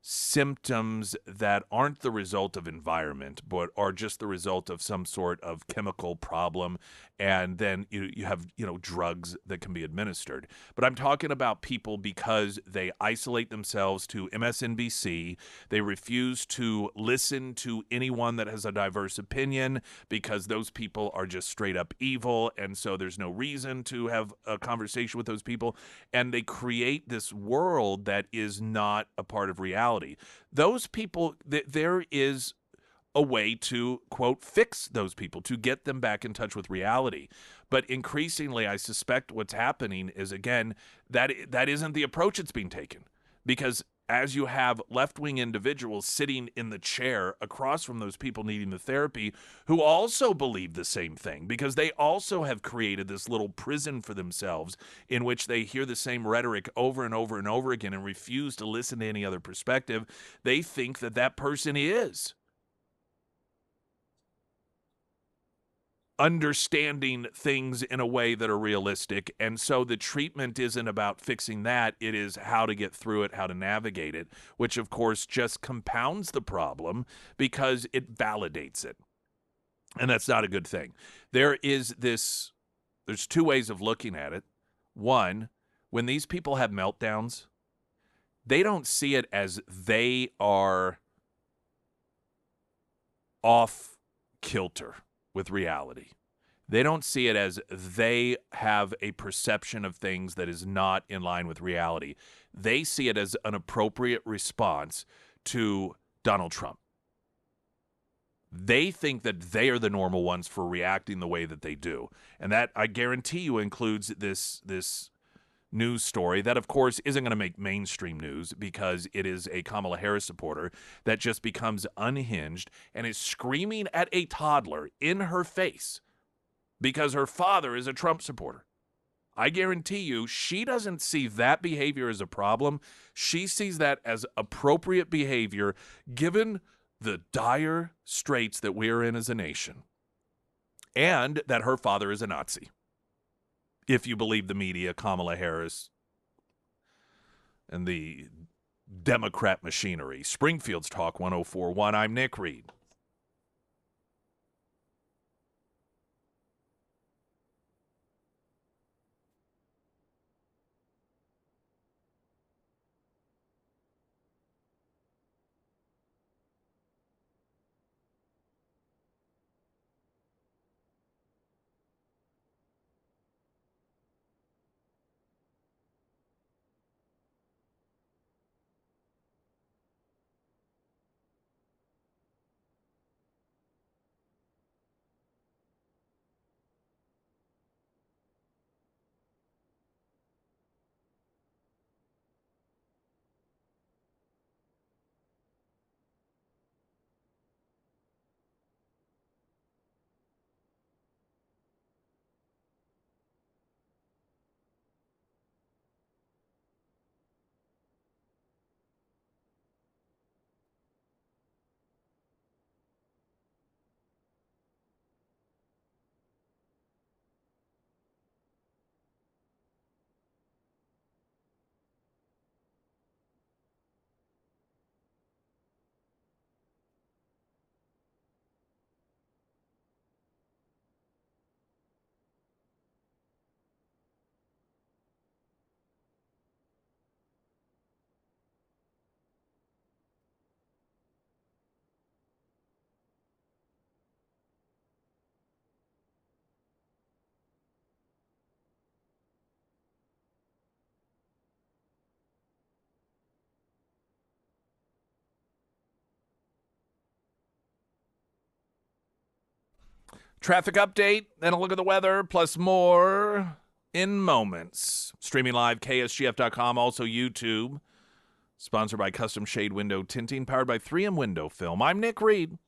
symptoms that aren't the result of environment, but are just the result of some sort of chemical problem. And then you have, drugs that can be administered. But I'm talking about people because they isolate themselves to MSNBC. They refuse to listen to anyone that has a diverse opinion because those people are just straight up evil. And so there's no reason to have a conversation with those people. And they create this world that is not a part of reality. Those people, there is a way to, quote, fix those people, to get them back in touch with reality. But increasingly, I suspect what's happening is, again, that isn't the approach that's being taken. Because as you have left-wing individuals sitting in the chair across from those people needing the therapy who also believe the same thing, because they also have created this little prison for themselves in which they hear the same rhetoric over and over and over again and refuse to listen to any other perspective. They think that that person is understanding things in a way that are realistic. And so the treatment isn't about fixing that. It is how to get through it, how to navigate it, which of course just compounds the problem because it validates it. And that's not a good thing. There's two ways of looking at it. One, when these people have meltdowns, they don't see it as they are off kilter with reality. They don't see it as they have a perception of things that is not in line with reality. They see it as an appropriate response to Donald Trump. They think that they are the normal ones for reacting the way that they do. And that, I guarantee you, includes this news story that, of course, isn't going to make mainstream news because it is a Kamala Harris supporter that just becomes unhinged and is screaming at a toddler in her face because her father is a Trump supporter. I guarantee you, she doesn't see that behavior as a problem. She sees that as appropriate behavior given the dire straits that we're in as a nation, and that her father is a Nazi. If you believe the media, Kamala Harris, and the Democrat machinery. Springfield's Talk 104.1. I'm Nick Reed. Traffic update, then a look at the weather, plus more in moments. Streaming live, KSGF.com, also YouTube. Sponsored by Custom Shade Window Tinting, powered by 3M Window Film. I'm Nick Reed.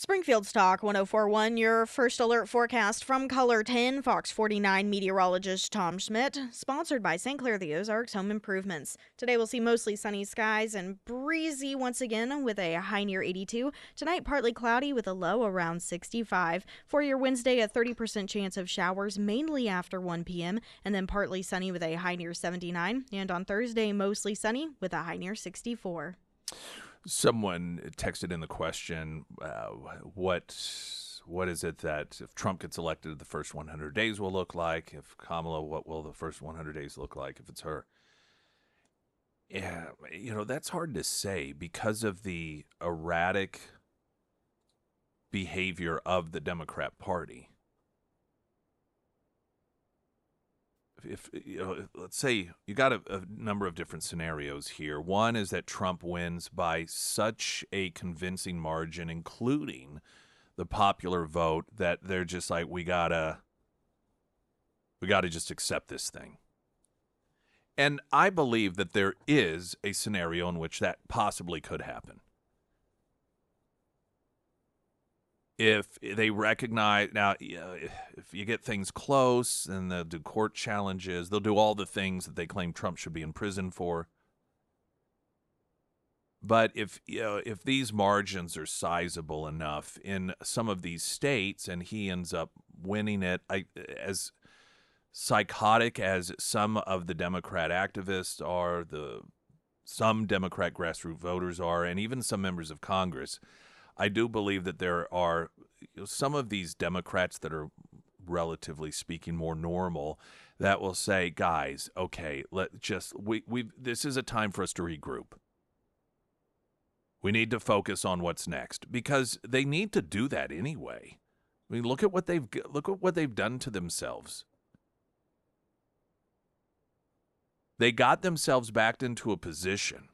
Springfield Stock 1041, your first alert forecast from Color 10, Fox 49 meteorologist Tom Schmidt, sponsored by St. Clair the Ozarks Home Improvements. Today we'll see mostly sunny skies and breezy once again with a high near 82. Tonight partly cloudy with a low around 65. For your Wednesday, a 30% chance of showers mainly after 1 p.m. and then partly sunny with a high near 79. And on Thursday, mostly sunny with a high near 64. Someone texted in the question, what is it that if Trump gets elected, the first 100 days will look like? If Kamala, what will the first 100 days look like if it's her? Yeah, that's hard to say because of the erratic behavior of the Democrat Party. If let's say you got a number of different scenarios here. One is that Trump wins by such a convincing margin, including the popular vote, that they're just like, we gotta just accept this thing. And I believe that there is a scenario in which that possibly could happen. If they recognize, now, if you get things close, then they'll do court challenges. They'll do all the things that they claim Trump should be in prison for. But if these margins are sizable enough in some of these states and he ends up winning it, as psychotic as some of the Democrat activists are, some Democrat grassroots voters are, and even some members of Congress, I do believe that there are some of these Democrats that are, relatively speaking, more normal that will say, guys, okay, this is a time for us to regroup. We need to focus on what's next, because they need to do that anyway. I mean, look at what they've done to themselves. They got themselves backed into a position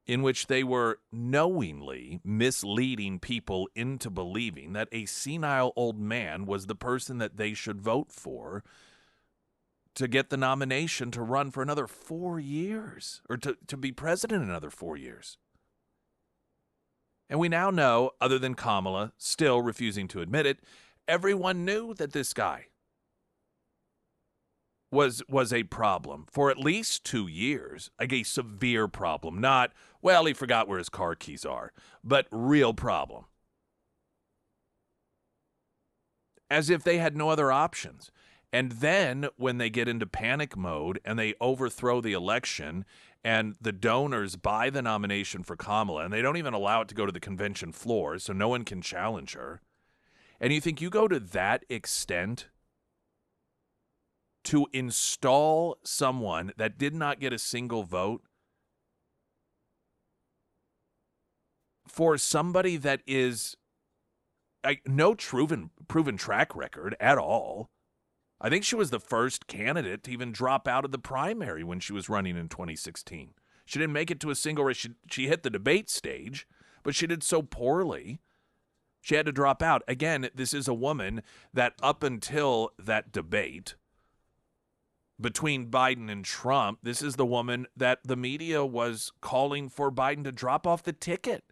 in which they were knowingly misleading people into believing that a senile old man was the person that they should vote for to get the nomination to run for another 4 years, or to be president another 4 years. And we now know, other than Kamala still refusing to admit it, everyone knew that this guy was a problem for at least 2 years, like a severe problem. Not, well, he forgot where his car keys are, but real problem. As if they had no other options. And then when they get into panic mode and they overthrow the election and the donors buy the nomination for Kamala and they don't even allow it to go to the convention floor so no one can challenge her, and you think you go to that extent to install someone that did not get a single vote for somebody that is no proven track record at all. I think she was the first candidate to even drop out of the primary when she was running in 2016. She didn't make it to a single race. She hit the debate stage, but she did so poorly, she had to drop out. Again, this is a woman that up until that debate between Biden and Trump, this is the woman that the media was calling for Biden to drop off the ticket.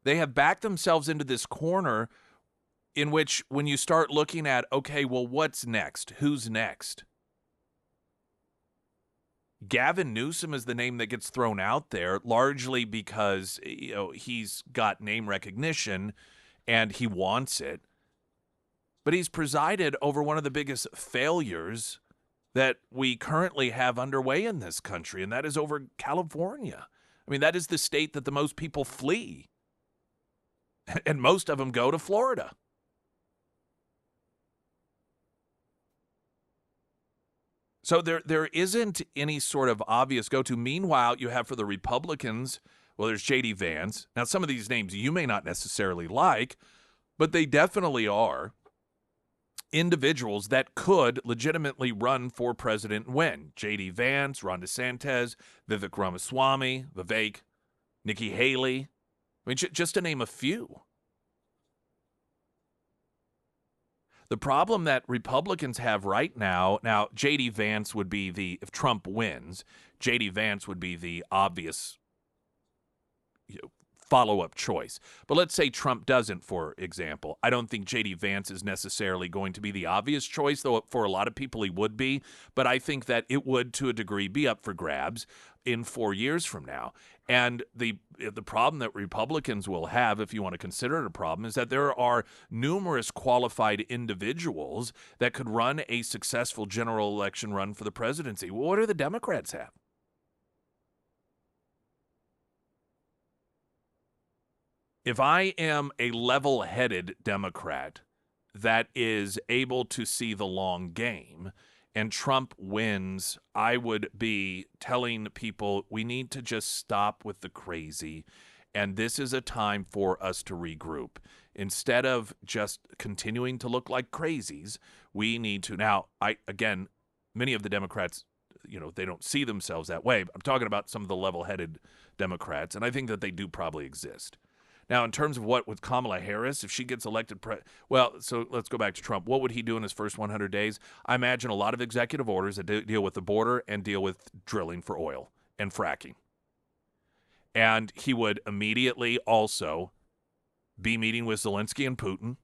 They have backed themselves into this corner in which when you start looking at, okay, well, what's next? Who's next? Gavin Newsom is the name that gets thrown out there, largely because he's got name recognition and he wants it. But he's presided over one of the biggest failures that we currently have underway in this country, and that is over California. I mean, that is the state that the most people flee. And most of them go to Florida. So there isn't any sort of obvious go-to. Meanwhile, you have for the Republicans, well, there's J.D. Vance. Now, some of these names you may not necessarily like, but they definitely are individuals that could legitimately run for president and win. J.D. Vance, Ron DeSantis, Vivek Ramaswamy, Nikki Haley. I mean, just to name a few. The problem that Republicans have right now, J.D. Vance would be if Trump wins, J.D. Vance would be the obvious follow-up choice. But let's say Trump doesn't, for example. I don't think J.D. Vance is necessarily going to be the obvious choice, though for a lot of people he would be. But I think that it would, to a degree, be up for grabs in 4 years from now. And the problem that Republicans will have, if you want to consider it a problem, is that there are numerous qualified individuals that could run a successful general election run for the presidency. Well, what do the Democrats have? If I am a level-headed Democrat that is able to see the long game and Trump wins, I would be telling people we need to just stop with the crazy, and this is a time for us to regroup. Instead of just continuing to look like crazies, we need to. Now, again, many of the Democrats, they don't see themselves that way. I'm talking about some of the level-headed Democrats, and I think that they do probably exist. Now, in terms of what with Kamala Harris, if she gets elected, so let's go back to Trump. What would he do in his first 100 days? I imagine a lot of executive orders that deal with the border and deal with drilling for oil and fracking. And he would immediately also be meeting with Zelensky and Putin.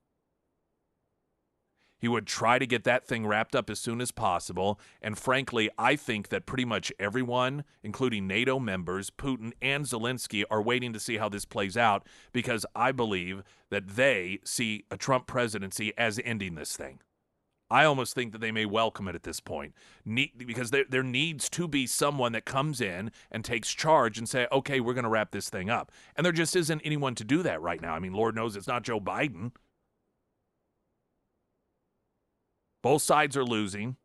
He would try to get that thing wrapped up as soon as possible. And frankly, I think that pretty much everyone, including NATO members, Putin, and Zelensky, are waiting to see how this plays out because I believe that they see a Trump presidency as ending this thing. I almost think that they may welcome it at this point because there needs to be someone that comes in and takes charge and say, okay, we're going to wrap this thing up. And there just isn't anyone to do that right now. I mean, Lord knows it's not Joe Biden. Both sides are losing.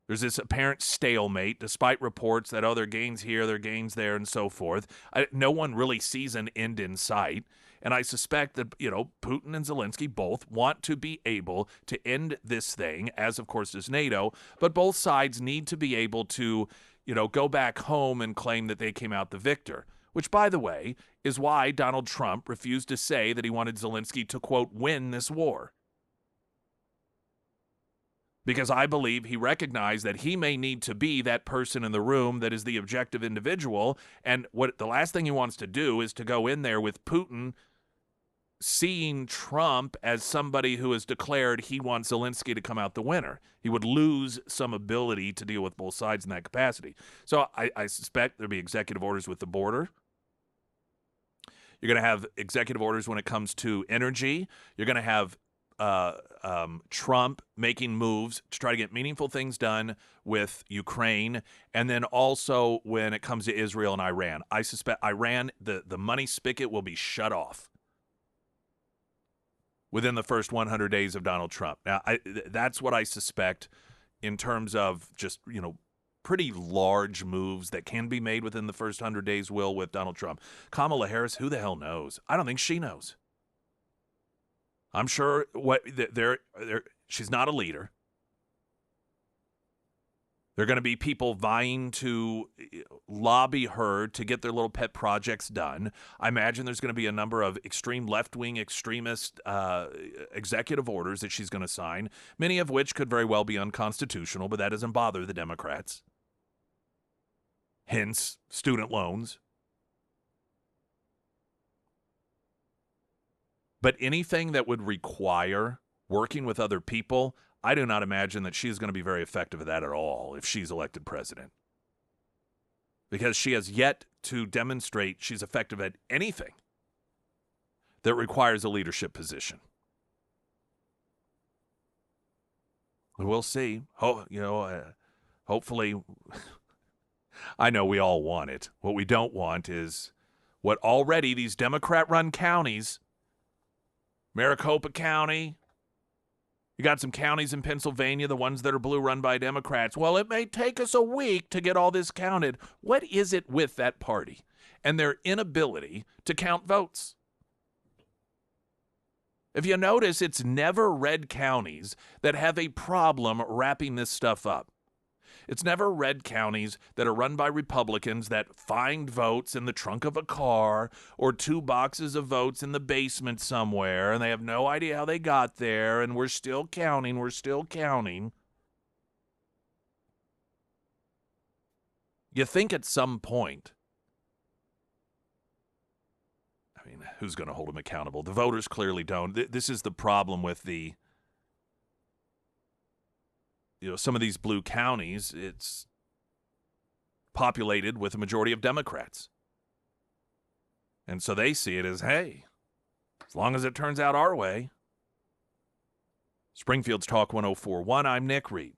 There's this apparent stalemate, despite reports that, their gains here, their gains there, and so forth. No one really sees an end in sight. And I suspect that, Putin and Zelensky both want to be able to end this thing, as, of course, does NATO. But both sides need to be able to, go back home and claim that they came out the victor, which, by the way, is why Donald Trump refused to say that he wanted Zelensky to, quote, win this war. Because I believe he recognized that he may need to be that person in the room that is the objective individual. And what the last thing he wants to do is to go in there with Putin seeing Trump as somebody who has declared he wants Zelensky to come out the winner. He would lose some ability to deal with both sides in that capacity. So I suspect there'll be executive orders with the border. You're going to have executive orders when it comes to energy. You're going to have Trump making moves to try to get meaningful things done with Ukraine, and then also when it comes to Israel and Iran. I suspect Iran, the money spigot will be shut off within the first 100 days of Donald Trump. Now, that's what I suspect in terms of just, pretty large moves that can be made within the first 100 days with Donald Trump. Kamala Harris, who the hell knows? I don't think she knows. I'm sure she's not a leader. There are going to be people vying to lobby her to get their little pet projects done. I imagine there's going to be a number of extreme left-wing extremist executive orders that she's going to sign, many of which could very well be unconstitutional, but that doesn't bother the Democrats. Hence, student loans. But anything that would require working with other people, I do not imagine that she's going to be very effective at that at all if she's elected president. Because she has yet to demonstrate she's effective at anything that requires a leadership position. We'll see. Hopefully, I know we all want it. What we don't want is what already these Democrat-run counties, Maricopa County, you got some counties in Pennsylvania, the ones that are blue run by Democrats. Well, it may take us a week to get all this counted. What is it with that party and their inability to count votes? If you notice, it's never red counties that have a problem wrapping this stuff up. It's never red counties that are run by Republicans that find votes in the trunk of a car or 2 boxes of votes in the basement somewhere, and they have no idea how they got there, and we're still counting. You think at some point who's going to hold them accountable. The voters clearly don't. This is the problem with some of these blue counties. It's populated with a majority of Democrats. And so they see it as, hey, as long as it turns out our way. Springfield's Talk 104.1, I'm Nick Reed.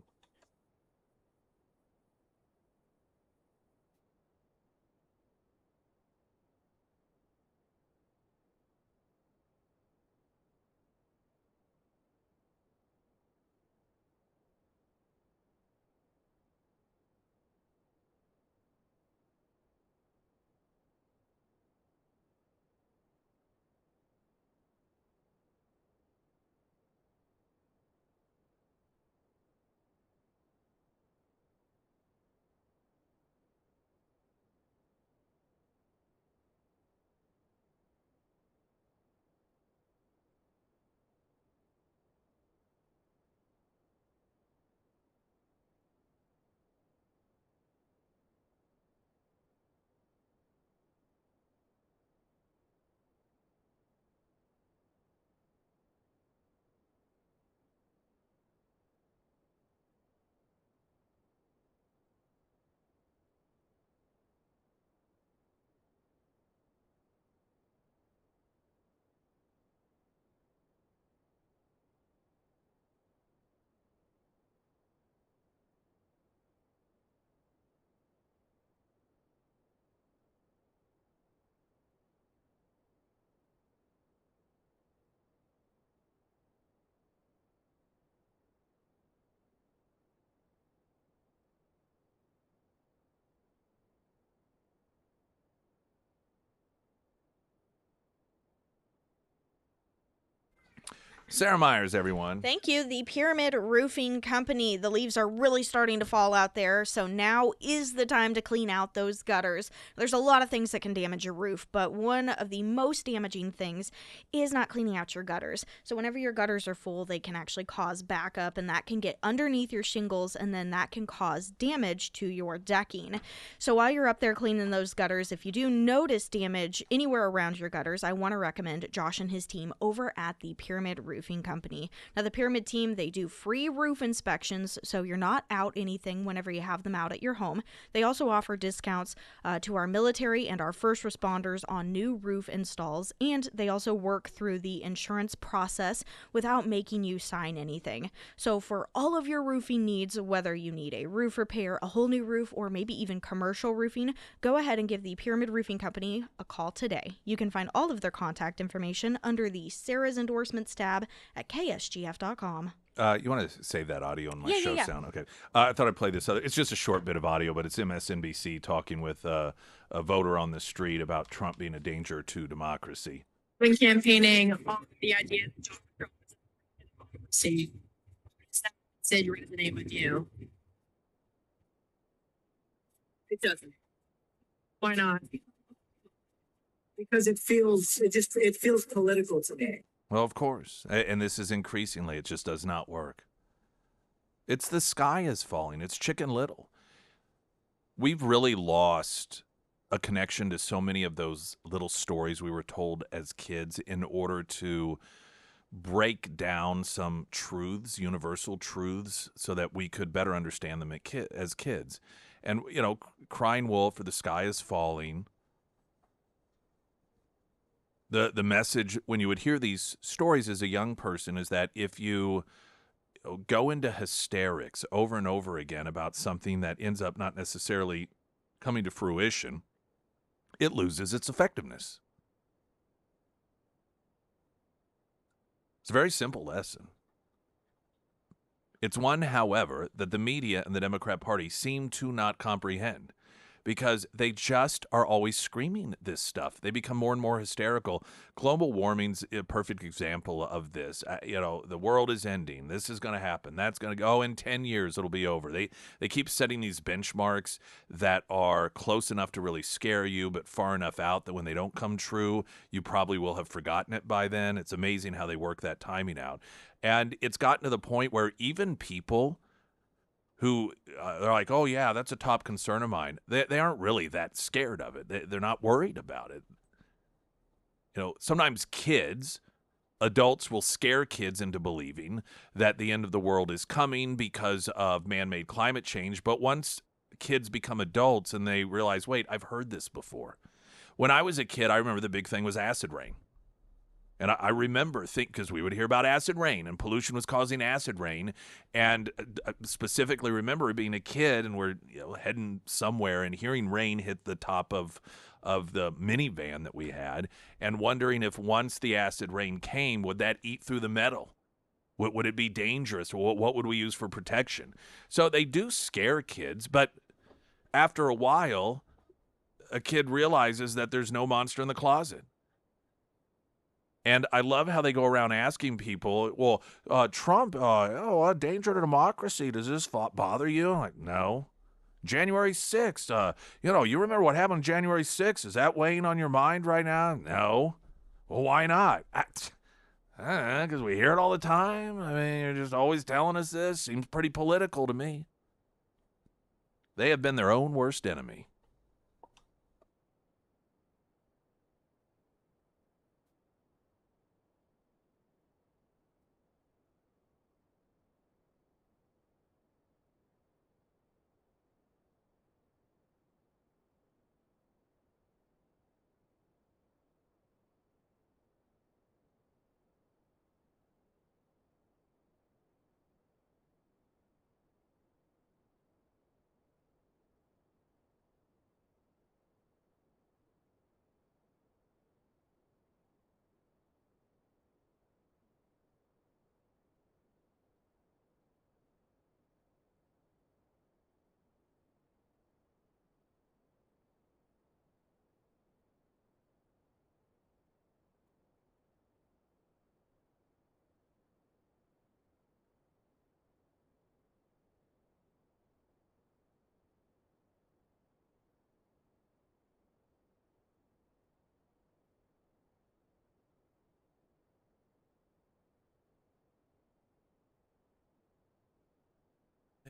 Sarah Myers, everyone. Thank you. The Pyramid Roofing Company. The leaves are really starting to fall out there, so now is the time to clean out those gutters. There's a lot of things that can damage your roof, but one of the most damaging things is not cleaning out your gutters. So whenever your gutters are full, they can actually cause backup, and that can get underneath your shingles, and then that can cause damage to your decking. So while you're up there cleaning those gutters, if you do notice damage anywhere around your gutters, I want to recommend Josh and his team over at the Pyramid Roofing Company. Now, the Pyramid team, they do free roof inspections, so you're not out anything whenever you have them out at your home. They also offer discounts to our military and our first responders on new roof installs, and they also work through the insurance process without making you sign anything. So for all of your roofing needs, whether you need a roof repair, a whole new roof, or maybe even commercial roofing, go ahead and give the Pyramid Roofing Company a call today. You can find all of their contact information under the Sarah's Endorsements tab at ksgf.com. You want to save that audio in my show sound? Okay. I thought I'd play this other. It's just a short bit of audio, but it's MSNBC talking with a voter on the street about Trump being a danger to democracy. Been campaigning on the idea that Donald Trump is a democracy. Does that say resonate with you? It doesn't. Why not? Because it feels political to me. Well, of course. And this is increasingly, it just does not work. It's the sky is falling. It's Chicken Little. We've really lost a connection to so many of those little stories we were told as kids in order to break down some truths, universal truths, so that we could better understand them as kids. And, Crying Wolf or The Sky is Falling. The message when you would hear these stories as a young person is that if you go into hysterics over and over again about something that ends up not necessarily coming to fruition, it loses its effectiveness. It's a very simple lesson. It's one, however, that the media and the Democrat Party seem to not comprehend, because they just are always screaming this stuff. They become more and more hysterical. Global warming's a perfect example of this. The world is ending. This is going to happen. That's going to go. In 10 years, it'll be over. They keep setting these benchmarks that are close enough to really scare you, but far enough out that when they don't come true, you probably will have forgotten it by then. It's amazing how they work that timing out. And it's gotten to the point where even people who they're like, oh, yeah, that's a top concern of mine. They aren't really that scared of it. They're not worried about it. sometimes adults will scare kids into believing that the end of the world is coming because of man-made climate change. But once kids become adults and they realize, wait, I've heard this before. When I was a kid, I remember the big thing was acid rain. And I remember because we would hear about acid rain and pollution was causing acid rain. And specifically remember being a kid and we're heading somewhere and hearing rain hit the top of the minivan that we had and wondering if once the acid rain came, would that eat through the metal? Would it be dangerous? What would we use for protection? So they do scare kids, but after a while, a kid realizes that there's no monster in the closet. And I love how they go around asking people, well, Trump, danger to democracy. Does this bother you? I'm like, no. January 6th, you remember what happened on January 6th? Is that weighing on your mind right now? No. Well, why not? Because we hear it all the time. I mean, you're just always telling us this. Seems pretty political to me. They have been their own worst enemy.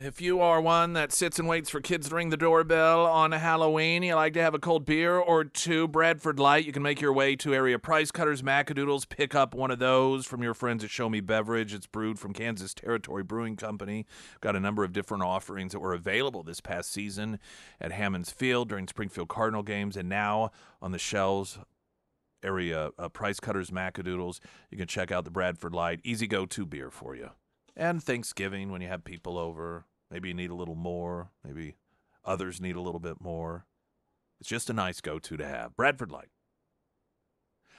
If you are one that sits and waits for kids to ring the doorbell on Halloween, you like to have a cold beer or two, Bradford Light, you can make your way to area Price Cutters, Macadoodles, pick up one of those from your friends at Show Me Beverage. It's brewed from Kansas Territory Brewing Company. Got a number of different offerings that were available this past season at Hammons Field during Springfield Cardinal games, and now on the shelves, area Price Cutters, Macadoodles. You can check out the Bradford Light. Easy go-to beer for you. And Thanksgiving, when you have people over, maybe you need a little more. Maybe others need a little bit more. It's just a nice go-to to have. Bradford Light.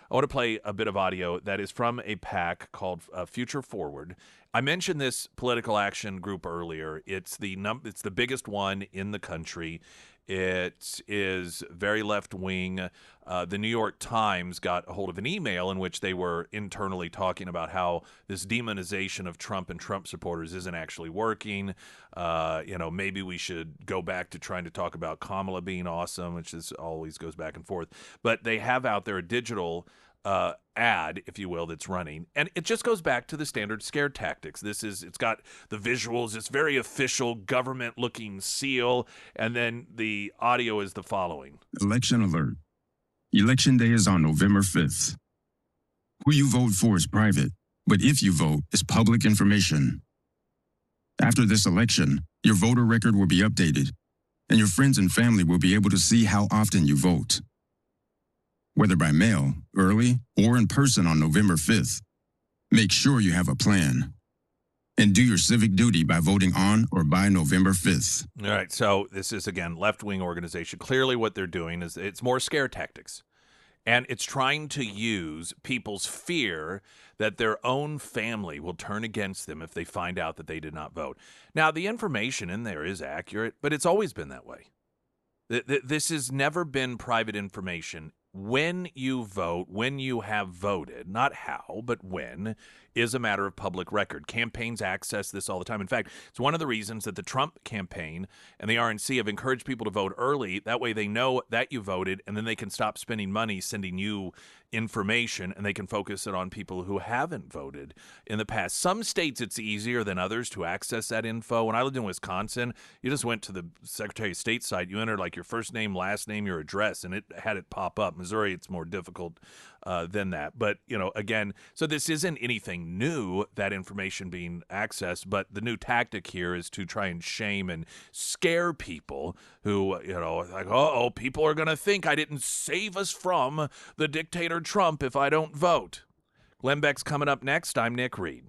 I want to play a bit of audio that is from a PAC called Future Forward. I mentioned this political action group earlier. It's the biggest one in the country. It is very left-wing. The New York Times got a hold of an email in which they were internally talking about how this demonization of Trump and Trump supporters isn't actually working. Maybe we should go back to trying to talk about Kamala being awesome, which always goes back and forth. But they have out there a digital ad, if you will, that's running. And it just goes back to the standard scare tactics. It's got the visuals, it's very official government looking seal. And then the audio is the following. Election alert. Election day is on November 5th. Who you vote for is private, but if you vote, it's public information. After this election, your voter record will be updated, and your friends and family will be able to see how often you vote. Whether by mail, early, or in person on November 5th, make sure you have a plan. And do your civic duty by voting on or by November 5th. All right, so this is, again, left-wing organization. Clearly what they're doing is it's more scare tactics. And it's trying to use people's fear that their own family will turn against them if they find out that they did not vote. Now, the information in there is accurate, but it's always been that way. This has never been private information. When you vote, when you have voted, not how, but when, is a matter of public record. Campaigns access this all the time. In fact, it's one of the reasons that the Trump campaign and the RNC have encouraged people to vote early. That way they know that you voted, and then they can stop spending money sending you information, and they can focus it on people who haven't voted in the past. Some states it's easier than others to access that info. When I lived in Wisconsin, you just went to the Secretary of State site, you entered like your first name, last name, your address, and it had it pop up. Missouri, it's more difficult than that. But, again, so this isn't anything new, that information being accessed, but the new tactic here is to try and shame and scare people who, like, oh, people are going to think I didn't save us from the dictator Trump if I don't vote. Glenn Beck's coming up next. I'm Nick Reed.